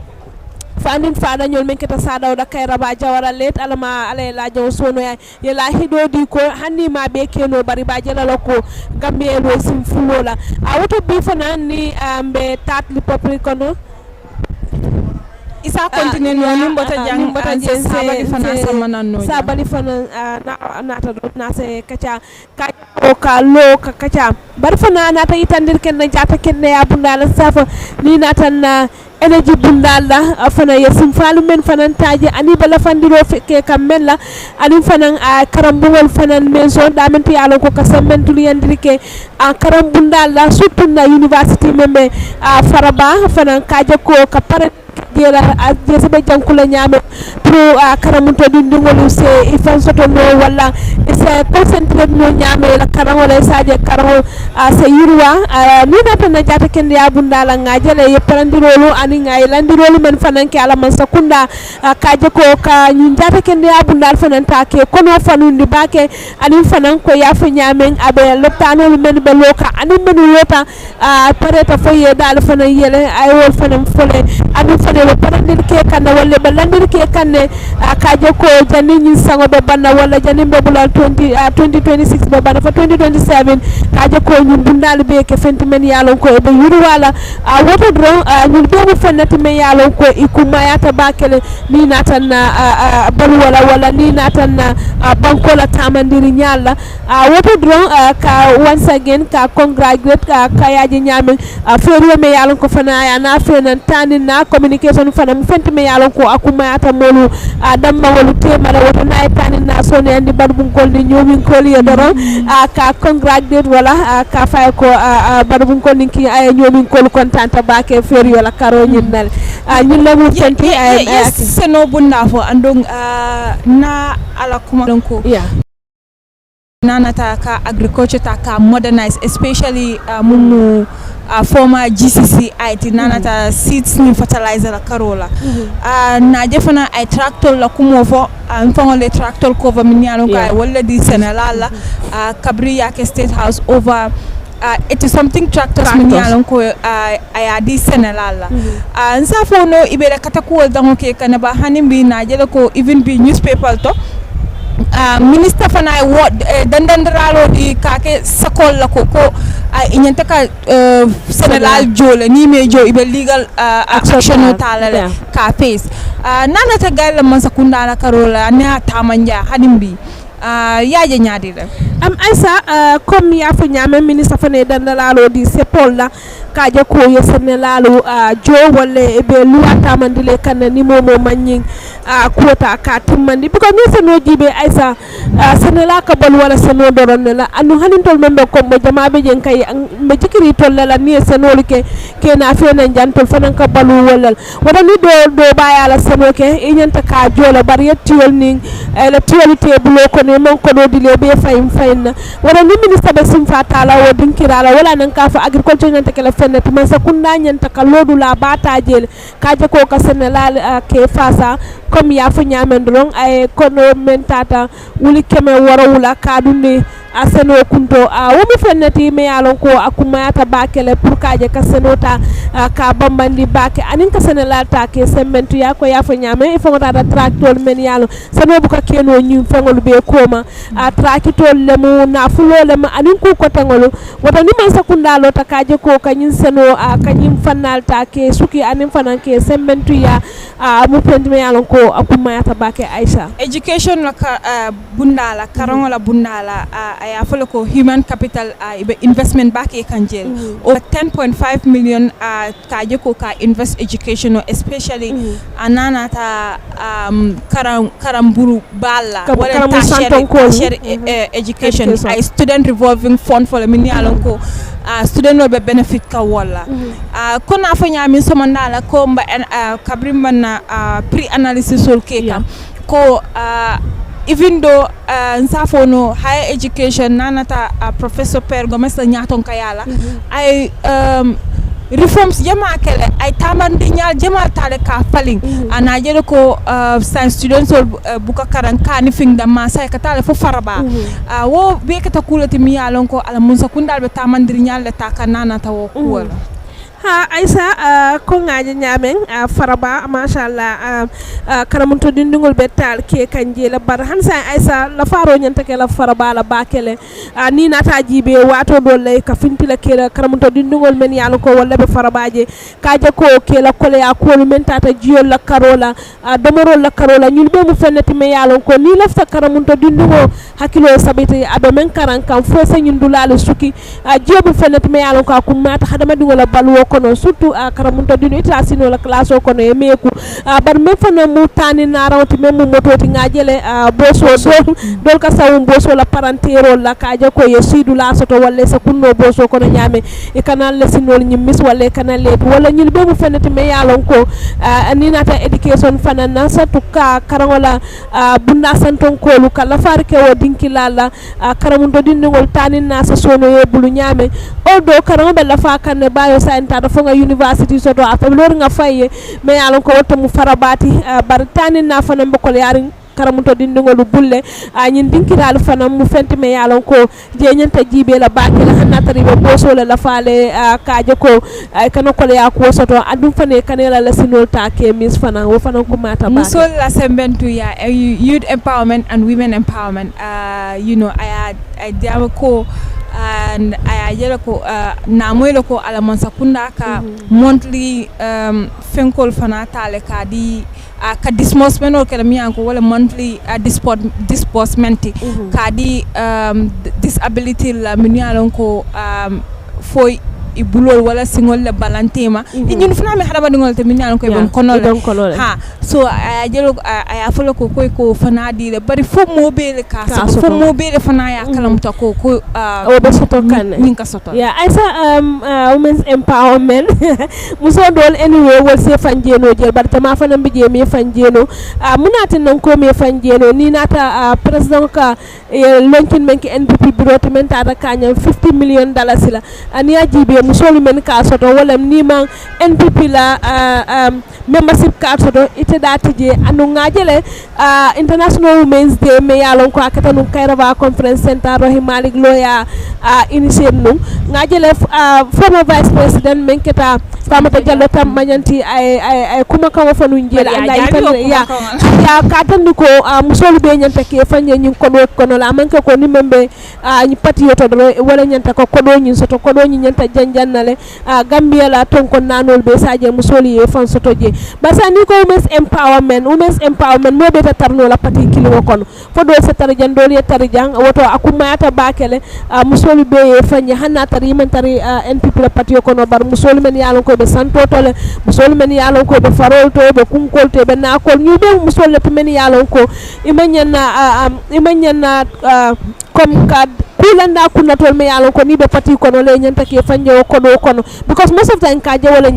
fandin fada nyol men keta sada da kay raba jawara let alama ale la jaw sono ya la hido di ko hanni ma be keno bari ba jala ko Gambia lo sim fulola a woto bi fana ni be tat li popri kono isa sa continue no ni mbota jang sabali fana samana no sabali fana na ta do na se kacha ka lo ka kacha bar fana na ta itandir ken na jata ken ya bundala safa ni na tan energy bundala fana yesim falu men fanan taje ani bala fandiro ke kamella ani fanan karambugol fanan men so damenti yalo ko kasammentu yandirike karam bundala surtout na university membe faraba fanan kaje ko ka pare gela jese jankula nyame pro karamunto di ndingolu se ifan soto no wala se concentrate no nyame la karamo la saje karamo se yirwa ni nata na jata kende ya bundala ngajele ye parandirolu ani ngay landirolu men fanan ke ala man sakunda kaje ko ka nyin jata kende ya bundal fanan ta ke kono fanundi bake ani fanan ko ya fa nyame abe loptano men be loka ani men lota pareta foye dal fanan yele ay wol fanan fole ani fanan le parandir ke kanna wala be landir ke kanne kaje ko jani nyin sango be banna wala jani be bulal 2026 be banna fa 2027 kaje ko nyum bundal be ke fenti men yalon ko be yuru wala woto dro nyul be mo fennati men yalon ko ikuma yata bakele ni natan balu wala ni natan banko la tamandiri nyalla woto dro ka once again ka congratulate ka yaji nyame feriyo me yalon ko fana ya na fenan tanin na communication fana mu fenti me yalon ko akuma yata molu damma wolu temala woto na tanin na sone andi badum gol ni nyomin ko li doro ka congratulate wala ka fay ko badum ko ninki ay nyomin ko contenta bake feriyo la karo nyinnal ñun la mu fenti ay seno bunda fo andong na ala kuma ko nanata ka agriculture ta ka modernize especially mumu former GCC IT nanata seeds ni fertilizer la karola na jefana ay tractor la kumo fo le tractor cover minyalo ka wala di senala kabri yake state house over 80 something tractors minyalo ko aya di senala nsa fo no ibere katakuol dango ke kanaba hanimbi na jela ko even be newspaper to minister fana dandandralo di kake sakol la ko inyanta ka senelal jole ni me jo ibe legal action talale ka face nana ta gal man sakunda la karola na tamanja hadimbi yaaje nyaadi la am aisa comme ya fa nyame ministre fane dandalalo di sepolla kaje ko yesenelalo jo wolle be luata mandile kan ni momo manyin kota ka timmandi biko mi seno jibe aisa senela ka bol wala seno doron la anu hanintol membe ko mo jama be jen kay me jikiri tollala ni senol ke na fena jantol fanan ka balu wala wada ni do bayala seno ke inyanta ka jola bariyetiol ni la tiolite bulo ko ne mon ko do dile be fayna wada ni ministre be sim fatala wo dinkirala wala nan ka fa agriculture nyanta ke la fenna man sakunda nyanta ka lodu la bata jele kaje ko ka senela ke fasa comme ya fu nyamen dron ay kono mentata wuli keme wara wula kadunde aseno kunto womi fennati me yalon ko akumayata bakele pour kaje ka senota ka bambandi bake anin ka senela ta ke semmentu ya ko ya fu nyame e fonta da tractor men yalo seno buka keno nyum fengol be koma tractor le mu na fulo le ma anin ku ko tangolo wata ni man sakunda lo ta kaje ko kanyin seno kanyin fannal ta ke suki anin fanan ke semmentu ya mu fendi me yalon ko akumayata bake Aisha education la bundala karangola bundala aya folo ko human capital ibe investment back e kanjel over 10.5 million kaje ko ka invest education especially anana ta karamburu bala wala tertiary education a student revolving fund for the minialon ko student no be benefit ka wala kona fa nyami somandala ko mba kabrimba na pre analysis sol keka ko even though nsafono higher education nanata professor Per Gomez nyaton kayala ay reforms jama kele ay tamandi nyal jama tale ka falling ana jere ko science students buka karan kani fingda ma say ka tale fo faraba wo be ka takulati mi yalon ko ala mun sakundal be tamandi nyal le takanana tawo kuwala ha Aisa ko ngaji nyamen faraba mashallah karamun to dindingol betal ke kanje la bar hansa Aisa la faro nyanta ke la faraba la bakele ni nata jibe wato dolle ka fintila ke la karamun to dindingol men yalo ko walla be farabaje kaje ko ke la kole ya ko men tata jiol la karola domoro la karola ñul be mu fennati me yalo ko ni lafta karamun to dindingo hakilo sabiti abe men karan kan fo se ñun dulale suki jobu fennati me yalo ko akumata hadama dingola balwo kono surtout karamunto dino ita sino la classe o kono e meku bar men fana mu tani na rawti men mu mototi ngajele boso dol ka sawum boso la parentero la kaja ko ye sidu la soto walle sa kunno boso kono nyame e kanal le sinol nyim mis walle kanal le wala nyil be mu fenati me yalon ko ni nata education fana na sa tukka karangola bunda santon ko lu kala farke o dinki lala karamunto dino ngol tani na sa sono ye bulu nyame o do karango be la fa kan bayo sa da fonga university soto a lor nga faye me yalon ko woto mu farabati bar tanin na fana mbokol yarin karamuto dindingolu bulle ñin dinkiral fana mu fenti me yalon ko je ñanta jibe la baake la hanatari be boso la faale kaaje ko kana ko ya ko soto adum fane kanela la sinol ta ke mis fana wo fana ko mata ba musol la sembentu ya youth empowerment and women empowerment you know I diamo ko and I jela ko na moylo ko ala mon sakunda ka monthly fenkol fana tale ka di ka disbursement o kala mi anko wala monthly disbursement ka di disability la mi alon ko foy i bulol wala singol le balantema ñun fana mi hadama dingol te min ko bon kono ha so a jelo a folo ko ko fana di le bari fo mo bele ka fo mo bele fana ya kalam ta ko o be soto kan min ka soto ya Aisa women's empowerment muso dol anyway wol se fanjeno jel bar tama fana mbije mi fanjeno munati nan ko mi fanjeno ni nata president ka lonkin menki NPP bureau to men ta kanya $50 million la ani ajibe musolu men ka soto wala ni man NPP la membership card soto ite dati je anu ngajele International Women's Day me yalon ko akata nu Kairaba Conference Center Rohi Malik Loya initiate nu ngajele former vice president men keta Famata Jallo tam mañanti ay kuma kan fa nu njela anda ya katan ko musolu be nyanta ke fanye nyin kono la man ko ni membe ni patriote wala nyanta ko kodo nyin soto kodo nyin nyanta janjannale Gambia la ton kon nanol be saje musoli e fan soto je basa ni ko women's empowerment mo be tarno la pati kilo kono fodo se tar jandol ye tar jang woto akuma ata bakele musoli be e fanye hanna tar yiman tar NPP la pati kono bar musoli men yalon ko be santo tole musoli men yalon ko be farol to be kunkol to be nakol ñu be musoli to men yalon ko imanyana comme kad kulanda kunna tol me yalon ko ni be pati kono le nyanta ke fanje kono because most of time kaje wala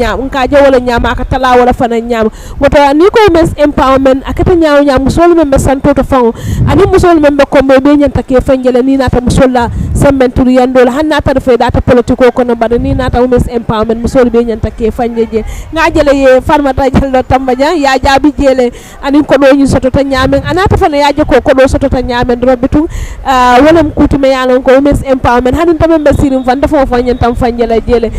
nyama aka tala wala fana nyama woto ni ko women's empowerment akata nyaaw musol membe santo to fango ani musol membe ko be nyanta ke fanje le ni nata musolla sembentur yandol hanna ta fe data politiko kono bada ni nata women's empowerment musol be nyanta ke fanje je ngajele ye farmata jallo tambaja ya jabi jele ani ko do ñu soto ta nyamen anata fana ya je ko do soto ta nyamen robitu wala mkuti me yalon ko women's empowerment hanun tambe sirim fan dafa fa nyantam fanjela jele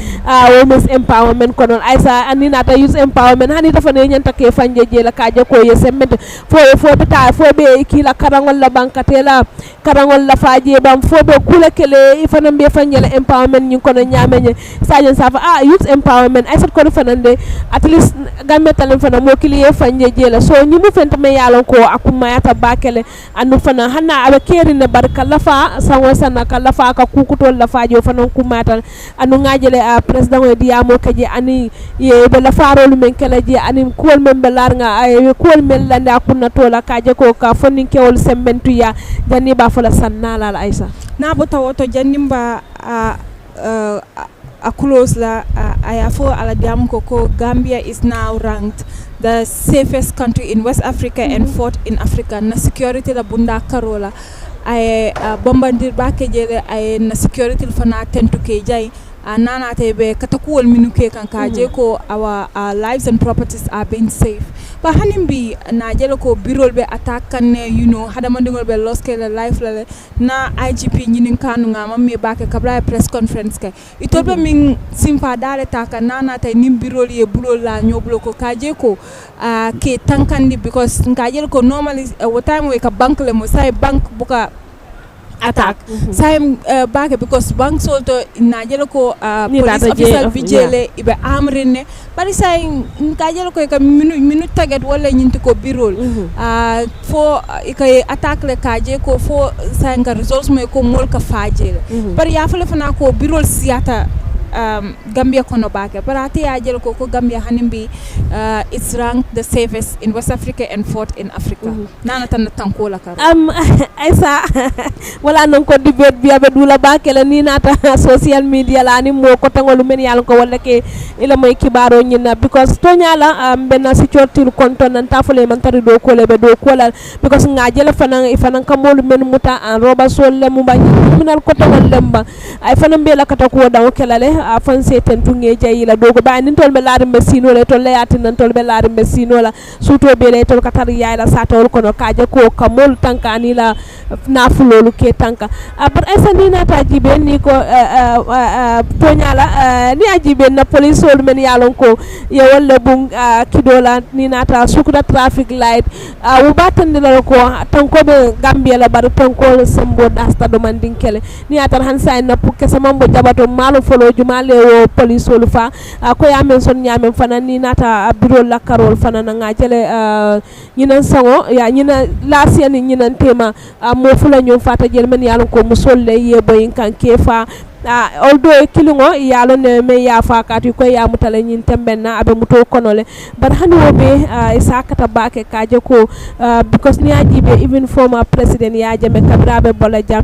women's empowerment konon Aisa ani nata youth empowerment hani dafa ne nyanta ke fanje jela kaje ko ye semmente fo beta fo be kila karangol la bankatela karangol la faje bam fo be kula kele ifana be fanjela empowerment nyin kono nyamenye sajen safa youth empowerment Aisa ko fanande at least gambe talen fana mo kili ye fanje jela so nyi mu fenta me yalon ko akuma yata bakele anu fana hanna abe keri ne barka lafa sanwa sana ka lafa ka kukutol lafa jo fanan kumata anu ngajele president e diamo kaje ani ye be lafa rolu men kala je ani kuol men be larnga ay kuol men lande akunna tola kaje ko ka fonin kewol sembentu ya janni ba fala sannala al Aisa na bota woto jannimba a close la ayafo ala diam ko Gambia is now ranked the safest country in West Africa and fourth in Africa na security la bunda karola ay bombandir ba ke jele ay na security fana tentu ke jay nana tebe katakuol minuke kan kaje ko our lives and properties are being safe but hanimbi na jelo ko birol be attack kan you know hada mandingol be lost ke life la na IGP nyinin kanu ngama me bake kabla press conference ke itobe min simpa dale taka nana tay nim birol ye bulol la nyoblo ko kaje ko ke tankandi because ngajel ko normally what time we ka bank le mo say bank buka attack time back because bank solto najelo ko police officer vigile ibe amrine bari say ngajelo ko ka minute target wala nyinti ko birol fo ikay attack le kaje ko fo say nga results mo ko mol ka fajele bari ya fala fana ko birol siata Gambia kono bake parati ajel ko Gambia hanimbi it's ranked the safest in West Africa and fourth in Africa nana tan tankola kar Aisa wala non ko debate biya be dula bake la ni nata social media la ni mo ko tangolu men yalla ko wala ke ila moy kibaro nyina because to nyala benna si ciortil konto nan tafule man tari do ko le be do ko la because ngajel fanan kamolu men muta an roba sol le mu ba minal ko tangol lemba ay fanan be la kata ko dawo kelale afan seten tunge jayila dogo ba nin tol be laari mesino le tol layati nan tol be laari mesino la suto be le tol katar yaila satol kono kaje ko kamol tankani la nafulolu ke tanka abar esani na tajibe ni ko tonyala ni ajibe na police sol men yalon ko ye wala bung kidola ni nata sukuda traffic light u batandila ko tanko be Gambia la bar tanko sembo dasta do mandinkele ni atar hansa na pukke samambo jabato malo folo male wo police wolu fa ko ya men son nyamen fana ni nata biro la karol fana nga jele ñinan sango ya ñina la sien ñinan tema mo fula ñom fata jel men yalon ko musolle yebo yin kan kefa although kilingo yalo ne me ya fakati ko ya mutale nyin tembenna abe muto konole but hani wobe isakata bake kaje ko because ni ajibe even former president ya jame kabrabe bolajam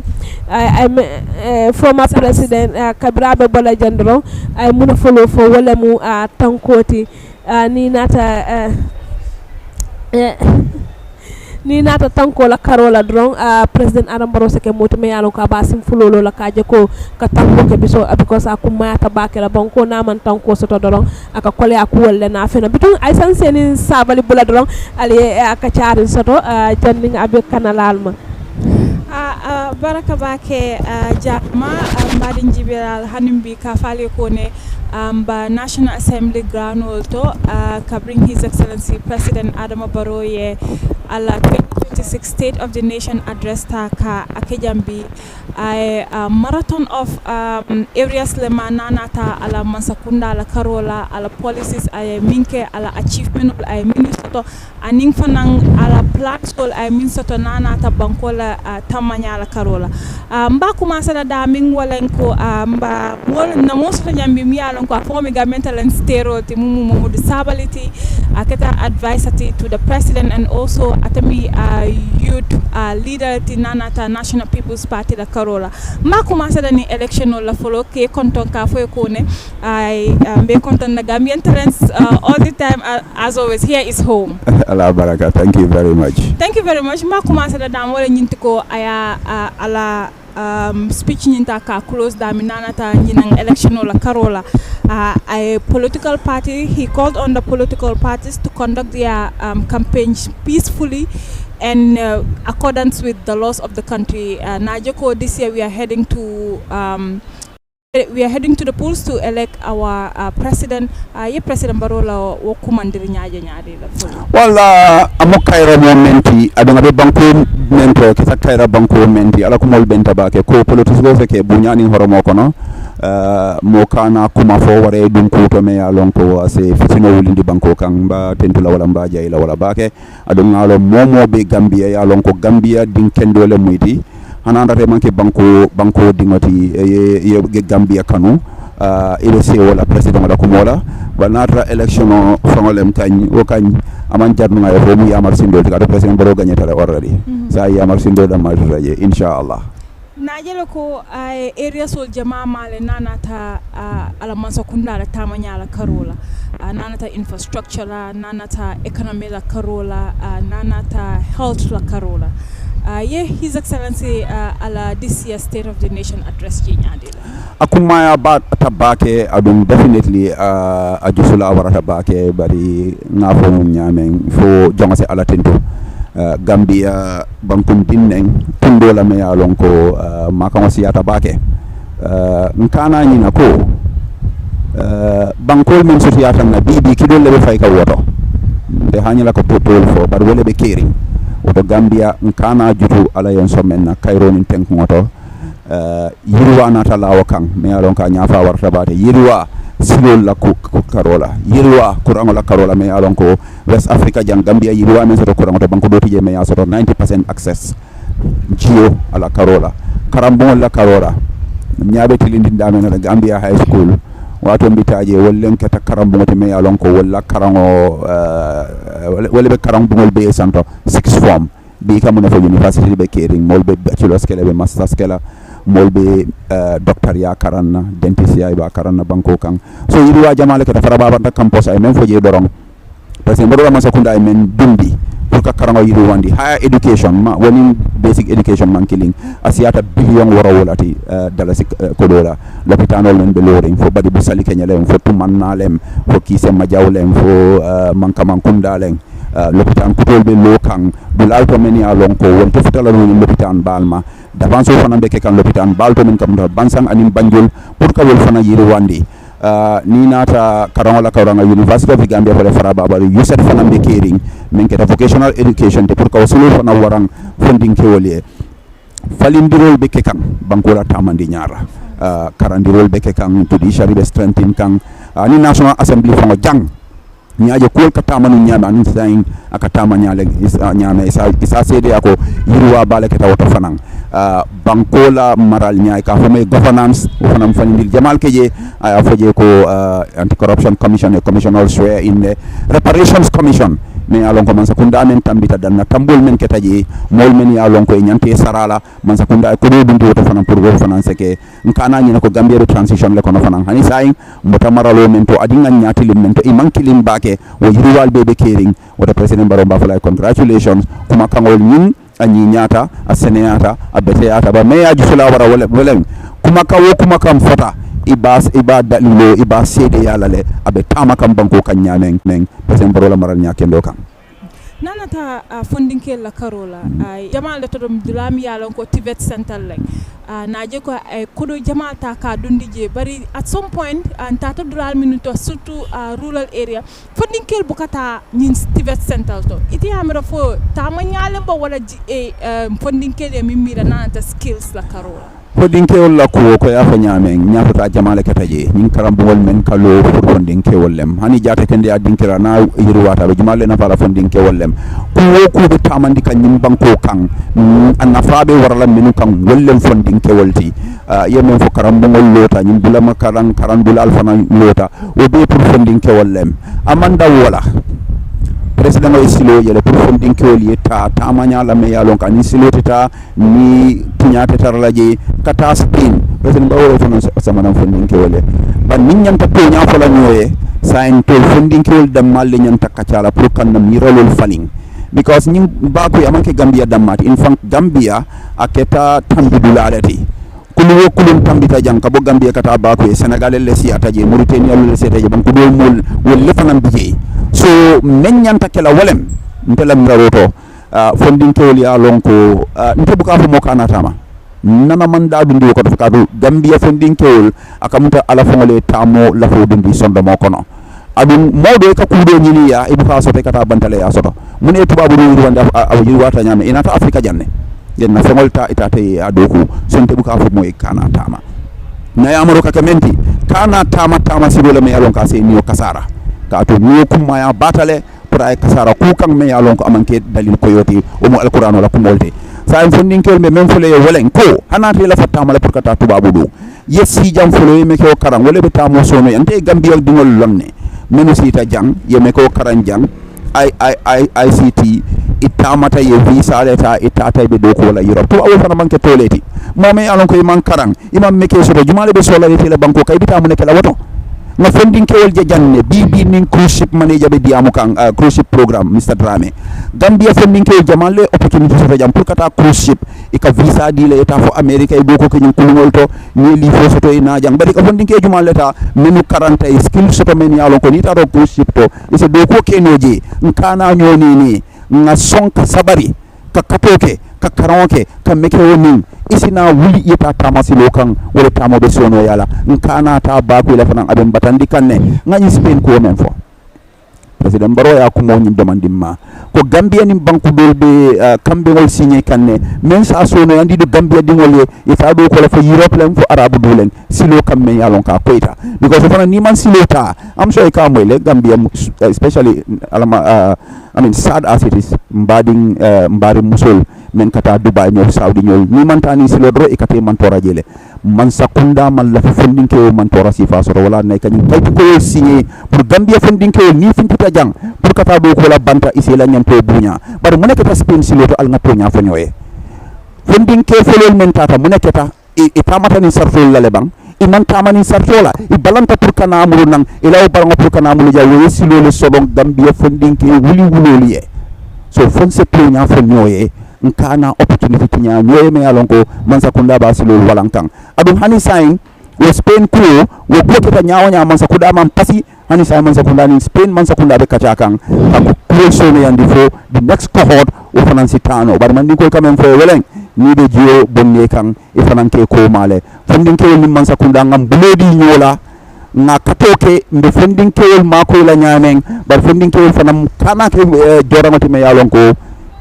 former president kabrabe bolajam dro ay muna follow fo wala mu tankoti ni nata ni nata tanko la karola dron president Adam Barrow seke motume yalo ka basim fulolo la kaje ko ka tanko ke biso because akuma ta bakela banko na man tanko soto dron aka kole akuwelle na fena bitun ay sanseni sabali bula dron ali aka charin soto janning abe kanalalma baraka bake jama mbadin jibiral hanimbi ka fale ko ne ba National Assembly granol to ka bring His Excellency President Adama Barrow ye ala 2026 State of the Nation address ta ka akejambi a marathon of areas le mananata ala Mansakunda ala Karola ala policies ay minke ala achievement ay minister aning fanang ala platform ay minister nanata bankola tamanya ala Karola mba commencer da min walenko mba wol na mosto nyambi mi ala ko fomi governmental and stereotype mumu disability aketa advisory to the president and also atami youth leader tinanata National People's Party la Karola ma commencé ni election la follow ke konton ka fo ko ne ay be konton na Gambian talents all the time as always here is home. Allah baraka, thank you very much. Thank you very much. Ma commencé da dam wala nyinti ko aya ala speech nyinta ka close da minanata nyinang election la Karola a political party. He called on the political parties to conduct their campaigns peacefully and accordance with the laws of the country. Najoko, this year we are heading to the polls to elect our president. President Barola wo kumandiri nyaje la. Wala amokaira momenti adonga be banko mento kita kaira banko menti ala kumol benta bake ko politics go feke bunyani horomo kono mo kana kuma fo ware dum ko to me yalon ko ase fitino wulindi banko kan ba tentula wala mba jayla wala bake adonga lo momo be Gambia yalon ko Gambia din kendole muyti hanandate manke banko dingoti ye Gambia kanu ilo se wala president wala kumola banatra election o fangolem kany o kany aman jarnu ngayo fo mu yamar sindo ka president Barrow gagnata already sa yamar sindo da majraje inshallah najelo ko area sol jama male nanata ala Mansakunda la tamanya la Karola nanata infrastructure la nanata economy la Karola nanata health la Karola His Excellency ala this year's State of the Nation address jinyadila. Akumaya ba tabake adum definitely ajusula warata bake bari ngafo nyameng fo jongase ala tinto Gambia bankum dinneng tundola me yalon ko makama siyata bake nkana nyina ko bankol men sotiyata na bibi kidol lebe fay ka woto de hanyala ko potol fo bar wole be kering woto Gambia nkana jutu ala yon sommen na kayro nin tenk ngoto yirwa nata lawo kan me yalon ka nyafa warta bate yirwa silol la ku karola yirwa kurango la karola me yalon ko West Africa jang Gambia yirwa men soto kurango to banko do tije me ya soto 90% access jio ala karola karambon la karola nyaabe tilindi ndame na Gambia High School wato mbitaje wollen keta karambon to me yalon ko walla karango wala be karambon be santo 6 form bi kam na fo university be kering molbe bachelor's kele be master's kele molbe doctor ya karanna dentist ya ba karanna banko kan so yiri wa jamale ke fara baba ta campus ay men foje dorong parce que mbodo ma sakunda ay men dundi pour ka karango yiri wandi higher education ma woni basic education man killing asiata billion woro wolati dalasi kodola l'hôpital len be loring fo badi bu sali kenya len fo tumanna lem fo kise majawlem fo mankaman kunda len l'hôpital kutol be lokang bulal to men ya lon ko won to fitala no l'hôpital balma d'avance fana be ke kan l'hôpital balto men kam bansang anim banjul pour ka wol fana yiri wandi ni nata karangola karanga University of Gambia for fara babaru USET fana be kering men ke vocational education te pour ka wasulu fana warang funding ke wolé falindirol be ke kan bankola tamandi nyara karandirol be ke kan judiciary be strengthen kan ni National Assembly fana jang nyaaje kol katama nu nyaama anu sain akatama nyaale nyaama isa sede ako yirwa bale keta woto fanan bankola maral nyaay ka fami governance fanam fanil jamal keje ay afoje ko anti corruption commission e commissioner swear in the reparations commission mais alon ko man sakunda men tambita danna tambol men ketaji mol men ya lon ko e nyante sarala man sakunda ko do dundu woto fanan pour go fanan seke nkana nyina ko Gambia transition le kono fanan hani sain mbota maralo men to adinga nyaati lim men to e mankilim bake wo yirwal bebe kering woto president Barrow Bafala congratulations kuma kangol nyin anyi nyata a seneyata a beteyata ba me yaji fula wara wala kuma kawo kuma kam fota iba dalilo iba sede yala le abe tama kam banko kan nyamen men president Barrow la maral nyakendo kan nanata funding ke la karola jamal to dum dilami yalon ko Tibet Central lek naje ko kudo jamal ta ka dundije bari at some point anta to dural minuto surtout rural area funding ke bukata nin Tibet Central to iti amira fo tama nyale ba wala funding ke de mimira nanata skills la karola fondinke wala ko ya fa nyamen nyafata jamale kataje nyin karambol men kalo pour fondinke wollem hani jata kende adinkira na yirwata be jamale na fara fondinke wollem ko be tamandi kan nyim banko kan annafabe warala minu kan wollem fondinke wolti yemen fo karambol lota nyim bulama karandul alfana lota o be pour fondinke wollem amanda wala president o silo yele pour funding ke woli ta tamanya la me yalon kan ni silo ta ni tinyata tarlaje kata spin president bawo fono sama nan funding ke wole ban min nyanta to nya fola nyoye sain to funding ke wol dam mal nyanta kacala pour kan nam yirolol faling because ni ba ko yamanke Gambia damati in fact Gambia aketa tambidulaalati kulu kulum tambita jang kabo Gambia kata ba ko Senegal le si ataje Mauritania le si ataje ban ko do mul wol le fanam bije so men nyanta kala wolem ntela mraroto funding ke woli alonko nte buka fo mokana tama nana manda dundi ko to kadu Gambia funding ke wol akamuta ala fongole tamo la fo dundi sondo mo kono adum mawdo ka kudo nyini ya ibuka so te kata bantale ya soto mun e tubabu do wanda awji wata nyame inata Afrika janne yenna fongolta itate adoku sonte buka fo moy kana tama na yamaro ka kamenti kana tama sibole me alon ka se niyo kasara ka to niyo kuma ya batale pour ay kasara ku kan me alon ko amanke dalil ko yoti o mo alquran wala kumolte sa en fondin kel me men fole wolen ko hanati la fatama la pour kata tubabu do yesi jam folo me ko karam wala be tamo sono ante Gambia dingol lonne menu sita jang yeme ko karan jang ICT itamata ye visa leta itata be do ko wala Europe to awol fana manke toleti momi alon ko man karang imam meke so do jumale be sola leti le banko kay bita mun kala woto na funding kewol je janne bi nin cruise ship manager be diamu kan cruise ship program Mr Drame Gambia funding kewol jamale opportunity soto jam pour kata cruise ship ika visa di le eta fo America e boko kenyin kulungol to ni li fo soto ina jang bari ka fondinke juma leta menu 40 e skill soto men yalon ko ni ta do cruise ship to ise boko kenoje nkana nyoni ni nga sonka sabari ka katoke ka karonke ka meke wonin isina wuli yeta tamasilo kan wala tamo be sono yala nkana ta ba ko la fanan aben batandi kanne ngani Spain ko men fo president Barrow ya ko mo nyim demandimma ko Gambia ni banku dolbe kambe ngol signé kanne men sa sono andi do Gambia dingol e ta do ko la fo Europe len fo arabu dolen silo kam men yalon ka koita because fana ni man silo ta am sure ka moy le Gambia especially alama I mean sad as it is mbari musol men kata Dubai ñol Saudi ñol ni man tani silo dro e kate man tora jele man sakunda man la fondinke man tora sifa so wala nay kany tay ko signé pour Gambia fondinke ni finta jang pour kata do ko la banta isi la ñanto buña bar mu nekata Spain silo to al ngato nya fo ñoye fondinke folol men tata mu nekata e tamata ni sarfol la le bang inan tamani sartola i balanta pour kana amuru nang ilaw barango pour kana amuru ja we silo le sobon Gambia fondinke wuli wuloliye so fon se to nya fo ñoye nkana opportunity tinya ñoye me alonko man sakunda ba silo walankang adum hani sign wo Spain ko wo bloketa nyaawa man sakunda man pasi hani sign man sakunda ni Spain man sakunda be kachakang ako close ne yandi fo the next cohort wo fanansi tano bar man ko kamen fo weleng ni de jio bonne kan e fananke ko male fondinke ni man sakunda ngam bulodi nyola nga katoke mbe fondinke mako la nyamen bar fondinke fanam kana ke joramati me yalonko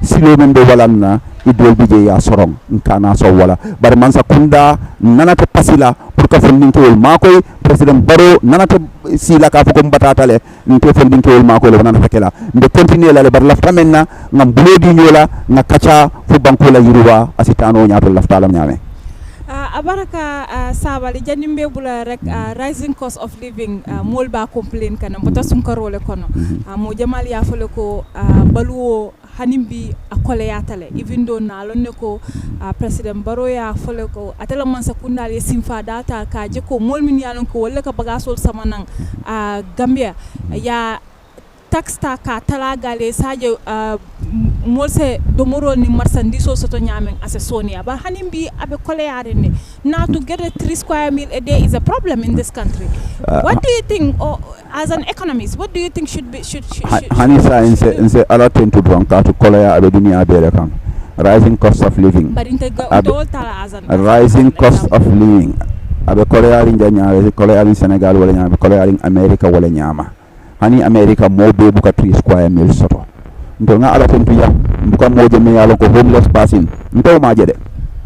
silo men do walanna idol bije ya sorong nkana so wala bar man sakunda nanata pasila pour ka fondinke mako president Barrow nanata sila ka fuko mbatatale nte fondinke mako le nanata kala mbe continuer la le bar lafta menna ngam bulodi nyola nga kacha fu banko la yiruwa asitano nyaato lafta lam nyame abaraka sabali janimbe bula rek rising cost of living molba complain kana mbota sunkarole kono mo jamal ya fole ko baluwo hanimbi akole yatale even though na lonne ko president Barrow ya fole ko atala man sakunda le simfa data ka je ko molmin yalon ko wala ka bagasol samanan Gambia ya taxta ka talagale saje molse domoro ni marsandiso soto nyamen ase sonia ba hanimbi abe koleyare ne now to get a 3 square meal a day is a problem in this country. What do you think, as an economist, what do you think should hani sa inse ala tentu dronka to koleya abe dunia bere kan rising cost of living rising cost of living abe koleya rinja nyaare koleya in Senegal wala nyaama koleya in America wala nyaama hani America mo be buka 3 square meal soto ndo nga ala tentu ya buka moje me yalo ko homeless person ndo ma jede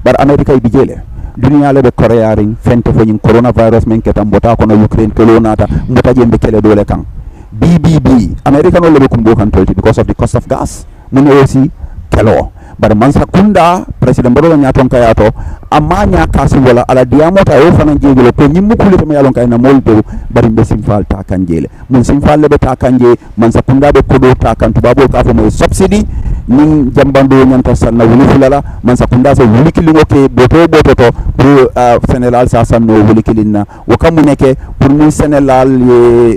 bar America bijele dunia lebe Korea ring fente fo nyin coronavirus men ketam bota ko no Ukraine to lonata mbota jembe kele dole kan BBB America no lebe kumbo kan tolti because of the cost of gas mun aussi kelo bar man sakunda president Barrow nya ton kayato amanya kasu wala ala diamota o fanan jegelo ko nyimmu kulita me yalon kay na moldo bari be simfal ta kanjele mun simfal lebe ta kanje man sakunda be kodo ta kan tubabo ka fo mo subsidy nin jambando nyanta sanna wuli fulala man sakunda so wuli kilingo ke boto to pour Sénégal sa sanno wuli kilinna wo kam muneke pour ni Sénégal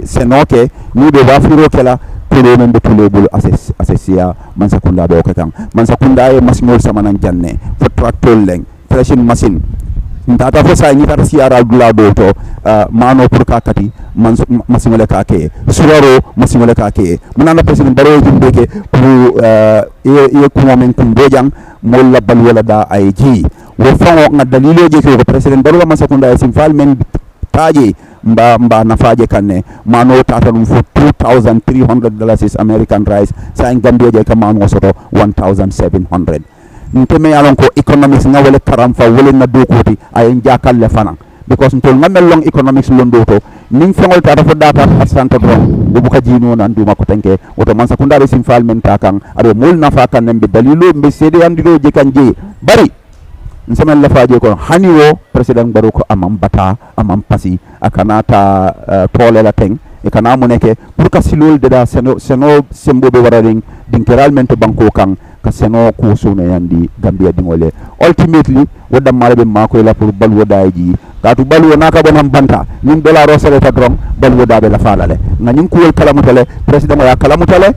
senoke ni be wafiro kala tolo men be tulebul assesia man sakunda be o kan man sakunda e masinol samanan janne fo tractor leng threshing machine ndata fo sa ni tata siara dula do to mano pour kakati man masinole ka ke suwaro masinole ka ke munana president Barrow jimbe ke pour e ko men kum bojang mol la bal wala da IG wo fango nga dalilo je ko president Barrow man sakunda e simfal men taje mba nafaje kanne mano tata dum for $2,300 American rice sa en Gambia je kamano soto 1,700 nteme yalon ko economics nga wala karam fa wala na dokoti ay jakal le fana because ntol ngamel long economics londo to ning fengol tata fo data asanta do bu ka jino nan duma ko tanke woto man sakunda be simfal men takan ado mol nafa kan nembe dalilo mbe sede andiro je kanje bari nsemen la faaje ko hani wo president Barrow ko amam bata amam pasi akanata tole la teng e kana moneke pour ka silol de da seno sembo be wararing dinkeralmente banko kan ka seno ko sunu yandi Gambia dingole ultimately wadda malabe mako la pour balwo daaji katu balwo naka bonam banta nim dollar o sare ta drom balwo dabe la falale ngani ko wol kalamutale president ya kalamutale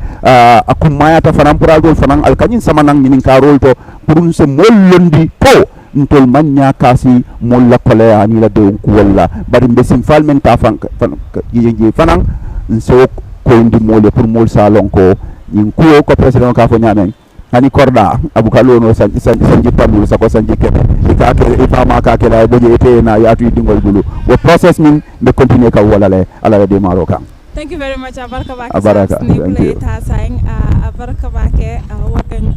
akum mayata fanam puragol fanan alkanyin sama nang nin ka rol to pour se mollondi ko ntol manya kasi molla kole ani la de ko walla bari mbesim falmen ta fanan so ko indi mole pour mol salon ko nin ko president ka fo nyamen hani korda abukalo no sanji pamul sako sanji kebe ikake ifama ka kela boje ete na yatu dingol bulu wo process min be continue ka wala le ala de maroka. Thank you very much. Abaraka. Abaraka bake wagan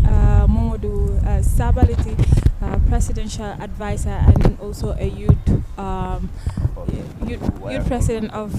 Momodu Sabaliti, presidential advisor and also a youth president of